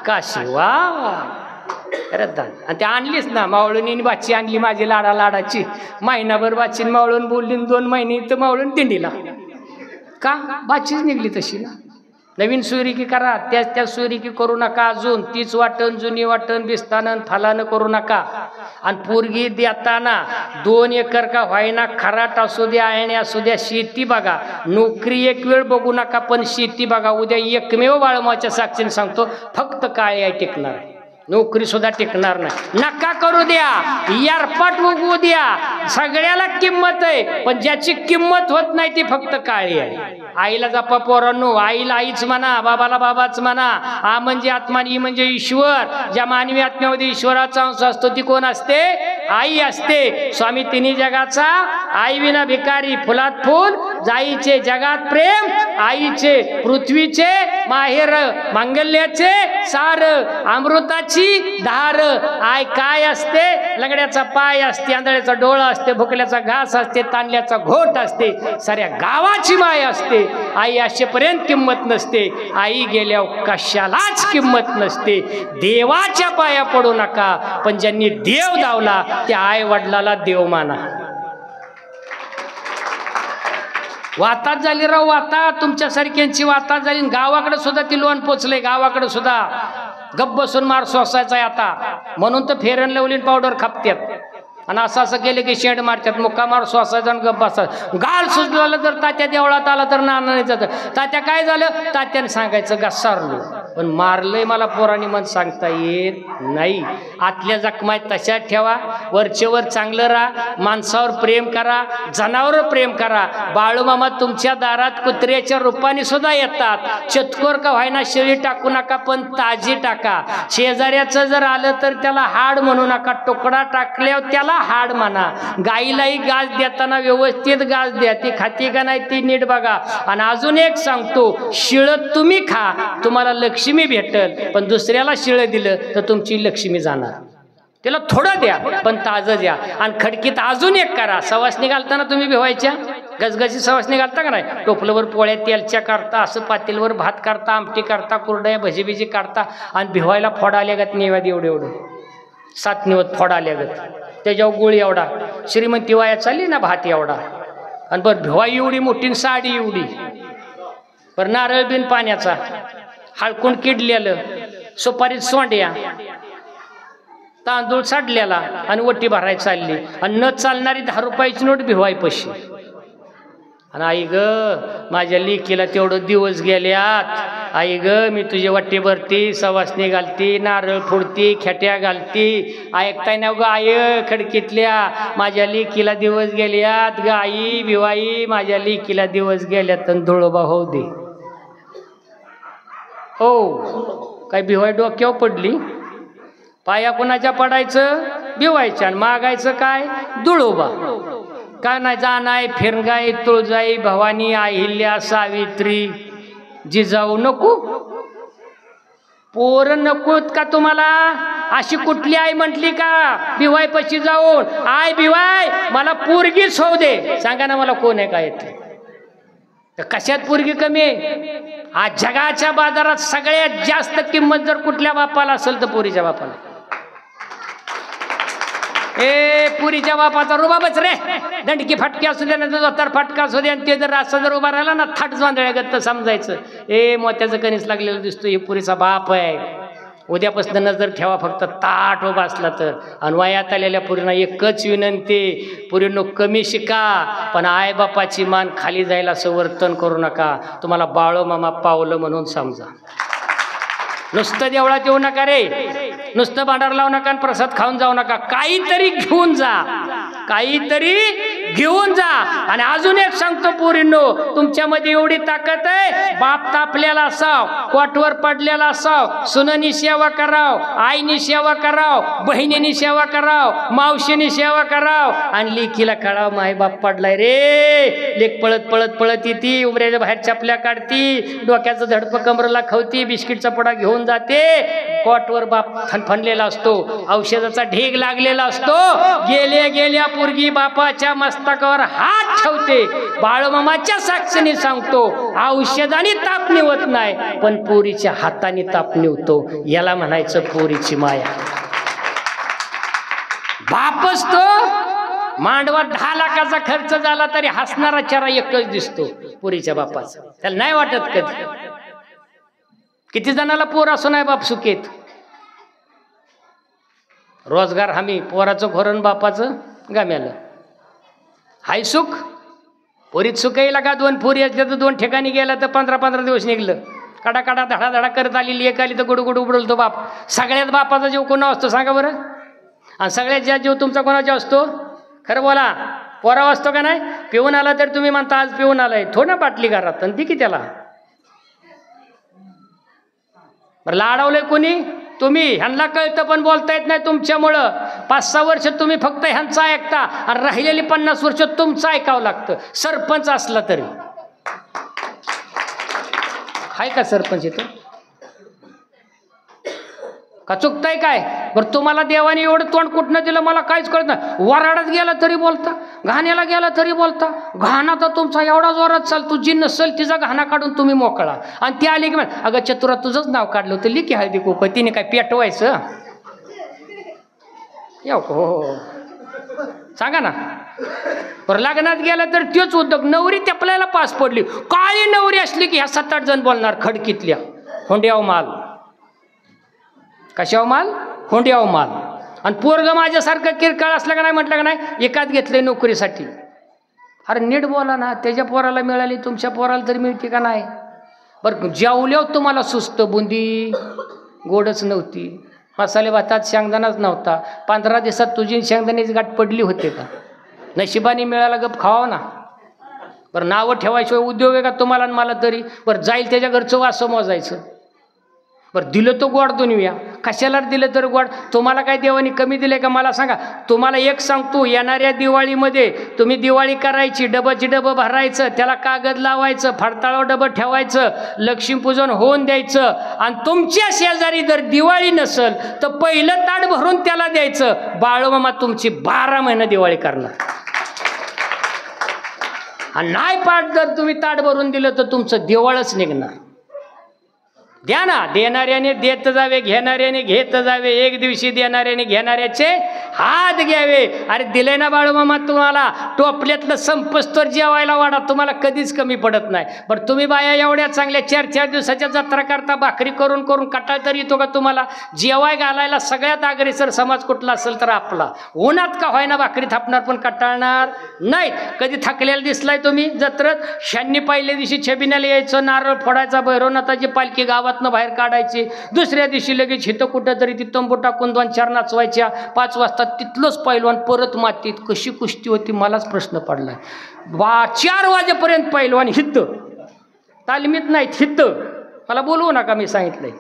काशी. वा रद्दान. आणि ते आणलीच ना मावळून, बाची आणली माझी लाडाची. महिनाभर बाचीन मावळून बोलली, 2 महिने तर मावळून दिंडीला. का? बाचीच निघली तशी ना. नवीन सुरिकी करा, त्या सुरिकी करू नका. अजून तीच वाटण, जुनी वाटण, बिस्तानं फालानं करू नका. आणि पोरगी देताना 2 एकर का व्हायना, खराट असू द्या, आयणे असू द्या, शेती बघा. नोकरी एक वेळ बघू नका, पण शेती बघा. उद्या एकमेव बाळमाच्या साक्षीने सांगतो, फक्त काळी आहे टिकणार आहे, नोकरी सुद्धा टिकणार नाही. नका करू द्या, यारपाट उगवू द्या. सगळ्याला किंमत आहे, पण ज्याची किंमत होत नाही ती फक्त काळी आहे. आईला जपा पोरांनो, आईला आईच म्हणा, बाबाला बाबाच म्हणा. आ म्हणजे आत्मा, ई म्हणजे ईश्वर. ज्या मानवी आत्म्यामध्ये ईश्वराचा अंश असतो ती कोण असते? आई असते. स्वामी तिन्ही जगाचा आई विना भिकारी. फुलात फुल जाईचे, जगात प्रेम आईचे. पृथ्वीचे माहेर, मांगल्याचे सार, अमृताची धार. आय काय असते? लंगड्याचा पाय असते, आंधळ्याचा डोळा असते, भुकल्याचा घास असते, तांदल्याचा घोट असते, साऱ्या गावाची माय असते. आई अशेपर्यंत किंमत नसते. आई गेल्यावर कशालाच किंमत नसते. देवाच्या पाया पडू नका, पण ज्यांनी देव दावला त्या आई वडिलाला देव माना. वातात झाली राव, वाता तुमच्यासारख्यांची वातात झाली. गावाकडे सुद्धा ती लोण पोचले. गावाकडे सुद्धा गप्प बसून मार सोसायचा आता. म्हणून तर फेअर अँड लवली पावडर खापत्यात. आणि असं केलं की शेंड मारतात, मुक्का मार सोसायचा आणि गप्प बसायचा. गाल सुजलेलं जर तात्या देवळात आला तर नाना जातं. तात्या काय झालं? तात्याने सांगायचं घसारलो. पण मारलंय मला पोरांनी मन सांगता येत नाही. आतल्या जखमात तशाच ठेवा. वरचेवर चांगलं राहा. माणसावर प्रेम करा, जनावर प्रेम करा. बाळूमामा तुमच्या दारात कुत्र्याच्या रूपाने सुद्धा येतात. चतकोर का व्हायना शेळी टाकू नका, पण ताजी टाका. शेजाऱ्याचं जर आलं तर त्याला हाड म्हणू नका. तुकडा टाकल्यावर त्याला हाड म्हणा. गाईलाही घास देताना व्यवस्थित घास द्या. ती खाती का नाही ती नीट बघा. आणि अजून एक सांगतो, शिळ तुम्ही खा, तुम्हाला लक्ष्मी भेटल. पण दुसऱ्याला शिळ दिलं तर तुमची लक्ष्मी जाणार. त्याला थोडं द्या, पण ताजं द्या. आणि खडकीत अजून एक करा. सवासणी घालताना तुम्ही भिवायच्या गजगजी सवासणी घालता का नाही? टोपलंवर पोळ्या तेलच्या करता, असं पातेलवर भात करता, आमटी करता, कुरडया भजीबिजी काढता. आणि भिवायला फोड आल्यागत नेवाद एवढं 7 निवत फोड आल्यागत. त्याच्यावर गुळ एवढा. श्रीमंती वाया चालली ना भात एवढा. आणि बरं भिवाई एवढी मोठी, साडी एवढी, बरं नारळ बिन पाण्याचा, हळकून किडलेलं, सुपारीत सोंड्या, तांदूळ साडलेला, आणि वटी भरायला चालली. आणि न चालणारी 10 रुपयाची नोट भिवाई पशी. आणि आई ग माझ्या लेकीला तेवढं दिवस गेल्यात. आई ग मी तुझी वाटी भरती, सवासणी घालती, नारळ फोडती, खेट्या घालती. ऐकताय ना ग आय खडकीतल्या? माझ्या लेकीला दिवस गेल्यात ग आई. भिवाई माझ्या लेकीला दिवस गेल्यात. आणि धुळोबा होऊ दे. हो काय भिवाई डोक्यावर पडली? पाया कोणाच्या पडायचं? भिवायच्या. आणि मागायचं काय? धुळोबा. काय नाही जाणाय फिरगाई, तुळजाई, भवानी, अहिल्या, सावित्री, जिजाऊ नको? पोर नकोत का तुम्हाला? अशी कुठली आई म्हटली का बिवायपाशी जाऊन, आय बिवाय मला पोरगीच होऊ दे? सांगा ना मला, कोण आहे? काय तर कशात पोरगी कमी आहे? आज जगाच्या बाजारात सगळ्यात जास्त किंमत जर कुठल्या बापाला असेल तर पोरीच्या बापाला. पुरीच्या बापाचा रुबाबच रे. दंडकी फटके असू द्या, तर फटका असू द्या, ते जर असं जर उभा राहिला ना थाट जांधळ्यागत तर समजायचं मोत्याचं कणीस लागलेलं दिसतो, हे पुरीचा बाप आहे. उद्यापासून नजर ठेवा फक्त ताट उभा असला तर. आणि वयात आलेल्या पुरींना एकच विनंती, पुरींनो कमी शिका पण आईबापाची मान खाली जाईल असं वर्तन करू नका. तुम्हाला बाळो मामा पावलं म्हणून समजा. नुसतं देवळात येऊ नका रे, नुसतं भांडार लावू नका आणि प्रसाद खाऊन जाऊ नका. काहीतरी घेऊन जा, काहीतरी घेऊन जा. आणि अजून एक सांगतो पोरींनो, तुमच्यामध्ये एवढी ताकद आहे, बाप तापलेला असाव, कोटवर पडलेला असाव, सुननी सेवा कराव, आईनी सेवा कराव, बहिणीनी सेवा कराव, मावशीनी सेवा कराव, आणि लेकीला कळाव माय बाप पडलाय रे. लेक पळत पळत पळत येते, उमऱ्याच्या बाहेर चपल्या काढती, डोक्याचं झडप कमरला खवती, बिस्किटचा पुडा घेऊन जाते. कोटवर बाप फणफणलेला असतो, औषधाचा ढीग लागलेला असतो. गेल्या गेल्या पोरगी बापाच्या मस्तकावर हात ठेवते. बाळमामाच्या साक्षीने सांगतो, औषधाने ताप निवत नाही पण पोरीच्या हाताने ताप निवतो. याला म्हणायचं पोरीची माया. बापच तो मांडवा 10 लाखाचा खर्च झाला तरी हसणारा चेहरा एकच दिसतो पोरीच्या बापाचा. त्याला नाही वाटत कधी. किती जणाला पोर असो नाही बाप सुखेत. रोजगार हमी, पोराचं घोरण बापाचं गाम्याला. हाय सुख, पोरीत सुख येईल का? 2 पोरी असल्या तर 2 ठिकाणी गेला तर 15-15 दिवस निघलं. काढा काढा धडा धडा करत आलेली एक आली तर गुडगुड उबडलतो बाप. सगळ्यात बापाचा जीव कोणा असतो सांगा बरं? आणि सगळ्यात ज्या जीव तुमचा कोणाचा असतो? खरं बोला, पोरावा असतो का नाही? पिऊन आला तर तुम्ही म्हणता आज पिऊन आलाय, थोडं बाटली घरात आणि ती की त्याला लाडवलंय कोणी? तुम्ही. ह्यांना कळतं पण बोलता येत नाही तुमच्यामुळं. 5-6 वर्ष तुम्ही फक्त ह्यांचा ऐकता आणि राहिलेली 50 वर्ष तुमचं ऐकावं लागतं. सरपंच असला तरी. आहे का सरपंच इथं? का चुकताय काय? बरं तुम्हाला देवाने एवढं तोंड कुठनं दिलं मला काहीच कळत नाही. वराडात गेला तरी बोलता, घाण्याला गेला तरी बोलता. घाणा तर तुमचा एवढा जोरात चालतो, जी नसेल तिचा घाणा काढून तुम्ही मोकळा. आणि ती आली की म्हण, अगं चतुरा तुझंच नाव काढलं होतं, लिखी हळदी कुंकू, तिने काय पेटवायचं? हो सांगा ना. बरं लग्नात गेला तर तोच उद्योग. नवरी तेपल्याला पास पडली, काळी नवरी असली की ह्या 7-8 जण बोलणार खडकीतल्या. हुंड्याव माल. कशाव माल? हुंड्याव माल. आणि पोरग माझ्यासारखं किरकाळ असलं का नाही म्हटलं का नाही, एकाच घेतलंय नोकरीसाठी. अरे नीट बोला ना, त्याच्या पोराला मिळाली तुमच्या पोराला तरी मिळते का नाही? बरं जेवल्यावर तुम्हाला सुस्त, बुंदी गोडच नव्हती, मसाले भातात शेंगदाणाच नव्हता, 15 दिवसात तुझी शेंगदाण्याची गाठ पडली होते का? नशिबाने मिळाला गप खावा ना. बरं नावं ठेवायशिवाय उद्योग आहे का तुम्हाला आणि मला तरी? बरं जाईल त्याच्या घरचं वासं मोजायचं. बरं दिलं तो गोड दुनिया, कशाला दिलं तर गोड? तुम्हाला काय देवानी कमी दिले का मला सांगा? तुम्हाला एक सांगतो, येणाऱ्या दिवाळीमध्ये तुम्ही दिवाळी करायची, डबची डबं भरायचं, त्याला कागद लावायचं, फडताळावर डबं ठेवायचं, लक्ष्मीपूजन होऊन द्यायचं. आणि तुमच्या शेजारी जर दिवाळी नसेल तर पहिलं ताट भरून त्याला द्यायचं. बाळूमामा तुमची 12 महिने दिवाळी करणार. आणि नाही पाठ जर तुम्ही ताट भरून दिलं तर तुमचं दिवाळच निघणार. द्या ना. देणाऱ्याने देत जावे, घेणाऱ्याने घेत जावे. एक दिवशी देणाऱ्याने घेणाऱ्याचे हात घ्यावे. अरे दिले ना बाळूमामा तुम्हाला, टोपल्यातलं संपस्तोर जेवायला वाढा, तुम्हाला कधीच कमी पडत नाही. बरं तुम्ही बाया एवढ्या चांगल्या 4-4 दिवसाच्या जत्रा करता, भाकरी करून करून कटाळ तरी येतो का तुम्हाला? जेवाय घालायला सगळ्यात अग्रेसर समाज कुठला असेल तर आपला. उन्हात का व्हायना भाकरी थापणार पण कटाळणार नाहीत. कधी थकलेला दिसलाय तुम्ही जत्रत? शांनी पहिल्या दिवशी छबिन्याला यायचं, नारळ फोडायचा, भैरवनाथाची पालखी गावात बाहेर काढायची. दुसऱ्या दिवशी लगेच हिथं कुठं तरी ती तंबू टाकून 2-4 नाचवायच्या. 5 वाजता तिथलंच पैलवान परत मातीत. कशी कुस्ती होती मलाच प्रश्न पडलाय. 4 वाजेपर्यंत पैलवान हित, तालमीत नाहीत हित. मला बोलवू नका, मी सांगितलंय,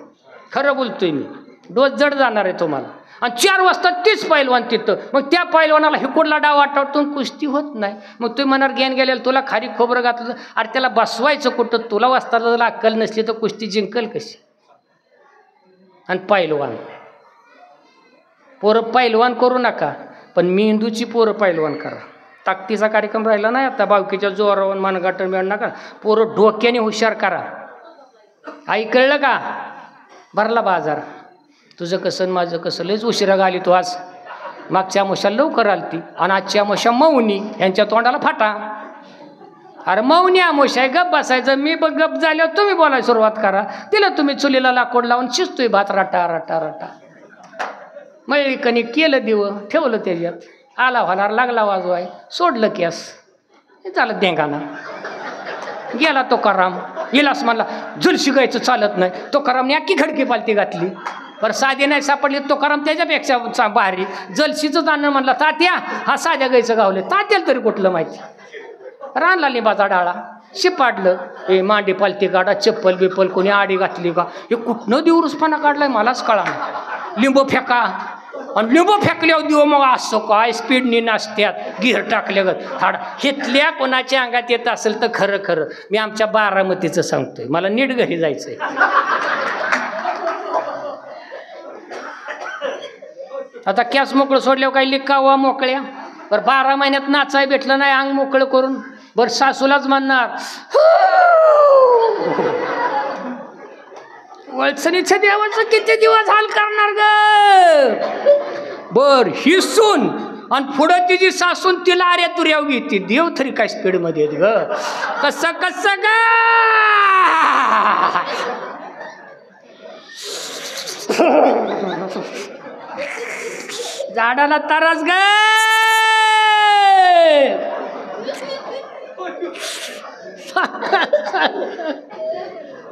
खरं बोलतोय मी. डोस जड जाणार आहे तुम्हाला. आणि 4 वाजता तीच पैलवान तिथं. मग त्या पैलवानाला हिकडला डाव आठवतून कुस्ती होत नाही. मग तुम्ही मनावर ज्ञान गेलेलं, तुला खारी खोबरं घातलं, अरे त्याला बसवायचं कुठं? तुला वाजता जर अक्कल नसली तर कुस्ती जिंकल कशी? आणि पैलवान पोरं पैलवान करू नका, पण मेंदूची पोरं पैलवान करा. ताकदीचा कार्यक्रम राहिला नाही आता, बावकीच्या जोरावर मनगाटण मिळू नका, पोरं डोक्याने हुशार करा. आई कळलं का? भरला बाजार. तुझं कसं माझं कसं, लयच उशिरा घाली तू आज. मागच्या मशा लवकर आलती आणि आजच्या मशा मौनी, यांच्या तोंडाला फाटा. अरे मौनी आमोश आहे, गप बसायचं. मी बघ गप झाल्यावर तुम्ही बोलायला सुरुवात करा. तिला तुम्ही चुलीला लाकूड लावून शिजतोय भात रटा रटा रटा. मळली कणिक केलं दिवं, ठेवलं त्याच्यात, आला होणार लागला वाजवाय, सोडलं केस, चालत देंगाना. गेला तुकाराम, गेलास म्हणला जुलशी गायचं चालत नाही. तुकारामने अख्खी खडकी पालती घातली. बरं साधी नाही सापडली, तुकाराम त्याच्यापेक्षा भारी जलशीच आणणं म्हणला. तात्या हा साध्या गायचं गावले, तात्याला तरी कुठलं माहिती. रानला लिंबाचा डाळा शिपाडलं, हे मांडी पालती काढा, चप्पल बिप्पल कोणी आडी घातली का, हे कुठनं दिवसपणा काढलाय मलाच कळा. लिंबू फेका, आणि लिंबू फेकल्यावर देऊ मग असं काय स्पीडनी नाचत्यात, गिर टाकल्या गत थाडा. हितल्या कोणाच्या अंगात येत असेल तर खरं खरं मी आमच्या बारामतीचं सांगतोय, मला नीट घरी जायचंय. आता कॅस मोकळं सोडल्यावर काही लिकावा मोकळ्या. बरं 12 महिन्यात नाचाय भेटलं नाही अंग मोकळं करून, बरं सासूलाच म्हणणार वळसणीच्या देवाचं किती दिवस हाल करणार ग. बर ही सून आणि पुढं तिची सासून तिला आर्या तुर्याव घेते. देव तरी काय स्पीड मध्ये येत ग, कसं कसं ग. झाडाला तारास ग.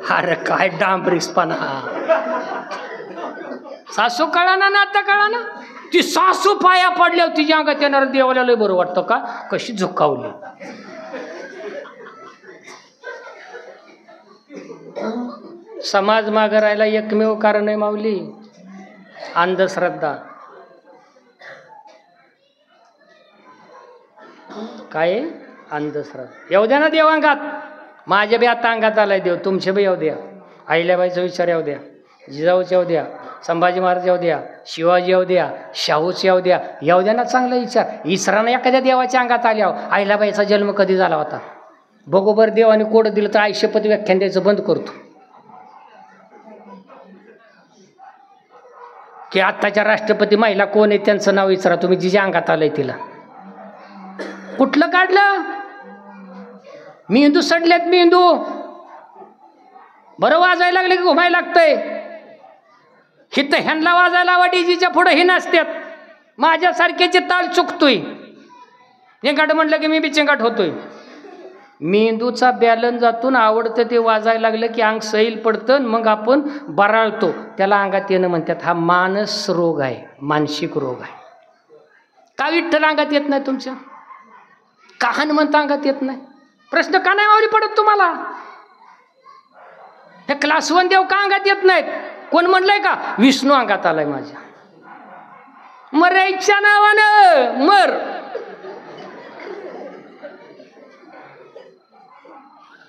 अरे काय डांबरीसपणा. सासू कळा ना आता कळा ना. ती सासू पाया पडल्यावर तिच्या अंगात येणार देवाला लय बरं वाटतं का, कशी झुकावली. समाज मागे राहायला एकमेव कारण आहे माऊली, अंधश्रद्धा. काय अंधश्रद्धा. येऊ द्या ना देव अंगात. माझ्या बी आता अंगात आलाय देव, तुमचे बी येऊ द्या. अहिल्याबाईचा विचार येऊ द्या, जिजाऊचे येऊ द्या, संभाजी महाराज येऊ द्या, शिवाजी येऊ द्या, शाहूचे येऊ द्या. येऊ द्या ना चांगला विचार. इसरानं एखाद्या देवाच्या अंगात आल्यावर अहिल्याबाईचा जन्म कधी झाला होता बघोबर देवाने कोड दिलं तर आयुष्यपत व्याख्यान द्यायचं बंद करतो. की आत्ताच्या राष्ट्रपती महिला कोण आहे त्यांचं नाव विचारा तुम्ही, जिच्या अंगात आलंय तिला. कुठलं काढलं? मेंदू सडलेत मेंदू. बरं वाजायला लागले की घुमायला लागतंय. हिथं ह्यांना वाजायला वाडीजीच्या पुढं ही नसत्यात. माझ्यासारख्याचे ताल चुकतोय. चिंगाट म्हणलं की मी बी चिंगाट होतोय. मेंदूचा बॅलन्स जातून आवडतं ते वाजायला लागलं की अंग सैल पडतं, मग आपण बराळतो. त्याला अंगात येणं म्हणतात. हा मानस रोग आहे, मानसिक रोग आहे. का विठ्ठल अंगात येत नाही तुमच्या? का हनुमंत अंगात येत नाही? प्रश्न का नाही मावली पडत तुम्हाला? हे क्लास 1 देव का अंगात येत नाहीत? कोण म्हणलंय का विष्णू अंगात आलाय माझ्या? मरायच्या नावानं मर.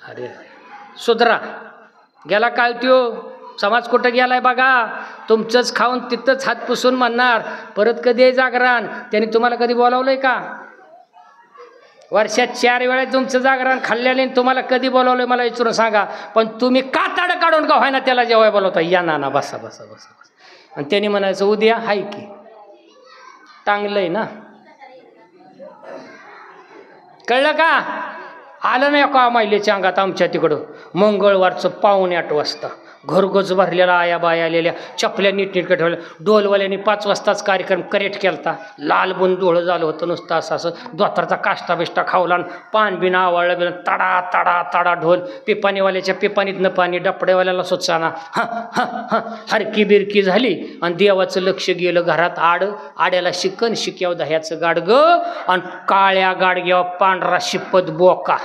अरे सुधरा. गेला काळ त्यो समाज कुठं गेलाय बघा. तुमचंच खाऊन तिथंच हात पुसून म्हणणार परत कधी आहे जागरण. त्यांनी तुम्हाला कधी बोलावलंय का? वर्षात 4 वेळा तुमचं जागरण खाल्ल्याने तुम्हाला कधी बोलावलंय मला विचारून सांगा. पण तुम्ही काताड काढून का व्हायना त्याला जेव्हा बोलवता, या नाना बसा बसा बसा बसा. आणि त्यांनी म्हणायचं उद्या हाय की चांगलंय ना. कळलं का? आलं नाही का महिलेच्या अंगात आमच्या तिकडं मंगळवारचं 7:45 वाजता घरगोच भरलेला आया बाया आलेल्या, चपल्या नीटनीटक्या ठेवल्या. डोलवाल्याने 5 वाजताच कार्यक्रम करेक्ट केलता. लाल बुन डोळं झालं होतं नुसतं असं दोतारचा काष्टा बिष्टा खावला, पान बिना आवळलं बिना, तडा तडा तडा ढोल. पिपाणीवाल्याच्या पिपाणीतनं पाणी, डपडेवाल्याला सुचाना. हरकी बिरकी झाली आणि देवाचं लक्ष गेलं घरात. आड्याला शिकन शिक्याव दह्याचं गाडगं आणि काळ्या गाडग्यावर पांढरा शिपत बोका.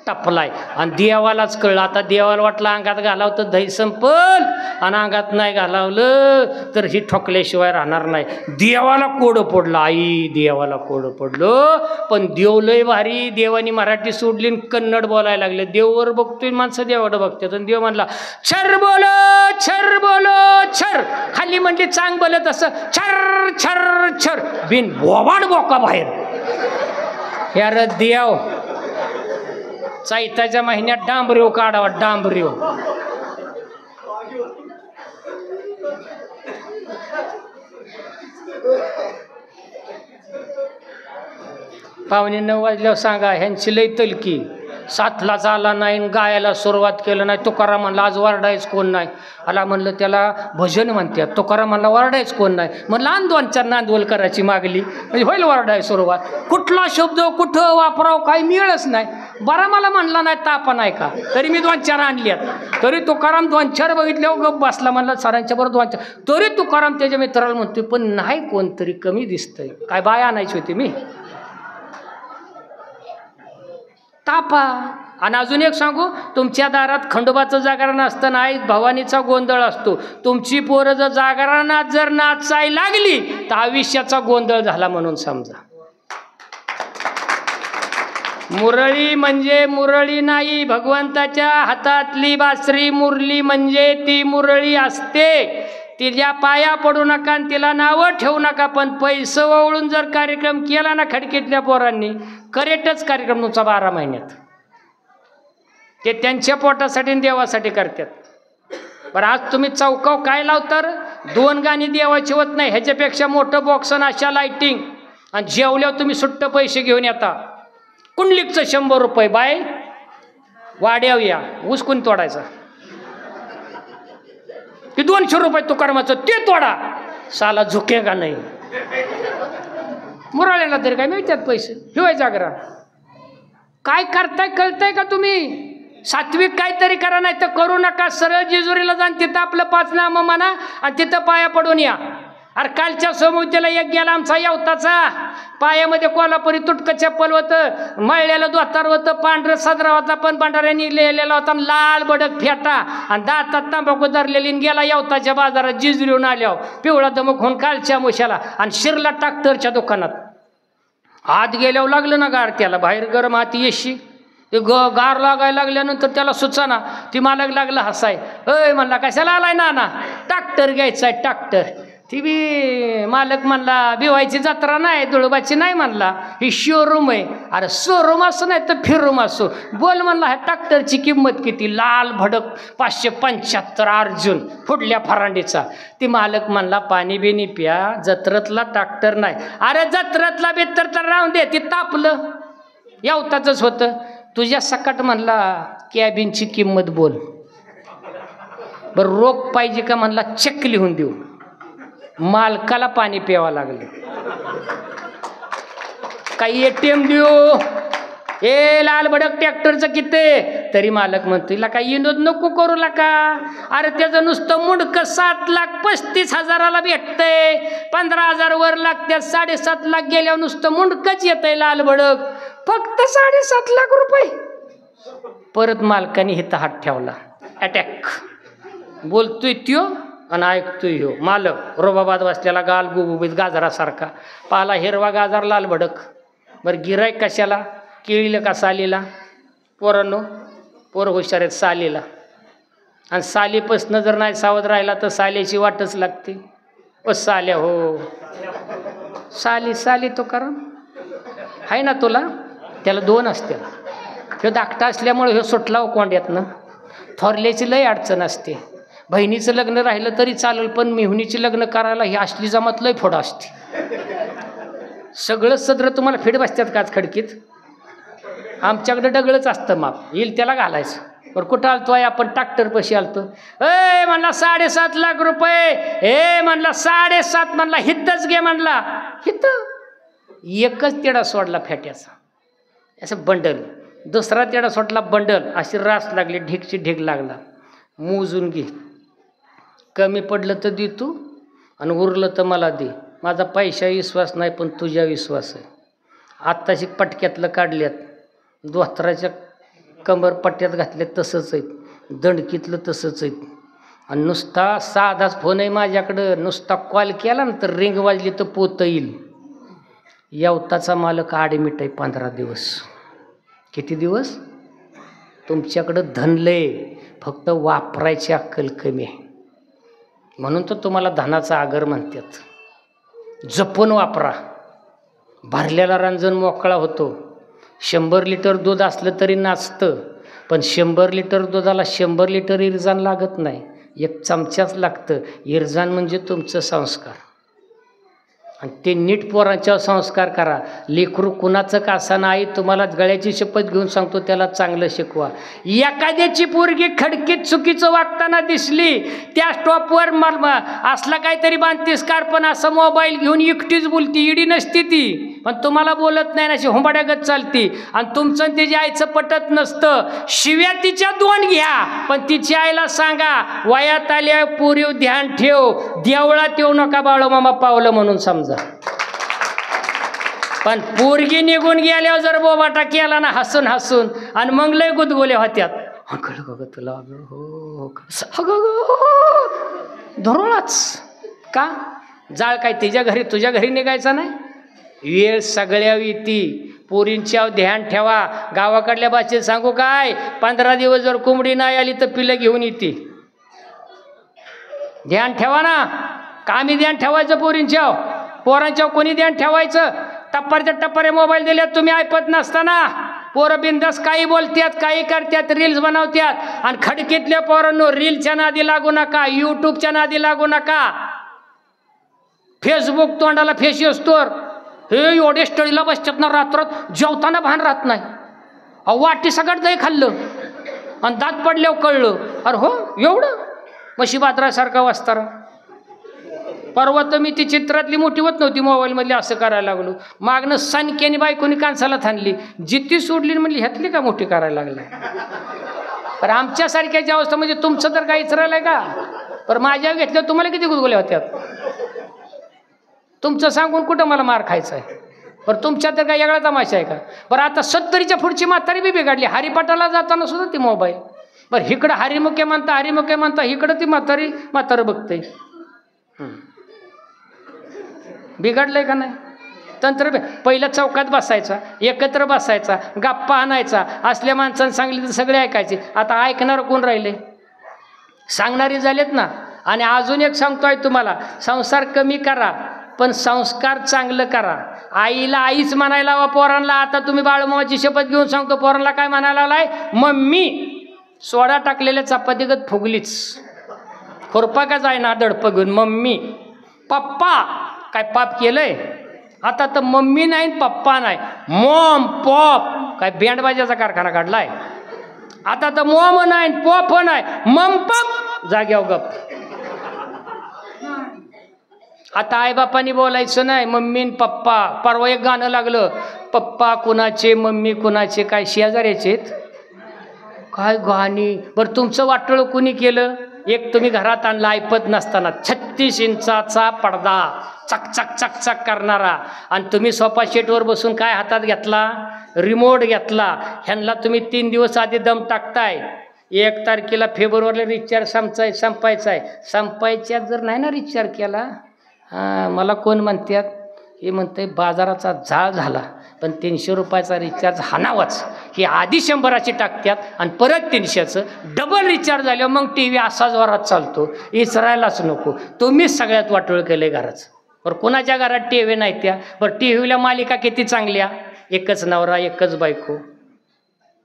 टपलाय आणि देवालाच कळलं. आता देवाला वाटलं अंगात घालावं तर दही संपल आणि अंगात नाही घालावलं तर ही ठोकल्याशिवाय राहणार नाही. देवाला कोडं पडलं, आई देवाला कोडं पडलं. पण देव लय भारी, देवानी मराठी सोडली आणि कन्नड बोलायला लागले. देववर बघतोय माणसं देवाकडे बघतात आणि देव म्हणला छर बोलो छर बोलो छर. खाली म्हणली चांग बोलत असं छर छर छर बिन बोबाड बोका बाहेर. यार देव चैताच्या महिन्यात डांबरेव काढावा, डांबरेव. पावणे 9 वाजल्यावर सांगा ह्यांची लई तलकी. 7ला झाला नाही, गायला सुरुवात केलं नाही. तुकाराम म्हणला आज वरडायच कोण नाही. आला म्हणलं त्याला भजन म्हणतात. तुकाराम म्हणला वरडायच कोण नाही. म्हणलं आण 2-4 नांदवल करायची मागली म्हणजे होईल वरडाय सुरुवात. कुठला शब्द कुठं वापराव काही मिळच नाही. बरा मला म्हणला नाही तापा नाही का, तरी मी 2-4 आणल्यात. तरी तुकाराम 2-4 बघितल्यावर गप बसला. म्हणला सरांच्या बरोबर 2-4. तरी तुकाराम त्याच्या मित्राला म्हणतोय पण नाही कोणतरी कमी दिसतंय. काय बाय आणायची होती मी तापा. आणि अजून एक सांगू, तुमच्या दारात खंडोबाचं जागरण असतं नाही, भवानीचा गोंधळ असतो. तुमची पोरं जर जागरणात जर नाचायला लागली तर आयुष्याचा गोंधळ झाला म्हणून समजा. मुरळी म्हणजे मुरळी नाही, भगवंताच्या हातातली बासरी मुरली म्हणजे ती मुरळी असते. तिच्या पाया पडू नका आणि तिला नावं ठेवू नका. पण पैसे ओवळून जर कार्यक्रम केला ना खडकीतल्या पोरांनी, करेक्टच कार्यक्रम तुमचा 12 महिन्यात. ते त्यांच्या पोटासाठी आणि देवासाठी करतात. बरं आज तुम्ही चौकाव काय लावतर 2 गाणी देवाची होत नाही. ह्याच्यापेक्षा मोठं बॉक्स आणि अशा लाईटिंग आणि जेवल्यावर तुम्ही सुट्ट पैसे घेऊन येता. कुंडलिकचं 100 रुपये बाय वाड्याव या उसकून तोडायचा. की 200 रुपये तुकारामाचं ते तोडा. साला झुके का नाही. मुराळ्याला तरी काय मिळतात पैसे. हिवाय जागरण काय करताय कळताय का तुम्ही. सात्विक काहीतरी करा, नाही तर करू नका. सरळ जेजुरीला जाण तिथं आपलं 5 नाम म्हणा आणि तिथं पाया पडून या. अरे कालच्या समोरच्याला एक गेला आमचा येवताचा, पायामध्ये कोल्हापुरी तुटकं चप्पल होतं, मळलेलं दोतार होतं, पांढरं सदरा होता पण भांडाऱ्याने लिहिलेला होता, लाल बडक फेटा आणि दातात तांबाखू धरलेली. गेला येवताच्या बाजारात जिजरीहून आल्यावर पिवळा दमक होऊन कालच्या मोशाला आणि शिरला टाक्टरच्या दुकानात. आत गेल्यावर लागलं ना गार त्याला. बाहेर गरम आत येशी ते गार लागायला लागल्यानंतर त्याला सुचाना. ती मालक लागला हसाय. अय म्हणला कशाला आलाय ना. ट्रॅक्टर घ्यायचा आहे ट्रॅक्टर. ती बी मालक म्हणला भिवायची जत्रा नाही, दुळबाची नाही म्हणला, ही शोरूम आहे. अरे शोरूम असो नाही तर फिरूम असो, बोल म्हणला ह्या ट्रॅक्टरची किंमत किती. लाल भडक 575 अर्जुन फुडल्या फरांडीचा. ती मालक म्हणला पाणी बिनी प्या, जत्रतला ट्रॅक्टर नाही. अरे जत्रतला बेतर तर राहून दे, ती तापलं येवताच होतं. तुझ्या सकट म्हणला कॅबिनची किंमत बोल. बरं रोख पाहिजे का म्हणला चेक लिहून देऊ. मालकाला पाणी प्यावं लागले. काही ATM देऊ. लाल भडक ट्रॅक्टरचं किती तरी मालक म्हणतो हिला काही विनोद नको करू का. अरे त्याचं नुसतं मुंडक 7,35,000 भेटतंय. 15,000 वर लागतात. 7.5 लाख गेल्यावर नुसतं मुंडकच येतंय लाल भडक. फक्त 7.5 लाख रुपये. परत मालकाने हिथं हात ठेवला. अटॅक बोलतोय त्यो आणि ऐकतोय ह्यो मालक. रोबाबाद बसलेला गाल गुबुबीत गाजरासारखा. पाला हिरवा गाजर लाल भडक. बरं गिरायक कशाला केळीला का सालीला. पोरांनो पोर हुशार आहेत सालीला. आणि सालीपासनं जर नाही सावध राहिला तर साल्याची वाटच लागते. ओ साल्या हो साली साली तो करा आहे ना तुला. त्याला 2 असते. ह्यो धाकटा असल्यामुळे ह्यो सुटला हो कोंड्यातनं. थोरल्याची लय अडचण असते. बहिणीचं लग्न राहिलं तरी चालेल पण मिहुनीची लग्न करायला ही असली जमात लय फोडा असते. सगळं सदर तुम्हाला फिड बसतात काच खडकीत. आमच्याकडे डगळच असतं माप. येईल त्याला घालायचं. बरं कुठं आलतो आहे आपण ट्रॅक्टर पशी आलतो. म्हणला 7.5 लाख रुपये. म्हणला 7.5 म्हणला हितच घे म्हणला. हित एकच तेडा सोडला फेट्याचा असं बंडल. दुसरा तेडा सोडला बंडल. अशी रास लागली ढीगची ढीग लागला. मोजून घे. कमी पडलं तर दे तू आणि उरलं तर मला दे. माझा पैसा विश्वास नाही पण तुझ्या विश्वास आहे. आत्ताशी पटक्यातलं काढल्यात. दोस्तराच्या कमरपट्ट्यात घातले तसंच आहेत, दंडकीतलं तसंच आहेत. आणि नुसता साधाच फोन आहे माझ्याकडं, नुसता कॉल केला ना तर रिंग वाजली तर पोत येईल. यवताचा मालक ॲडमिट आहे 15 दिवस. किती दिवस? तुमच्याकडं धनलंय, फक्त वापरायची अक्कल कमी आहे. म्हणून तर तुम्हाला धनाचा आगर म्हणतात. जपून वापरा. भरलेला रांजण मोकळा होतो. 100 लिटर दूध असलं तरी नाचतं, पण 100 लिटर दुधाला 100 लिटर इरजान लागत नाही, 1 चमचाच लागतं. इरजान म्हणजे तुमचं संस्कार, आणि ते नीट पोरांच्यावर संस्कार करा. लेकरू कुणाचं कासा नाही, तुम्हाला गळ्याची शपथ घेऊन सांगतो, त्याला चांगलं शिकवा. एखाद्याची पोरगी खडकीत चुकीचं वागताना दिसली, त्या स्टॉपवर असला काहीतरी बांधतेसकार, पण असं मोबाईल घेऊन एकटीच बोलती, इडी नसती ती, पण तुम्हाला बोलत नाही, अशी हुंबाड्यागत चालती. आणि तुमचं तिच्या आईचं पटत नसतं. शिव्या तिच्या 2 घ्या, पण तिच्या आईला सांगा, वयात आल्या पोरीव ध्यान ठेव, देवळात येऊ नका बाळू मामा पावलं म्हणून समजा. पण पोरगी निघून गेल्यावर जर बोबाटा केला ना हसून हसून, आणि मग लय गुदगुल्या होत्यात, अगं तुला हो धरोळाच का जाळ काय तिच्या घरी तुझ्या घरी निघायचा नाही. वेळ सगळ्या येती. पोरींच्या ध्यान ठेवा. गावाकडल्या भाषेत सांगू काय, 15 दिवस जर कोंबडी नाही आली तर पिलं घेऊन येते. ध्यान ठेवा ना. कामी ध्यान ठेवायचं पोरींच्या, पोरांच्या कोणी ध्यान ठेवायचं. टप्परच्या टप्परे मोबाईल दिल्यात तुम्ही ऐकत नसताना. पोरं बिंदास काही बोलतात, काही करतात, रील्स बनवतात. आणि खडकीतल्या पोरांनो, रीलच्या नादी लागू नका, यूट्यूबच्या नादी लागू नका. फेसबुक तोंडाला फेस असतोर, हे एवढे स्टडीला बसतात ना रात्रात, जेवताना भान राहत नाही. वाटी सगळं दही खाल्लं आणि दात पडल्यावर कळलं, अरे हो एवढं म्हशी बाजरासारखा वाचतारा. परवा तर मी ती चित्रातली मोठी होत नव्हती, मोबाईलमधली असं करायला लागलो. मागणं सनक्यानी बायकोनी कांसाला थांबली, जिती सोडली म्हणली ह्यातली का मोठी करायला लागली. पण आमच्यासारख्याची अवस्था म्हणजे तुमचं तर काहीच राहिलंय का. पण माझ्या घेतल्या तुम्हाला किती गुदगुल्या होत्यात. तुमचं सांगून कुठं मला मार खायचा आहे. बरं तुमच्या तर काय वेगळा तमाशा आहे का. बरं आता 70च्या पुढची म्हातारी बी बिघडली. हरिपाठाला जाताना सुद्धा ती मोबाईल. बरं इकडं हरिमुखे म्हणता इकडं ती म्हातारं बघते. बिघडलंय का नाही. तंत्र पहिल्या चौकात बसायचा, एकत्र बसायचा, गप्पा आणायचा. असल्या माणसानं सांगली तर सगळे ऐकायचे. आता ऐकणार कोण राहिले. सांगणारी झालेत ना. आणि अजून एक सांगतोय तुम्हाला, संसार कमी करा पण संस्कार चांगलं करा. आईला आईच म्हणायला हवा पोरांना. आता तुम्ही बाळूमामाची शपथ घेऊन सांगतो, पोरांना काय म्हणायला लागलाय, मम्मी. सोडा टाकलेल्या चपातीगत फुगलीच, खुरपा का जायना दडप घेऊन मम्मी. पप्पा काय पाप केलंय. आता तर मम्मी नाही पप्पा नाही, मॉम पॉप. काय बँडबाजाचा कारखाना काढलाय. आता तर मॉम नाही पॉप नाही, मम पप. जाग्यावर गप. आता आईबापांनी बोलायचं नाही, मम्मी न पप्पा. परवा एक गाणं लागलं, पप्पा कुणाचे मम्मी कुणाचे, काय शेजाऱ्याचे काय गाणी. बरं तुमचं वाटोळं कुणी केलं. एक तुम्ही घरात आणला ऐपत नसताना, 36 इंचाचा पडदा चक चक चक चक करणारा, आणि तुम्ही सोफा सेटवर बसून काय हातात घेतला, रिमोट घेतला. ह्यांना तुम्ही 3 दिवस आधी दम टाकताय. 1 तारखेला फेब्रुवारीला रिचार्ज संपायचा आहे. संपायच्यात जर नाही ना रिचार्ज केला, मला कोण म्हणतात, हे म्हणते बाजाराचा जाळ झाला, पण 300 रुपयाचा रिचार्ज हाणावाच. ही आधी 100ची टाकतात आणि परत 300चं डबल रिचार्ज झाल्यावर मग टी व्ही असा जोरात चालतो, इचरायलाच नको. तुम्हीच सगळ्यात वाटोळ केलं घराचं. बरं कोणाच्या घरात टी व्ही नाही त्या. बरं टी व्हीला मालिका किती चांगल्या, एकच नवरा एकच बायको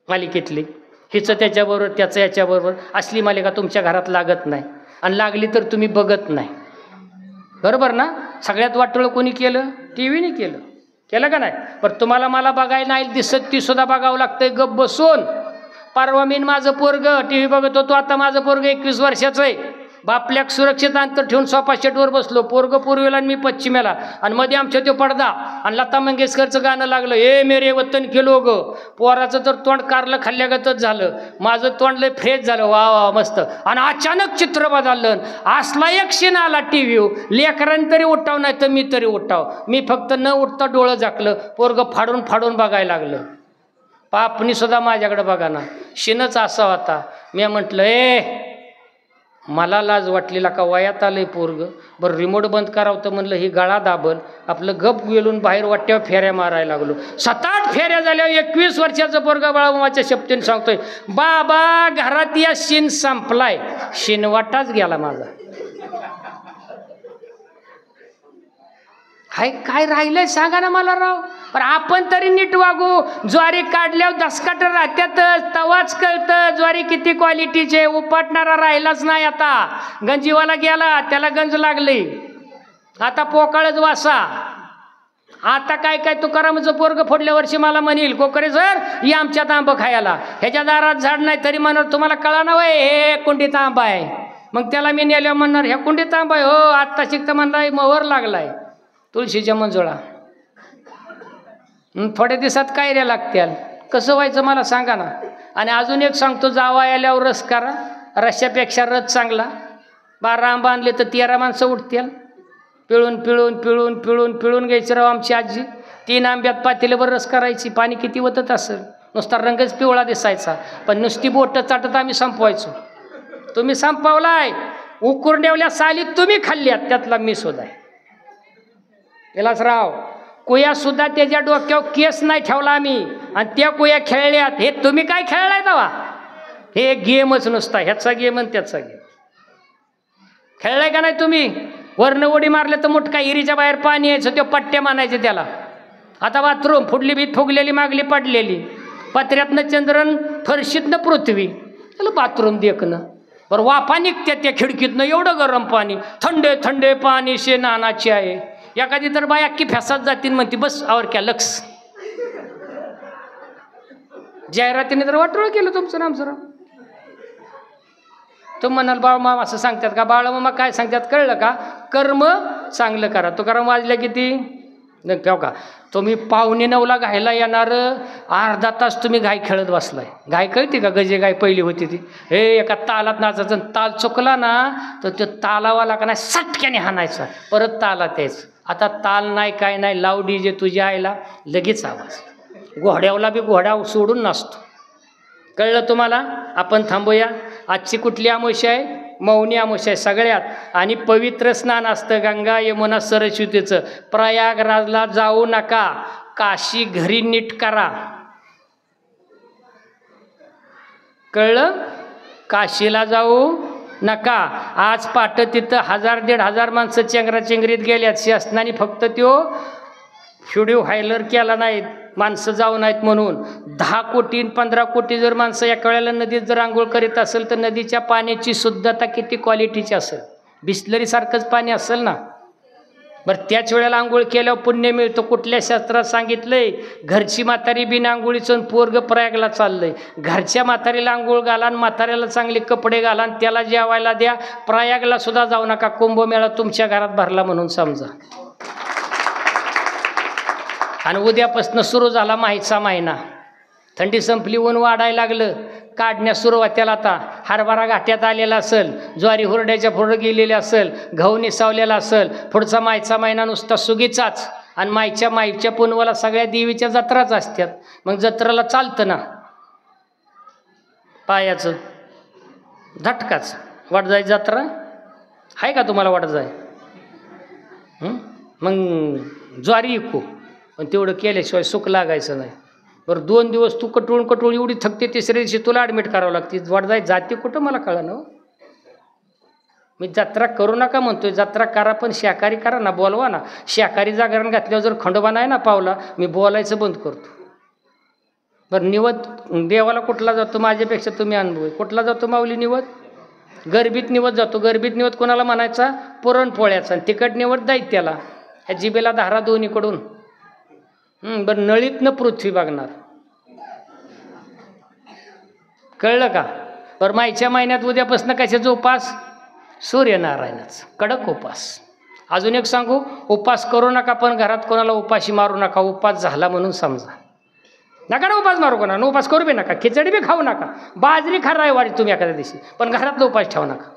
मालिकेतली, हिचं त्याच्याबरोबर त्याचं याच्याबरोबर. असली मालिका तुमच्या घरात लागत नाही, आणि लागली तर तुम्ही बघत नाही. बरोबर ना. सगळ्यात वाटोळं कोणी केलं, टी व्हीने केलं का नाही. पण तुम्हाला मला बघायला नाही दिसत, ती सुद्धा बघावं लागतंय गप बसून. परवा मी माझं पोरग टी व्ही बघत होतो. आता माझं पोरग 21 वर्षाचं आहे. बापल्या सुरक्षित अंतर ठेवून सोफा सेटवर बसलो, पोरग पूर्वेला आणि मी पश्चिमेला, आणि मध्ये आमच्या तो पडदा, आणि लता मंगेशकरचं गाणं लागलं, ए मेरे वतन के लोग. पोराचं तर तोंड कारलं खाल्ल्यागतच झालं, माझं तोंड लय फ्रेश झालं, वा वा मस्त. आणि अचानक चित्र बदललं. असला एक क्षण आला टी व्ही. लेकरांनी तरी उठाव नाही तर मी तरी उठाव. मी फक्त न उठता डोळं झाकलं, पोरग फाडून फाडून बघायला लागलं. पापणी सुद्धा माझ्याकडे बघा ना. शिनच असा होता. मी म्हटलं मला लाज वाटलेला का वयात आलंय पोरग, बरं रिमोट बंद करावं तर म्हणलं ही गळा दाबल. आपलं गप गेलून बाहेर वाट्यावर फेऱ्या मारायला लागलो. 7-8 फेऱ्या झाल्यावर 21 वर्षाचं पोरग बाळामामाच्या शब्दाने सांगतोय, बाबा घरात या शिन संपलाय. शिनवाटाच गेला माझा. हाय काय राहिलंय सांगा ना मला राव. पण आपण तरी नीट वागू. ज्वारी काढल्यावर दसकाट राहत्यातच, तवाच कळतं ज्वारी किती क्वालिटीचे. उपाटणारा राहिलाच नाही आता. गंजीवाला गेला, त्याला गंज लागली. आता पोकाळच वासा. आता काय काय तुकारामचं पोरग फोडल्या वर्षी मला म्हणील, कोकरे सर या आमच्यात आंबं खायला. ह्याच्या दारात झाड नाही तरी म्हणणार तुम्हाला कळा ना वय हे कुंडीत आंबा आहे. मग त्याला मी नेल्यावर म्हणणार ह्या कुंडीत आंबा आहे. हो आत्ता शिकतं म्हणलाय मवर लागलाय तुळशीच्या मंजुळा. थोड्या दिवसात कायऱ्या लागत्याल. कसं व्हायचं मला सांगा ना. आणि अजून एक सांगतो, जावा आल्यावर रस करा. रश्यापेक्षा रस चांगला. 12 आंबा आणले तर 13 माणसं उठतील. पिळून पिळून पिळून पिळून पिळून घ्यायची राव आमची आजी. 3 आंब्यात पातेल्यावर रस करायची. पाणी किती होतच असेल. नुसता रंगच पिवळा दिसायचा, पण नुसती बोट चाटत आम्ही संपवायचो. तुम्ही संपवलाय. उकुरड्यावल्या सालीत तुम्ही खाल्ल्यात, त्यातला मी सुद्धा आहे. विलासराव कुया सुद्धा त्याच्या डोक्यावर केस नाही ठेवला आम्ही, आणि त्या कुया खेळल्यात. हे तुम्ही काय खेळलाय तवा? हे गेमच नुसता, ह्याचा गेम आणि त्याचा गेम खेळलाय का नाही तुम्ही? वरनं उडी मारलं तर मुठका हिरीच्या बाहेर पाणी यायचं, तो पट्ट्या मानायचे त्याला. आता बाथरूम फुडली बीत फुगलेली मागली पडलेली, पत्र्यातनं चंद्रन फरशीतनं पृथ्वी, त्याला बाथरूम देखणं. बरं वाफा निघत्या त्या खिडकीतनं, एवढं गरम पाणी, थंडे थंडे पाणी शे नानाची आहे. एखादी तर बाई अख्खी फॅसात जातील म्हणते बस और क्या लक्ष. जाहिरातीने तर वाटोळ केलं तुमचं नामचं. तो म्हणाल बाळमामा असं सांगतात का? बाळमामा काय सांगतात कळलं का? कर्म चांगलं करा. तो कर्म वाजल्या किती ठेव का तुम्ही 8:45ला घायला येणार, अर्धा तास तुम्ही गाय खेळत बसलाय. गाय कळते का? गजे गाय पहिली होती ती. हे एका तालात नाचायचं, ताल चुकला ना तर तो तालावाला का नाही सटक्याने हाणायचा, परत तालात यायचं. आता ताल नाही काय नाही, लाव डीजे तुझ्या आईला, लगेच आवाज. घोड्यावला बी घोडा सोडून नसतो. कळलं तुम्हाला? आपण थांबूया. आजची कुठली अमावस्या आहे? मौनी अमावस्या आहे सगळ्यात. आणि पवित्र स्नान असतं गंगा यमुना सरस्वतीचं. प्रयागराजला जाऊ नका, काशी घरी नीट करा. कळलं? काशीला जाऊ नका. आज पाट तिथं 1000-1500 माणसं चेंगराचेंगरीत गेल्यात. शासनाने फक्त त्यो व्हिडिओ व्हायरल केला नाही, माणसं जाऊ नाहीत म्हणून. 10 कोटी 15 कोटी जर माणसं एका वेळेला नदीत जर आंघोळ करीत असेल तर नदीच्या पाण्याची शुद्धता किती क्वालिटीची असेल? बिस्लरीसारखंच पाणी असेल ना. बरं त्याच वेळेला आंघोळ केल्यावर पुण्य मिळतं. कुठल्या शास्त्रात सांगितलंय? घरची म्हातारी बिन आंघोळीचं पोरग प्रयागला चाललंय. घरच्या म्हातारीला आंघोळ घाला, म्हाताऱ्याला चांगले कपडे घाला, त्याला जेवायला द्या. प्रयागला सुद्धा जाऊ नका. कुंभमेळा तुमच्या घरात भरला म्हणून समजा. आणि उद्यापासून सुरू झाला माहीचा महिना. थंडी संपली, ऊन वाढायला लागलं. काढण्या सुरुवातीला आता हरभरा घाट्यात आलेला असेल, ज्वारी हुरड्याच्या पुढं गेलेल्या असेल, गहू निसावलेला असेल. पुढचा माहीचा महिना नुसता सुगीचाच. आणि माहीच्या पुनवाला सगळ्या देवीच्या जत्राच असतात. मग जत्राला चालतं ना पायाचं झटकाच. वडजाई जत्रा आहे का तुम्हाला? वडजाई मग ज्वारी इकू, पण तेवढं केल्याशिवाय सुख लागायचं नाही. बरं 2 दिवस तू कटून एवढी थकते, तिसऱ्या दिवशी तुला ॲडमिट करावं लागते. वडजाई जाते कुठं मला कळलं ना. मी जत्रा करू नका म्हणतोय, जत्रा करा पण शाकाहारी करा ना, बोलवा ना. शाकाहारी जागरण घातल्यावर जर खंडोबा नाही ना पावला, मी बोलायचं बंद करतो. बरं निवद देवाला कुठला जातो? माझ्यापेक्षा तुम्ही अनुभव. कुठला जातो माऊली निवद? गरबीत निवद जातो. गरबीत निवद कोणाला म्हणायचा? पुरणपोळ्याचा. आणि तिखट निवद दैत्याला. ह्या जिबेला धारा दोन्हीकडून. बरं नळीतनं पृथ्वी बघणार. कळलं का? बरं माहीच्या महिन्यात उद्यापासून कशाचा उपास? सूर्यनारायणाचा कडक उपास. अजून एक सांगू, उपास करू नका, पण घरात कोणाला उपाशी मारू नका. उपास झाला म्हणून समजा. नका ना उपास मारू कोणा, उपास करू बी नका, खिचडी बी खाऊ नका, बाजरी खा रविवारी तुम्ही एखाद्या दिवशी, पण घरातला उपास ठेवू नका.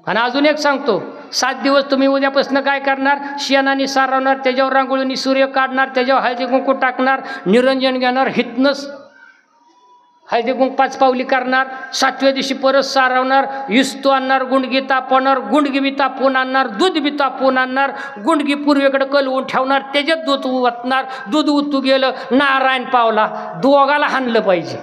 आणि अजून एक सांगतो, 7 दिवस तुम्ही उद्यापासून काय करणार? शेणाने सारवणार, त्याच्यावर रांगोळीने सूर्य काढणार, त्याच्यावर हळदी कुंकू टाकणार, निरंजन घेणार, हितनंच हळदी कुंक 5 पावली करणार, 7व्या दिवशी परत सारवणार, इस्तू आणणार, गुंडगी तापवणार, गुंडगी बी तापवून आणणार, दूध बी तापवून आणणार, गुंडगी पूर्वेकडे कलवून ठेवणार, त्याच्यात दूध ओतणार, दूध उतू गेलं, नारायण पावला, दोघाला हाणलं पाहिजे.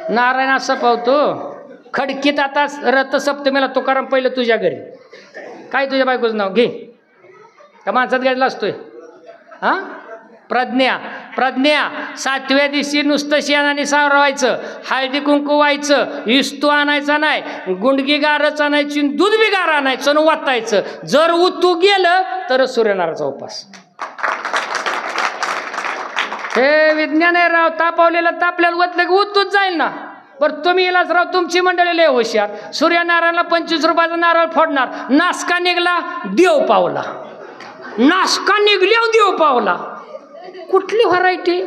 नारायण असं पावतो खडकीत. आता रथसप्तमीला तुकाराम पहिलं तुझ्या घरी, काय तुझ्या बायकोचं नाव घे, का माणसात घ्यायला असतोय? हां, प्रज्ञा. प्रज्ञा 7व्या दिवशी नुसतं शेणाने सारवायचं, हळदी कुंकू व्हायचं, इस्तू आणायचा नाही, गुंडगी गारच आणायची, दूध बी गार आणायचं आणि वाटायचं. जर उतू गेलं तर सूर्यनारायणाचा उपास. हे विज्ञान आहे राव. तापवलेलं तापल्याला वतलं की उतूच जाईल ना. बरं तुम्ही इलाच राव, तुमची मंडळी लय हुशार. सूर्यनारायणला 25 रुपयाचा नारळ फोडणार, नासका निघला देव पावला, नासका निघल्यावर देव पावला. कुठली व्हरायटी?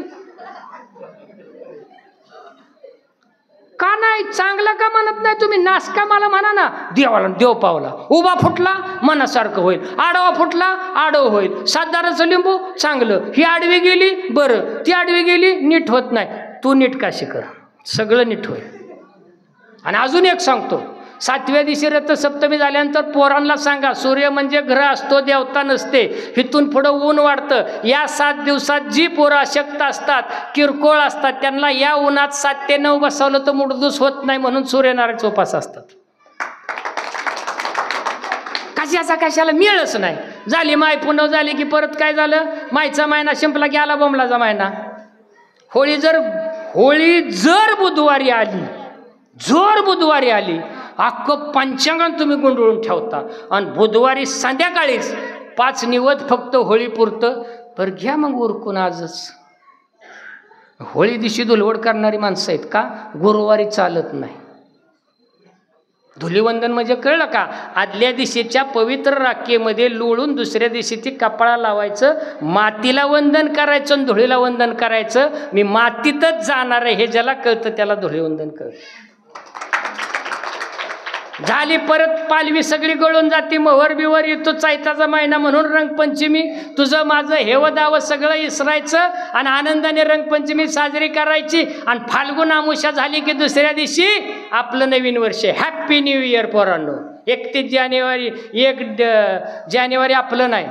का नाही चांगला का म्हणत नाही तुम्ही? नासका मला म्हणा ना, देवाला देव पावला. उभा फुटला मनासारखं होईल, आडवा फुटला आडव होईल. 7 दाराचं लिंबू चांगलं, ही आडवी गेली बरं, ती आडवी गेली नीट होत नाही. तू नीट काशी कर, सगळं नीट होईल. आणि अजून एक सांगतो, 7व्या दिवशी रथसप्तमी झाल्यानंतर पोरांना सांगा, सूर्य म्हणजे ग्रह असतो, देवता नसते. इथून पुढं ऊन वाढतं. या 7 दिवसात जी पोरं अशक्त असतात, किरकोळ असतात, त्यांना या उन्हात 7 ते 9 बसवलं तर मुडदूस होत नाही, म्हणून सूर्यनारायणचे उपास असतात. कशाचा कशाला मिळच नाही. झाली माय पुनव झाली की परत काय झालं, मायचा महिना संपला की आला बोंबलाचा महिना. होळी जर बुधवारी आली, जर बुधवारी आली, अख्खं पंचांगण तुम्ही गुंडळून ठेवता आणि बुधवारी संध्याकाळीच 5 निवद फक्त होळी पुरतं. बरं घ्या मग उरकून आजच. होळी दिवशी धुलवड करणारी माणसं आहेत का? गुरुवारी चालत नाही. धुलीवंदन म्हणजे कळलं का? आदल्या दिवशीच्या पवित्र राखेमध्ये लोळून दुसऱ्या दिवशी ती कपाळा लावायचं, मातीला वंदन करायचं आणि धुळीला वंदन करायचं. मी मातीतच जाणार आहे हे ज्याला कळतं त्याला धुलीवंदन कळतं. झाली परत पालवी सगळी गळून जाते, मोहर बिवर येतो, चैताचा महिना म्हणून रंगपंचमी, तुझं माझं हेव दावं सगळं इसरायचं आणि आनंदाने रंगपंचमी साजरी करायची. आणि फाल्गुन अमावस्या झाली की दुसऱ्या दिवशी आपलं नवीन वर्ष. हॅप्पी न्यू इयर पोरांनो. 31 जानेवारी 1 जानेवारी आपलं नाही,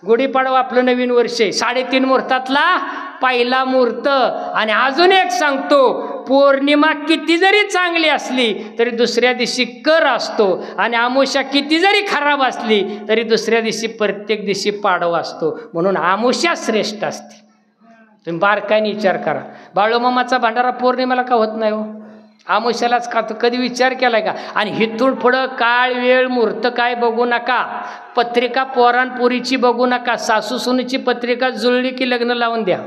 गुढीपाडवा आपलं नवीन वर्ष. 3.5 मुहूर्तातला पहिला मुहूर्त. आणि अजून एक सांगतो, पौर्णिमा किती जरी चांगली असली तरी दुसऱ्या दिवशी कर असतो, आणि अमावस्या किती जरी खराब असली तरी दुसऱ्या दिवशी प्रत्येक दिवशी पाडवा असतो. म्हणून अमावस्या श्रेष्ठ असते. तुम्ही बारकाईने विचार करा. बाळूमामाचा भंडारा पौर्णिमेला का होत नाही हो? अमावस्यालाच का? कधी विचार केलाय का? आणि हिथून पुढं काळ वेळ मुहूर्त काय बघू नका, पत्रिका पोरांपुरीची बघू नका. सासू सुनीची पत्रिका जुळली की लग्न लावून द्या.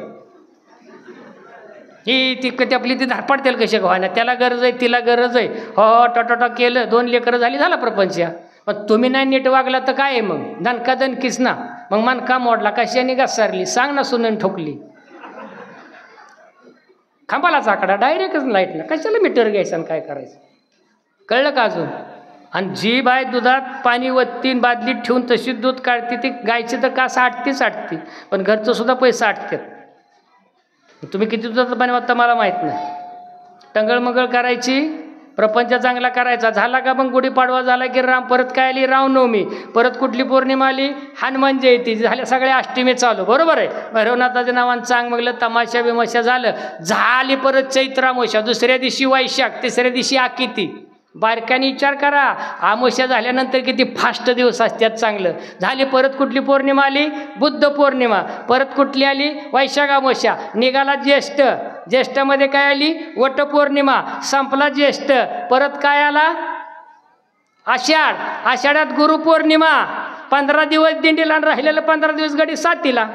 ही ती आपली ती धारपाडतेल कशी व्हायना, त्याला गरज आहे तिला गरज आहे, हो टॉटॉ केलं, 2 लेकरं झाली, झाला प्रपंच. पण तुम्ही नाही नीट वागला तर काय आहे मग? दणका दणकीच ना. मग मनका मोडला, कशाने घासारली, सांग ना सुनून ठोकली, खांबालाच आकडा डायरेक्टच लाईट ना. कशाला मीटर घ्यायचं आणि काय करायचं? कळलं का अजून? आणि जी बाय दुधात पाणी वत्तीन बादलीत ठेवून तशी दूध काढते, ती गायची तर का साठते, पण घरचं सुद्धा पैसे साठतात. तुम्ही किती दुधाचं पाणी वाटतं मला माहीत नाही. टंगळमंगळ करायची, प्रपंच चांगला करायचा. झाला का मग गुढीपाडवा झाला की परत काय आली रामनवमी, परत कुठली पौर्णिमा आली, हनुमान जयंती झाल्या, सगळ्या अष्टमी चालू. बरोबर आहे. भैरवनाथाच्या नावानं चांगलं तमाशा बिमाशा झाली परत चैत्रामावस्या, दुसऱ्या दिवशी वैशाख, तिसऱ्या दिवशी आकिती. बारकाने विचार करा, अमावस्या झाल्यानंतर किती फास्ट दिवस असतात. चांगलं झाली परत कुठली पौर्णिमा आली, बुद्ध पौर्णिमा, परत कुठली आली वैशाख अमावस्या, निघाला ज्येष्ठ, ज्येष्ठामध्ये काय आली वटपौर्णिमा, संपला ज्येष्ठ, परत काय आला आषाढ, आषाढात गुरुपौर्णिमा, 15 दिवस दिंडीला आणि राहिलेलं 15 दिवस गडी साथीला.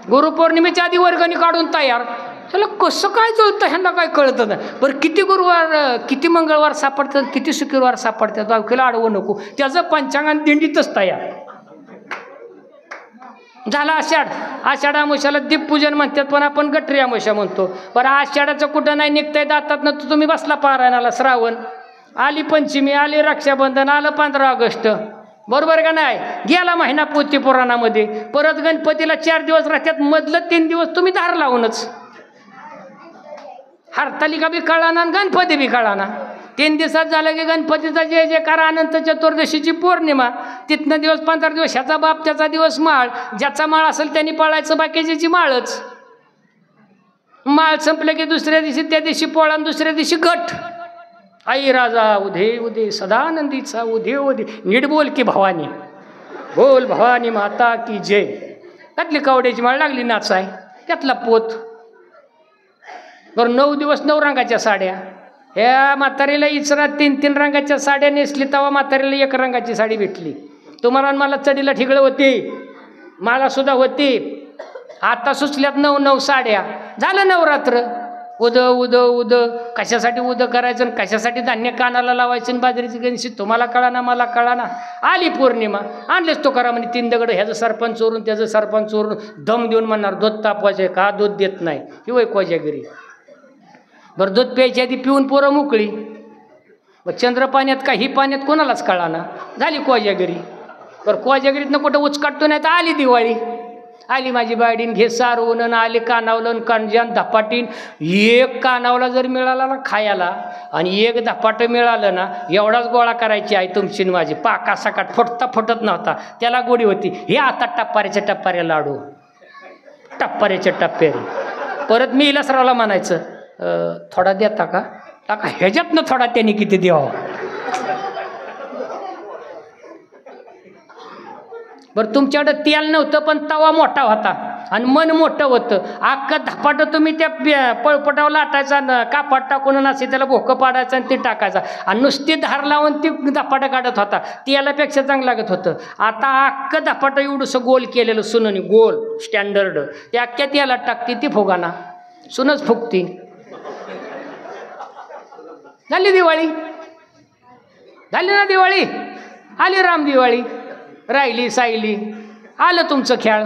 गुरुपौर्णिमेच्या आधी वर्गणी काढून तयार. त्याला कसं काय जुळतं ह्यांना काय कळतं ना. बरं किती गुरुवार किती मंगळवार सापडतात, किती शुक्रवार सापडतात, बायकोला अडवू नको, त्याचं पंचांगाने दिंडीतच तयार. झाला आषाढ, आषाढ अमावस्याला दीपपूजन म्हणतात, पण आपण गठरी अमावस्या म्हणतो. बरं आषाढाचं कुठं नाही निघताय दातात ना, तुम्ही बसला पारायणाला. श्रावण आली, पंचमी आली, रक्षाबंधन आलं, 15 ऑगस्ट, बरोबर का नाही? गेला महिना पोथी पुराणामध्ये. परत गणपतीला 4 दिवस राहतात, मधलं 3 दिवस तुम्ही धार लावूनच. हरतालिका बी कळाना आणि गणपती बी कळाना. 3 दिवसात झालं की गणपतीचा जय जयकार, अनंत चतुर्दशीची पौर्णिमा, तिथनं दिवस 15 दिवस ह्याचा बाप त्याचा दिवस माळ, ज्याचा माळ असेल त्यांनी पाळायचं, बाकीच्याची माळच. माळ संपलं की दुसऱ्या दिवशी त्या दिवशी पोळा, दुसऱ्या दिवशी गट. आई राजा उधे उदे सदानंदीचा उधे उदे. नीट बोल की भवानी, बोल भवानी माता की जय. त्यातली कावड्याची माळ लागली नाचाय, त्यातला पोत. बरं 9 दिवस 9 रंगाच्या साड्या. ह्या म्हातारीला इचरा 3 रंगाच्या साड्या नेसली, तेव्हा म्हातारीला 1 रंगाची साडी भेटली. तुम्हाला मला चढीला ठिगळं होती, मला सुद्धा होती. आता सुचल्यात 9 साड्या. झालं नवरात्र. उद उद उद. कशासाठी उद करायचं आणि कशासाठी धान्य कानाला लावायचं आणि बाजरीची गणशी, तुम्हाला कळाना मला कळाना. आली पौर्णिमा, आणलेच तो करा म्हणे 3 दगड, ह्याचं सरपंच चोरून त्याचं सरपंच चोरून, दम देऊन म्हणणार दूध तापवायचे का, दूध देत नाही ही वय कोजागिरी. बरं दूध प्यायच्या आधी पिऊन पोरं मोकळी. मग चंद्र पाण्यात का ही पाण्यात कोणालाच कळाना, झाली कोजागिरी. बरं कोजागिरीतनं कुठं उचकाटतो नाही तर आली दिवाळी. आली माझी बायडीन घे सारवून, आले कानावलं कणजान धपाटीन. 1 कानावला जर मिळाला ना खायला आणि 1 धपाटं मिळालं ना, एवढाच गोळा करायची आई तुमची माझी. पाका सकाट फुटता फुटत नव्हता, त्याला गोडी होती. हे आता टप्पाऱ्याच्या टप्पाऱ्या लाडू, टप्पाऱ्याच्या टप्प्यारे. परत मी इलासरावला म्हणायचं थोडा देता का, टाका ह्याच्यातनं थोडा त्यांनी किती द्यावं. बरं तुमच्याकडं तेल नव्हतं पण तवा मोठा होता आणि मन मोठं होतं. अख्खं धपाटं तुम्ही त्या पळपटावर लाटायचा, कापड टाकून असे त्याला भोकं पाडायचं आणि ते टाकायचा आणि नुसती धार लावून ती धपाटं काढत होता. तेलापेक्षा चांगलं लागत होतं. आता अख्खं धपाटं एवढंसं गोल केलेलं सुननी, गोल स्टँडर्ड, ते अख्ख्या तेलात टाकते ती फुगाना, सुनच फुगती. झाली दिवाळी, झाली ना दिवाळी. आली राम दिवाळी, राहिली सायली. आलं तुमचं खेळ,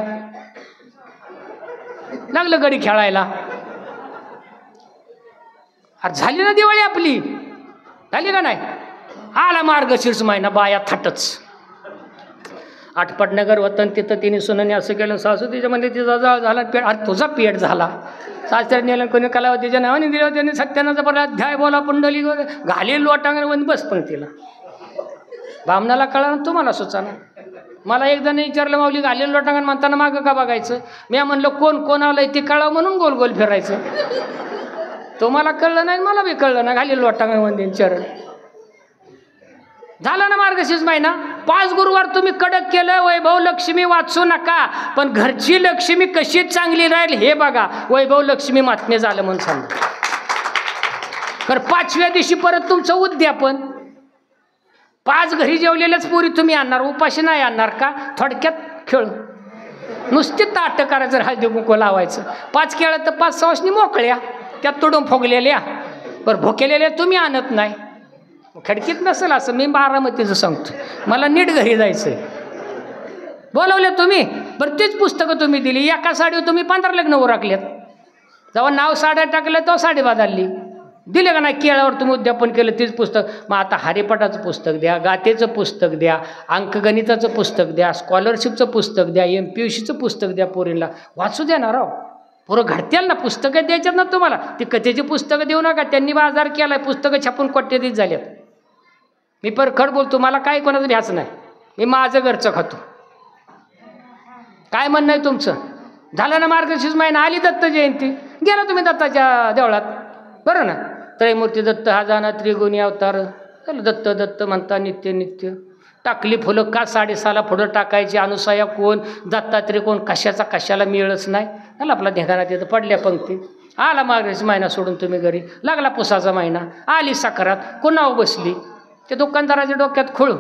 लागलं गडी खेळायला. अरे झाली ना दिवाळी आपली, झाली का नाही. आला मार्गशीर्ष महिना, बाया थाटच. आठपटनगर होतं तिथं तिने सुनाने असं केलं, सासू तिच्यामध्ये तिचा जाळ झाला, पेट. अरे तुझा पेट झाला. सासऱ्याने नेलं, कोणी कलावतीच्या नावाने दिलं, त्याने सत्यानाचा परत अध्याय बोला पुंडली घाली लोटांगण बस पंक्तीला. बामणाला कळा ना, तुम्हाला सुचाना. मला एक जण विचारलं, माऊली घालेलं लोटांगण म्हणताना मागं का बघायचं. मी म्हणलं कोण कोण आलंय ते कळावं म्हणून गोल गोल फिरायचं. तुम्हाला कळलं नाही, मला बी कळलं ना. घालेलं लोटांगण म्हणजे चरण. झाला ना मार्गशीर्ष महिना. 5 गुरुवार तुम्ही कडक केलं. वैभव लक्ष्मी वाचू नका, पण घरची लक्ष्मी कशी चांगली राहील हे बघा. वैभव लक्ष्मी महात्म्य झालं म्हणून सांगा. तर 5व्या दिवशी परत तुमचं उद्यापन. 5 घरी जेवलेल्याच पुरी तुम्ही आणणार, उपाशी नाही आणणार का. थोडक्यात खेळ, नुसते ताट करायचं, हळदी कुंकू लावायचं. 5 केलं तर 5 सवासनी मोकळ्या, त्यात तुडून फुगलेल्या. बरं भुकेलेल्या तुम्ही आणत नाही. खडकीत नसेल असं, मी बारामतीचं सांगतो, मला नीट घरी जायचंय. बोलवले तुम्ही, बरं तेच पुस्तकं तुम्ही दिली. एका साडीवर तुम्ही 15 लग्न उरकल्यात. जेव्हा नाव साड्या टाकलं तेव्हा साडी बदलली. दिले का नाही. केळावर तुम्ही उद्यापन केलं तेच पुस्तक. मग आता हरिपाठाचं पुस्तक द्या, गातेचं पुस्तक द्या, अंकगणिताचं पुस्तक द्या, स्कॉलरशिपचं पुस्तक द्या, MPUCचं पुस्तक द्या. पोरींना वाचू द्या ना राव. पोरं घडतील ना, पुस्तकं द्यायच्यात ना तुम्हाला. ती कथेची पुस्तकं देऊ नका. त्यांनी बाजार केलाय, पुस्तकं छापून कोट्यवधीच झाल्यात. मी परखड बोलतो, मला काय कोणाचं भ्यास नाही. मी माझं घरचं खातो. काय म्हणणं आहे तुमचं. झालं ना मार्गशीर्ष महिना. आली दत्त जयंती, गेला तुम्ही दत्ताच्या देवळात, बरं ना. त्रयमूर्ती दत्त हा जाणा त्रिगुणी अवतार. चल दत्त दत्त म्हणता नित्य नित्य. टाकली फुलं का 6.5 फुलं टाकायची. अनुसया कोण, दत्तात्रय कोण, कशाचा कशाला मिळच नाही. झालं आपला ध्यानात येतं. पडल्या पंक्ती. आला मार्गशीर्ष महिना सोडून तुम्ही घरी. लागला पुसाचा महिना. आली सकरात. कोणावर बसली. ते दुकानदाराच्या डोक्यात खुळ.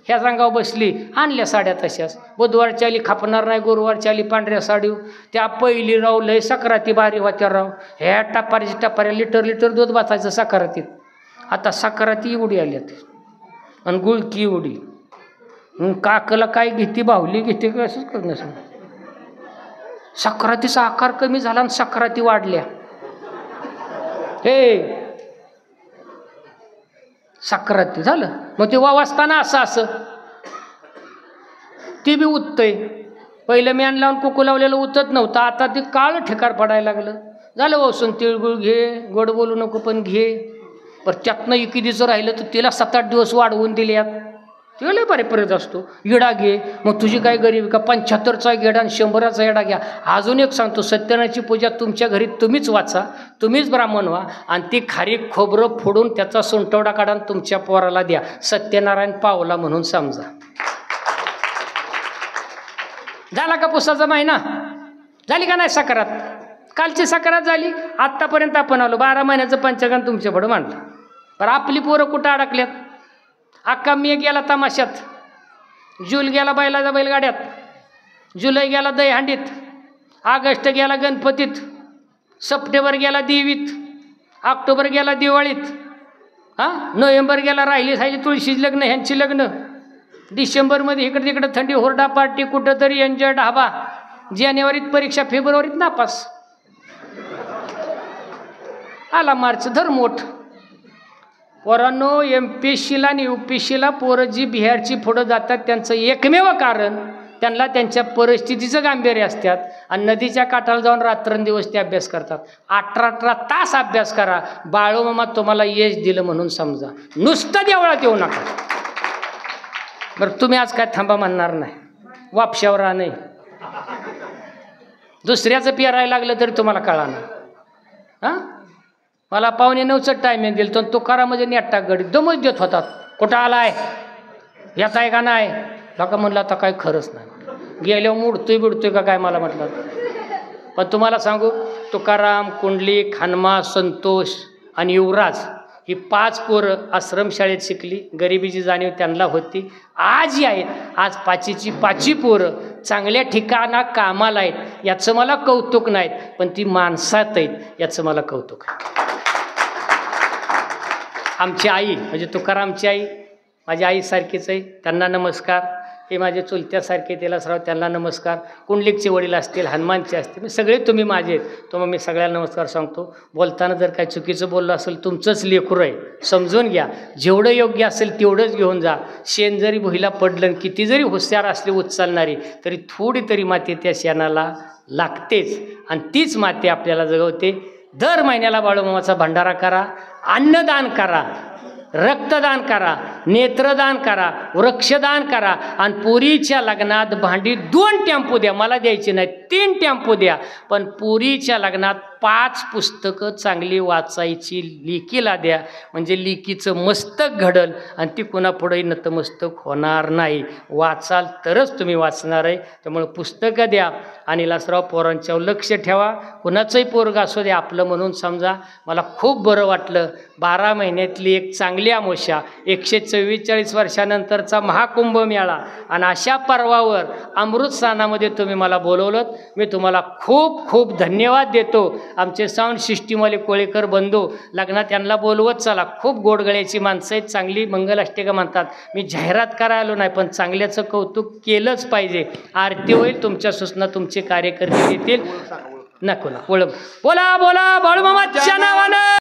ह्या रंगावर बसली. आणल्या साड्या तशाच. बुधवारची आली खापणार नाही, गुरुवारची आली पांढऱ्या साडी. त्या पहिली राव लय सकराती भारी होत्या राव. ह्या टप्पाऱ्याची टप्पाऱ्या लिटर दूध वाचायचं सकरातीत. आता सकराती एवढी आल्यात आणि गुळकी एवढी. काकला काय घेते, बाहुली घेते का, असंच करणं. सकरातीचा आकार कमी झाला आणि सकराती वाढल्या. हे सक्राती झालं. मग ते वावसताना असं ते बी उठतंय. पहिलं मी लावून कुकू लावलेलं उतत नव्हतं, आता ते काळ ठिकार पडायला लागलं. झालं वसून तिळगुळ घे, गोड बोलू नको पण घे. पण त्यातनं एकीदीचं राहिलं तर तिला 7-8 दिवस वाढवून दिल्यात. तिला लय बरेपर्यंत असतो. येडा घे, मग तुझी काय गरीब का 75चा येडा आणि 100चा येडा घ्या. अजून एक सांगतो, सत्यनारायणची पूजा तुमच्या घरी तुम्हीच वाचा, तुम्हीच ब्राह्मण व्हा आणि ती खारीक खोबरं फोडून त्याचा सुंटवडा काढा आणि तुमच्या पोराला द्या. सत्यनारायण पावला म्हणून समजा. झाला का पुसाचा महिना? झाली का नाही साखरात? कालची साखरात झाली. आत्तापर्यंत आपण आलो 12 महिन्याचं पंचगान तुमच्या पुढं मांडलं. पण आपली पोरं कुठं अडकल्यात? अख्खा मे गेला तमाशात, जून गेला बैलाच्या बैलगाड्यात, जुलै गेला दहीहंडीत, ऑगस्ट गेला गणपतीत, सप्टेंबर गेला देवीत, ऑक्टोबर गेला दिवाळीत, नोव्हेंबर गेला राहिली तुळशीची लग्न, ह्यांची लग्न, डिसेंबरमध्ये इकडे तिकडे थंडी होरडा पार्टी, कुठंतरी एन्जॉय ढाबा, जानेवारीत परीक्षा, फेब्रुवारीत नापास, आला मार्च धर्मोठ. पोरांनो, MPSCला आणि UPSCला पोरं जी बिहारची पुढं जातात त्यांचं एकमेव कारण त्यांना त्यांच्या परिस्थितीचं गांभीर्य असतात आणि नदीच्या काठाला जाऊन रात्रंदिवस ते अभ्यास करतात. 18 तास अभ्यास करा. बाळूमामा तुम्हाला यश दिलं म्हणून समजा, नुसतं देवळात येऊ नका. बरं, तुम्ही आज काय थांबा म्हणणार नाही, वापशावर नाही, दुसऱ्याचं पेरायला लागलं तरी तुम्हाला कळणार. मला 8:45चं टायमिंग दिलं तर तुकाराम म्हणजे नेटा गडी दमच देत होतात. कुठं आलाय, येत आहे का नाही? लोका म्हणलं आता काय खरंच नाही, गेल्यावर मुडतोय का काय मला म्हटलं. पण तुम्हाला सांगू, तुकाराम, कुंडली, खानमा, संतोष आणि युवराज ही 5 पोरं आश्रमशाळेत शिकली. गरिबीची जाणीव त्यांना होती, आजही आहेत. आज 5ची पोरं चांगल्या ठिकाणा कामाला आहेत. याचं मला कौतुक नाहीत, पण ती माणसात आहेत याचं मला कौतुक आहे. आमची आई म्हणजे तुकारामची आई माझ्या आईसारखीच आहे, त्यांना नमस्कार. हे माझे चुलत्यासारखे तेलासराव, त्यांना नमस्कार. कुंडलिकचे वडील असतील, हनुमानचे असतील, सगळे तुम्ही माझे आहेत. तो मग मी सगळ्यांना नमस्कार सांगतो. बोलताना जर काही चुकीचं बोललं असेल, तुमचंच लेकरू आहे, समजून घ्या. जेवढं योग्य असेल तेवढंच घेऊन जा. शेण जरी भुईला पडलं, किती जरी हुशार असली उचलणारी, तरी थोडी तरी माती त्या शेणाला लागतेच आणि तीच माती आपल्याला जगवते. दर महिन्याला बाळूमामाचा भंडारा करा, अन्नदान करा, रक्तदान करा, नेत्रदान करा, वृक्षदान करा आणि पुरीच्या लग्नात भांडी 2 टेम्पो द्या. मला द्यायची नाही, 3 टेम्पो द्या. पण पुरीच्या लग्नात 5 पुस्तकं चांगली वाचायची लेकीला द्या, म्हणजे लेकीचं मस्तक घडल आणि ती कुणापुढेही नतमस्तक होणार नाही. वाचाल तरच तुम्ही वाचणार आहे. त्यामुळे पुस्तकं द्या आणि लासराव पोरांच्यावर लक्ष ठेवा. कुणाचंही पोरग असू द्या, आपलं म्हणून समजा. मला खूप बरं वाटलं. 12 महिन्यातली एक चांगली अमावस्या, 144 वर्षानंतरचा महाकुंभ मेळा आणि अशा पर्वावर अमृत स्थानामध्ये तुम्ही मला बोलवलं. मी तुम्हाला खूप खूप धन्यवाद देतो. आमचे साऊंड सिस्टीमवाले कोळेकर बंधू, लग्नात त्यांना बोलवत चला. खूप गोडगळ्याची माणसं आहेत, चांगली मंगलाष्टका म्हणतात. मी जाहिरात करायला आलो नाही, पण चांगल्याचं कौतुक केलंच पाहिजे. आरती होईल, तुमच्या सूचना तुमचे कार्यकर्ते देतील. नको ना ओळख. बोला बोला बाळूमामाच्या नावानं.